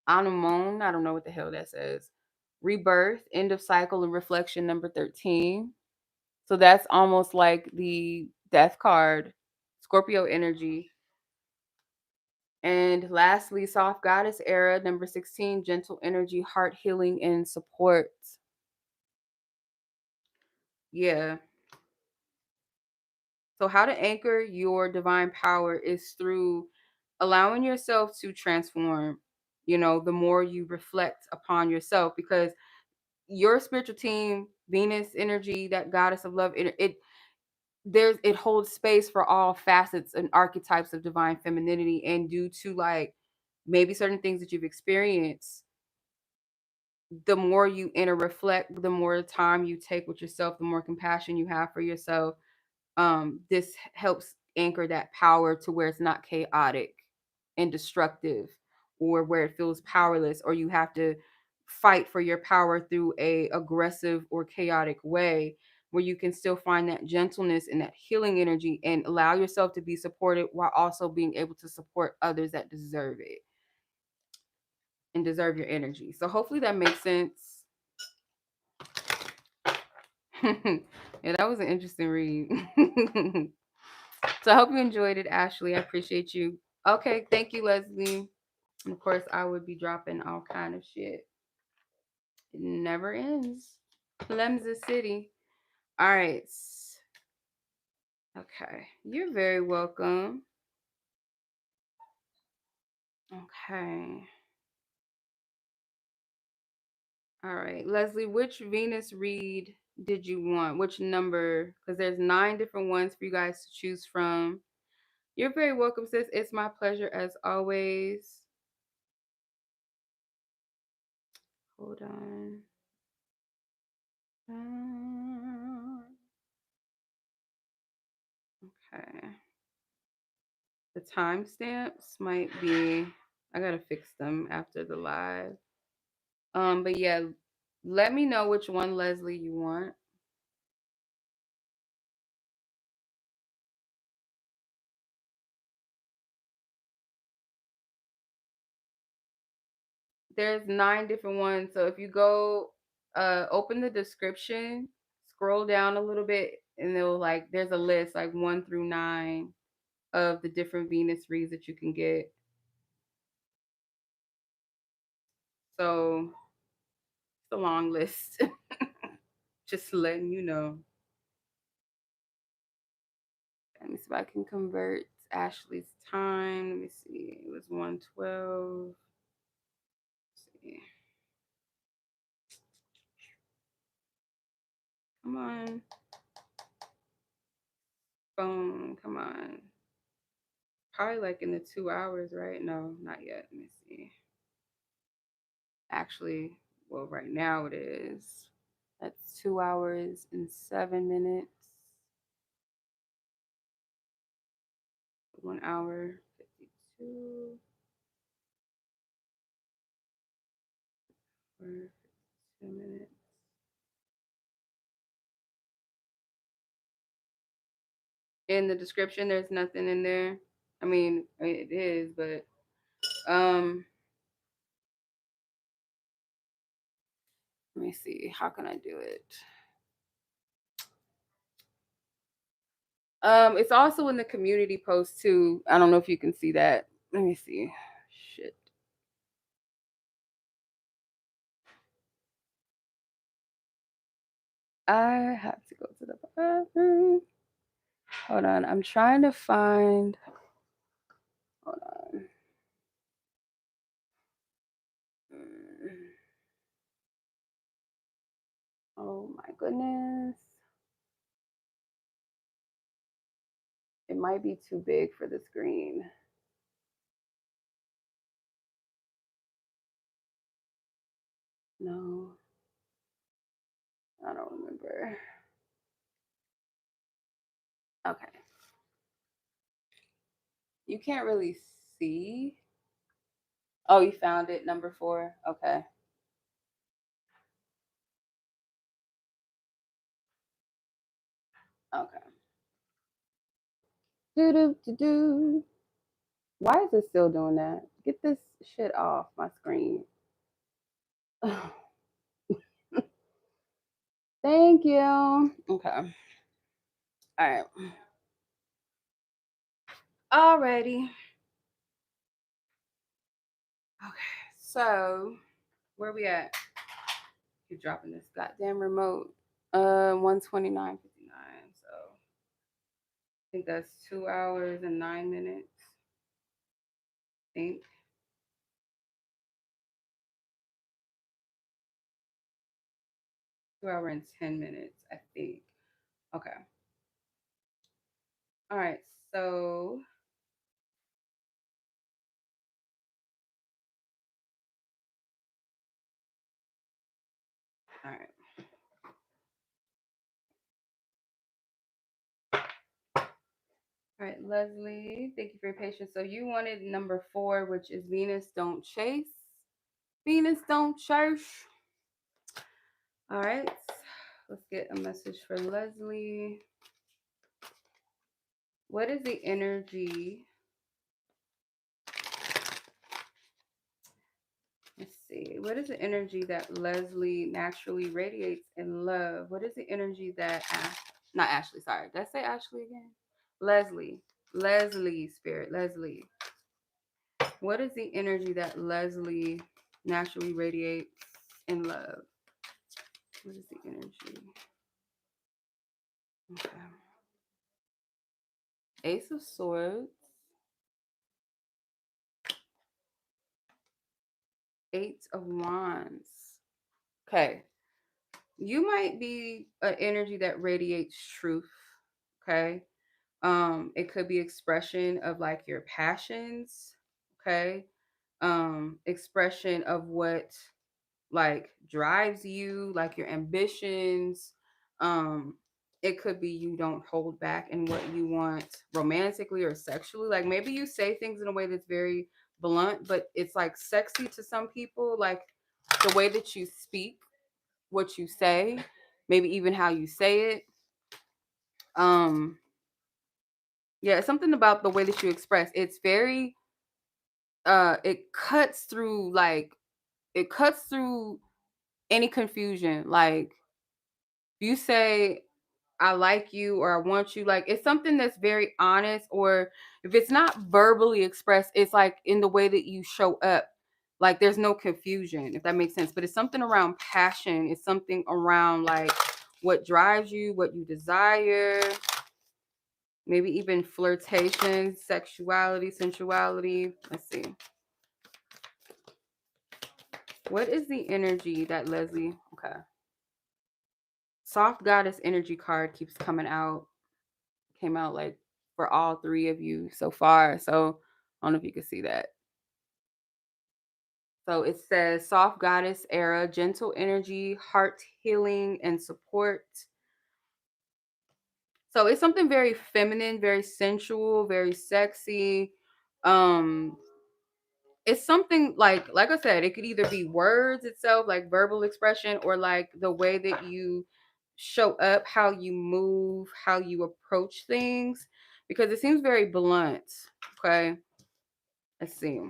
anemone. I don't know what the hell that says. Rebirth, end of cycle, and reflection number 13. So that's almost like the death card, Scorpio energy. And lastly, soft goddess era, number 16, gentle energy, heart healing, and support. Yeah. So, how to anchor your divine power is through allowing yourself to transform, the more you reflect upon yourself, because your spiritual team, Venus energy, that goddess of love, it holds space for all facets and archetypes of divine femininity. And due to like maybe certain things that you've experienced, the more you inner reflect, the more time you take with yourself, the more compassion you have for yourself. This helps anchor that power to where it's not chaotic and destructive, or where it feels powerless, or you have to fight for your power through a aggressive or chaotic way, where you can still find that gentleness and that healing energy and allow yourself to be supported while also being able to support others that deserve it and deserve your energy. So hopefully that makes sense. Yeah, that was an interesting read. So I hope you enjoyed it, Ashley. I appreciate you. Okay, thank you, Leslie. And of course, I would be dropping all kind of shit. It never ends. Clemson City. All right. Okay. You're very welcome. Okay. All right. Leslie, which Venus read did you want? Which number? Because there's 9 different ones for you guys to choose from. You're very welcome, sis. It's my pleasure as always. Hold on. Okay. The timestamps might be, I gotta fix them after the live. But yeah, let me know which one, Leslie, you want. There's 9 different ones. So if you go open the description, scroll down a little bit, and they'll like there's a list like 1 through 9 of the different Venus reads that you can get. So it's a long list. Just letting you know. Let me see if I can convert Ashley's time. Let me see. It was 112. See. Come on. Phone. Come on. Probably like in the 2 hours, right? No, not yet. Let me see. Actually, well, right now it is. That's 2 hours and 7 minutes. 1 hour, 52. Or 2 minutes. In the description, there's nothing in there. I mean, it is, but um, let me see. How can I do it? It's also in the community post too. I don't know if you can see that. Let me see. Shit. I have to go to the bathroom. Hold on. I'm trying to find. Hold on. Oh my goodness. It might be too big for the screen. No. I don't remember. Okay. You can't really see. Oh, you found it, number 4. Okay. Okay. Do do do do. Why is it still doing that? Get this shit off my screen. Thank you. Okay. All right. Alrighty. Okay. So where we at? Keep dropping this goddamn remote. 129.59. So I think that's 2 hours and 9 minutes. I think. 2 hours and 10 minutes, I think. Okay. All right. So all right. All right, Leslie, thank you for your patience. So you wanted number 4, which is Venus don't chase. Venus don't chase. All right. Let's get a message for Leslie. What is the energy? Let's see. What is the energy that Leslie naturally radiates in love? What is the energy that not Ashley, sorry. Did I say Ashley again? Leslie. Leslie spirit. Leslie. What is the energy that Leslie naturally radiates in love? What is the energy? Okay. Ace of Swords. Eight of Wands. Okay. You might be an energy that radiates truth. Okay. It could be expression of like your passions. Okay. Expression of what like drives you, like your ambitions. Um, it could be you don't hold back in what you want romantically or sexually. Like maybe you say things in a way that's very blunt, but it's like sexy to some people. Like the way that you speak, what you say, maybe even how you say it. Um, yeah, it's something about the way that you express. It's very it cuts through like it cuts through any confusion. Like you say I like you or I want you, like it's something that's very honest, or if it's not verbally expressed, it's like in the way that you show up. Like there's no confusion, if that makes sense. But it's something around passion, it's something around like what drives you, what you desire, maybe even flirtation, sexuality, sensuality. Let's see. What is the energy that Leslie, okay. Soft goddess energy card keeps coming out. Came out like for all 3 of you so far. So I don't know if you can see that. So it says soft goddess era, gentle energy, heart healing, and support. So it's something very feminine, very sensual, very sexy. Um, it's something like I said, it could either be words itself, like verbal expression, or like the way that you show up, how you move, how you approach things, because it seems very blunt. Okay. Let's see.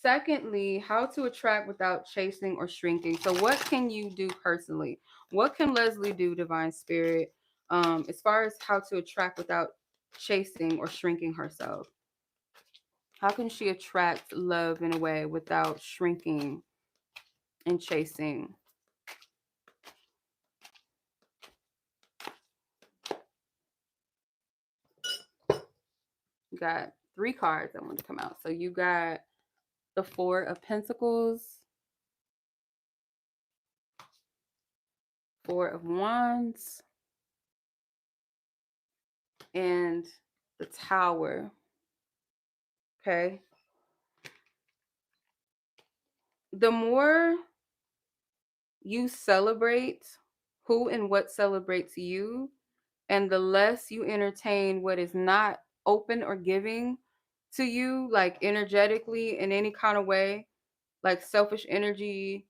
Secondly, how to attract without chasing or shrinking. So what can you do personally? What can Leslie do, Divine Spirit, as far as how to attract without chasing or shrinking herself? How can she attract love in a way without shrinking and chasing? You got 3 cards that want to come out. So you got the 4 of Pentacles, 4 of Wands, and the Tower. Okay. The more you celebrate who and what celebrates you, and the less you entertain what is not open or giving to you, like energetically in any kind of way, like selfish energy,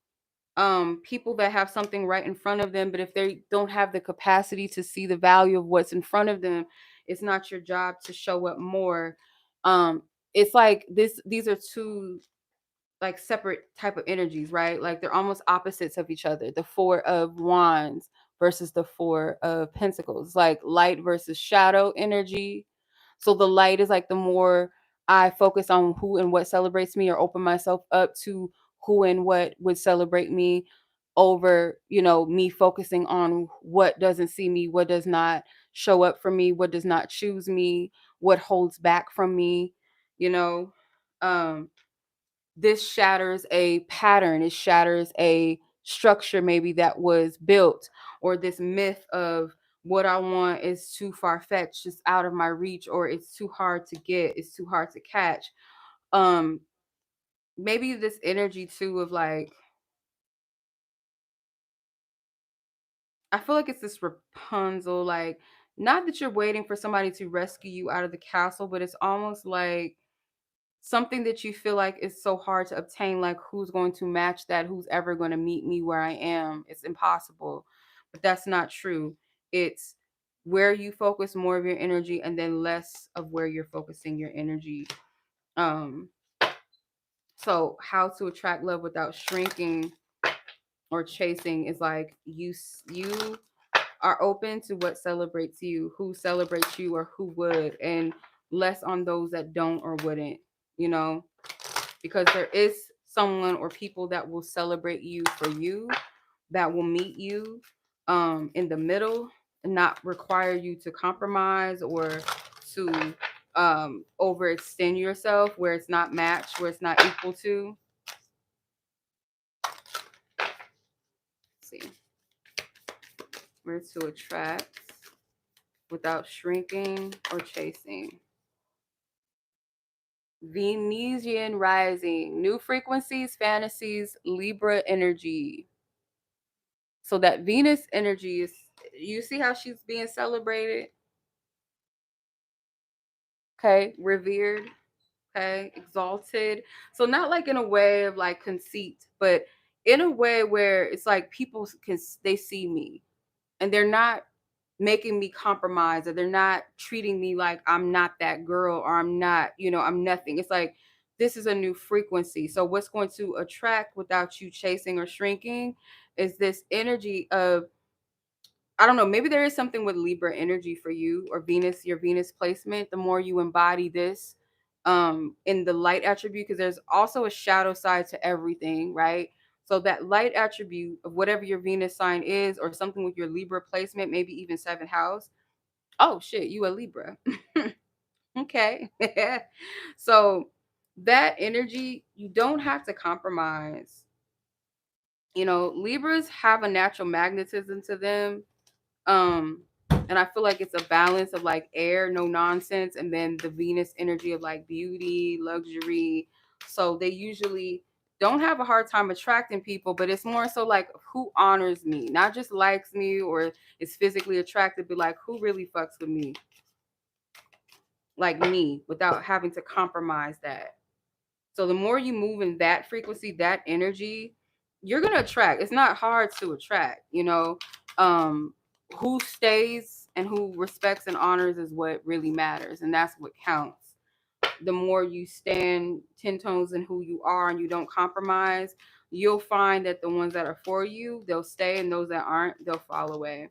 people that have something right in front of them, but if they don't have the capacity to see the value of what's in front of them, it's not your job to show up more. um it's like these are two like separate type of energies, right? Like they're almost opposites of each other. The four of wands versus the four of pentacles, like light versus shadow energy. So the light is like the more I focus on who and what celebrates me, or open myself up to who and what would celebrate me, over, me focusing on what doesn't see me, what does not show up for me, what does not choose me, what holds back from me, you know. Um this shatters a pattern, it shatters a structure maybe that was built, or this myth of what I want is too far fetched, just out of my reach, or it's too hard to get, it's too hard to catch. um Maybe this energy too of like, I feel like it's this Rapunzel, like, not that you're waiting for somebody to rescue you out of the castle, but it's almost like something that you feel like is so hard to obtain, like who's going to match that, who's ever going to meet me where I am, it's impossible. But that's not true. It's where you focus more of your energy, and then less of where you're focusing your energy. um so how to attract love without shrinking or chasing is like, you are open to what celebrates you, who celebrates you, or who would, and less on those that don't or wouldn't, you know. Because there is someone or people that will celebrate you for you, that will meet you in the middle, and not require you to compromise, or to overextend yourself where it's not matched, where it's not equal to. Let's see, where to attract without shrinking or chasing. Venusian rising, new frequencies, fantasies, Libra energy. So that Venus energy is, you see how she's being celebrated, okay, revered, okay, exalted. So not like in a way of like conceit, but in a way where it's like people can, they see me, and they're not making me compromise, or they're not treating me like I'm not that girl, or I'm not, I'm nothing. It's like this is a new frequency. So what's going to attract without you chasing or shrinking is this energy of, I don't know, maybe there is something with Libra energy for you, or Venus, your Venus placement. The more you embody this in the light attribute, because there's also a shadow side to everything, right? So that light attribute of whatever your Venus sign is, or something with your Libra placement, maybe even seventh house. Oh shit, you a Libra. Okay. So that energy, you don't have to compromise. Libras have a natural magnetism to them. And I feel like it's a balance of like air, no nonsense, and then the Venus energy of like beauty, luxury. So they usually don't have a hard time attracting people, but it's more so like who honors me, not just likes me or is physically attracted, but like who really fucks with me, like me, without having to compromise that. So the more you move in that frequency, that energy, you're gonna attract. It's not hard to attract. Who stays and who respects and honors is what really matters, and that's what counts. The more you stand 10 toes in who you are and you don't compromise, you'll find that the ones that are for you, they'll stay, and those that aren't, they'll fall away.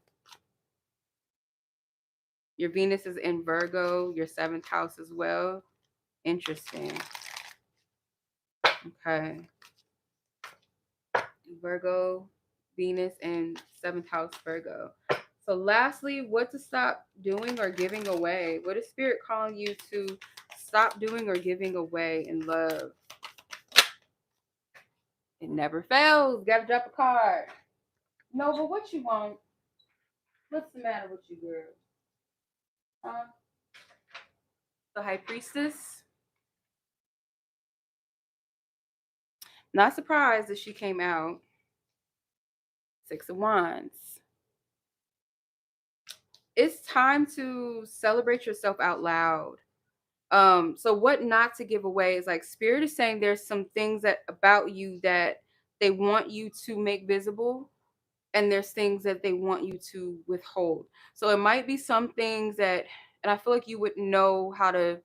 Your Venus is in Virgo, your seventh house as well. Interesting. Okay. Virgo, Venus, and seventh house Virgo. So lastly, what to stop doing or giving away? What is Spirit calling you to stop doing or giving away in love? It never fails. Gotta drop a card. Nova, what you want? What's the matter with you, girl? Huh? The High Priestess. Not surprised that she came out. Six of Wands. It's time to celebrate yourself out loud. So what not to give away is like Spirit is saying there's some things that about you that they want you to make visible, and there's things that they want you to withhold. So it might be some things that, and I feel like you would know how to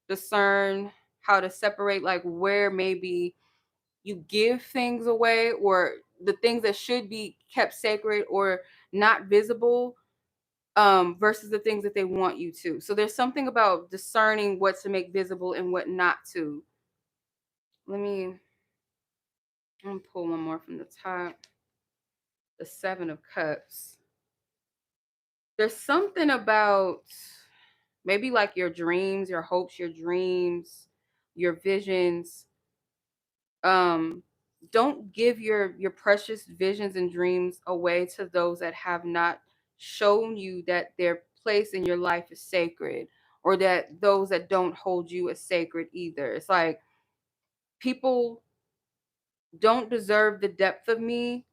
discern, how to separate, like where maybe you give things away, or the things that should be kept sacred or not visible, versus the things that they want you to. So there's something about discerning what to make visible and what not to. Let me, I'm gonna pull one more from the top. The Seven of Cups. There's something about maybe like your dreams, your hopes, your dreams, your visions. Um, don't give your precious visions and dreams away to those that have not shown you that their place in your life is sacred, or that those that don't hold you as sacred either. It's like people don't deserve the depth of me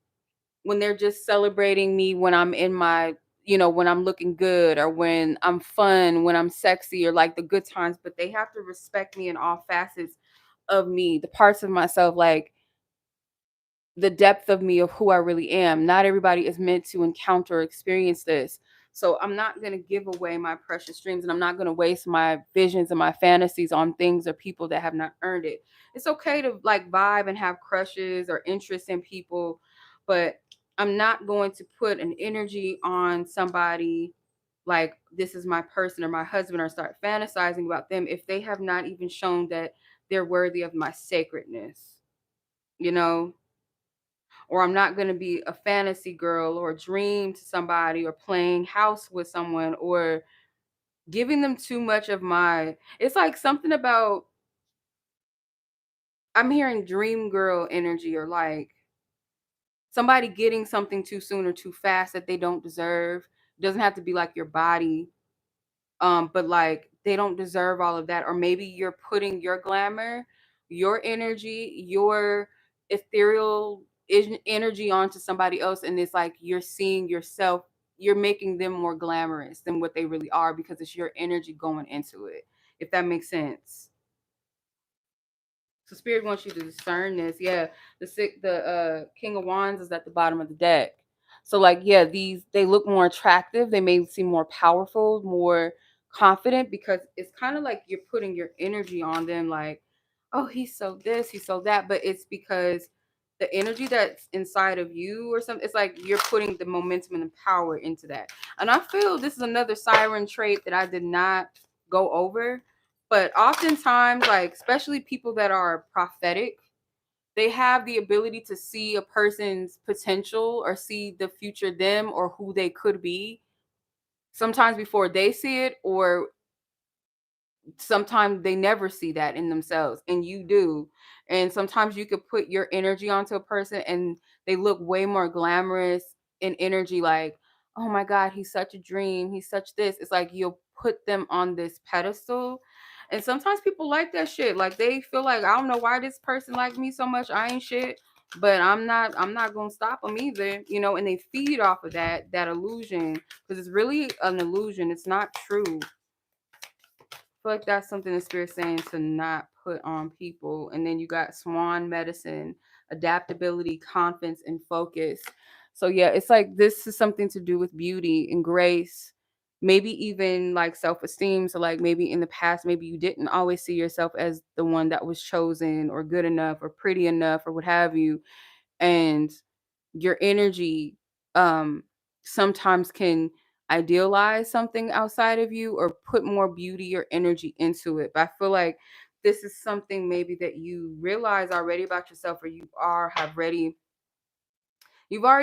when they're just celebrating me when I'm in my, when I'm looking good, or when I'm fun, when I'm sexy, or like the good times, but they have to respect me in all facets of me, the parts of myself, like the depth of me, of who I really am. Not everybody is meant to encounter or experience this. So I'm not going to give away my precious dreams, and I'm not going to waste my visions and my fantasies on things or people that have not earned it. It's okay to like vibe and have crushes or interest in people, but I'm not going to put an energy on somebody like this is my person or my husband, or start fantasizing about them if they have not even shown that they're worthy of my sacredness, you know? Or I'm not going to be a fantasy girl or dream to somebody, or playing house with someone, or giving them too much of my, it's like something about, I'm hearing dream girl energy, or like somebody getting something too soon or too fast that they don't deserve. It doesn't have to be like your body, but like they don't deserve all of that. Or maybe you're putting your glamour, your energy, your ethereal energy onto somebody else, and it's like you're seeing yourself, you're making them more glamorous than what they really are, because it's your energy going into it, if that makes sense. So spirit wants you to discern this. Yeah, the King of Wands is at the bottom of the deck. So like, yeah, these, they look more attractive. They may seem more powerful, more confident, because it's kind of like you're putting your energy on them. Like, oh, he's so this, he's so that. But it's because the energy that's inside of you or something. It's like you're putting the momentum and the power into that. And I feel this is another siren trait that I did not go over, but oftentimes, like, especially people that are prophetic, they have the ability to see a person's potential, or see the future them, or who they could be, sometimes before they see it, or sometimes they never see that in themselves, and you do. And sometimes you could put your energy onto a person, and they look way more glamorous in energy, like, oh my god, he's such a dream, he's such this. It's like you'll put them on this pedestal, and sometimes people like that shit. Like they feel like, I don't know why this person like me so much, I ain't shit, but I'm not gonna stop them either, and they feed off of that illusion, because it's really an illusion, it's not true. Feel like that's something the spirit's saying to not put on people. And then you got swan medicine, adaptability, confidence, and focus. So yeah, it's like this is something to do with beauty and grace, maybe even like self-esteem. So like maybe in the past, maybe you didn't always see yourself as the one that was chosen, or good enough, or pretty enough, or what have you. And your energy sometimes can idealize something outside of you, or put more beauty or energy into it. But I feel like this is something maybe that you realize already about yourself, or you've already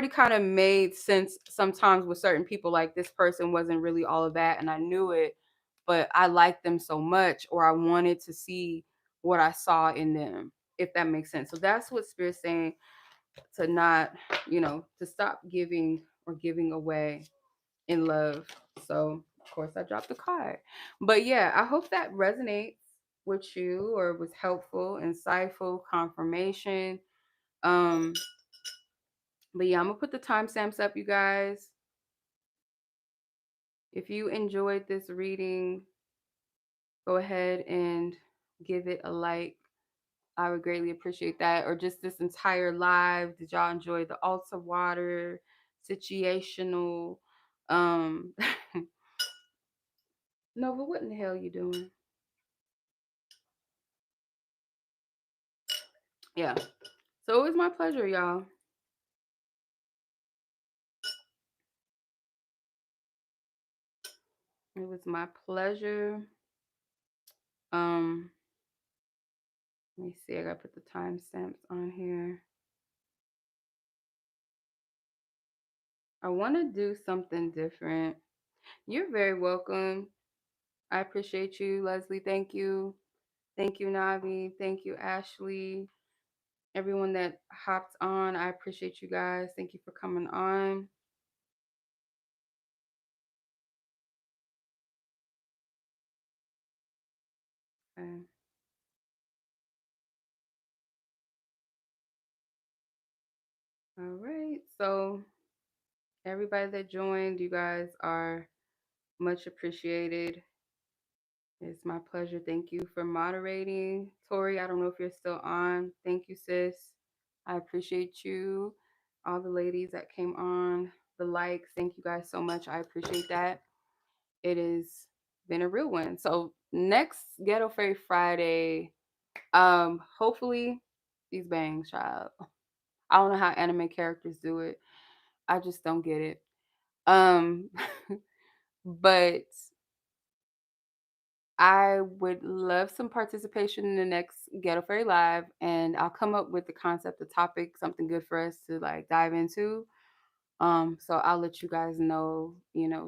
kind of made sense sometimes with certain people, like this person wasn't really all of that, and I knew it, but I liked them so much, or I wanted to see what I saw in them, if that makes sense. So that's what spirit's saying, to not, to stop giving or giving away in love. So, of course, I dropped the card. But yeah, I hope that resonates with you, or was helpful, insightful, confirmation. Um, but yeah, I'm gonna put the timestamps up, you guys. If you enjoyed this reading, go ahead and give it a like. I would greatly appreciate that. Or just this entire live. Did y'all enjoy the altar water, situational? Um, Nova, what in the hell you doing? Yeah. So it was my pleasure, y'all. It was my pleasure. Um, Let me see. I gotta put the timestamps on here. I want to do something different. You're very welcome. I appreciate you, Leslie. Thank you. Thank you, Navi. Thank you, Ashley. Everyone that hopped on, I appreciate you guys. Thank you for coming on. Okay. All right. So, everybody that joined, you guys are much appreciated. It's my pleasure. Thank you for moderating. Tori, I don't know if you're still on. Thank you, sis. I appreciate you. All the ladies that came on, the likes, thank you guys so much. I appreciate that. It has been a real one. So next Ghetto Fairy Friday, hopefully these bangs, child. I don't know how anime characters do it. I just don't get it. Um, but I would love some participation in the next Ghetto Fairy Live, and I'll come up with the concept, the topic, something good for us to like dive into. So I'll let you guys know,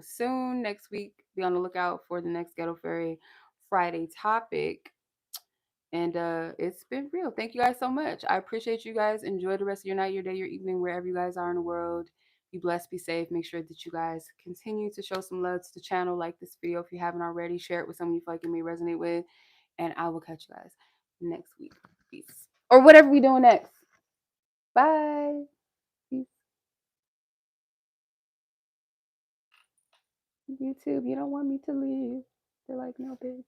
soon next week. Be on the lookout for the next Ghetto Fairy Friday topic. And it's been real. Thank you guys so much. I appreciate you guys. Enjoy the rest of your night, your day, your evening, wherever you guys are in the world. Be blessed, be safe. Make sure that you guys continue to show some love to the channel. Like this video if you haven't already. Share it with someone you feel like it may resonate with. And I will catch you guys next week. Peace. Or whatever we doing next. Bye. Peace. YouTube, you don't want me to leave. They're like, no, bitch.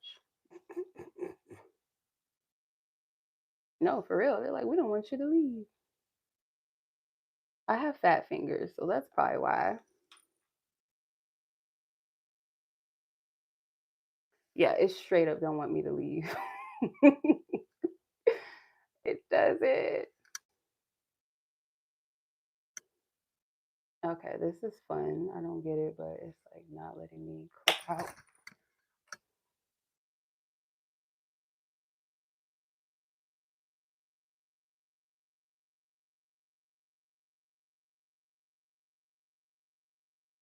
No, for real. They're like, we don't want you to leave. I have fat fingers, so that's probably why. Yeah, it straight up don't want me to leave. It doesn't. Okay, this is fun. I don't get it, but it's like not letting me click out.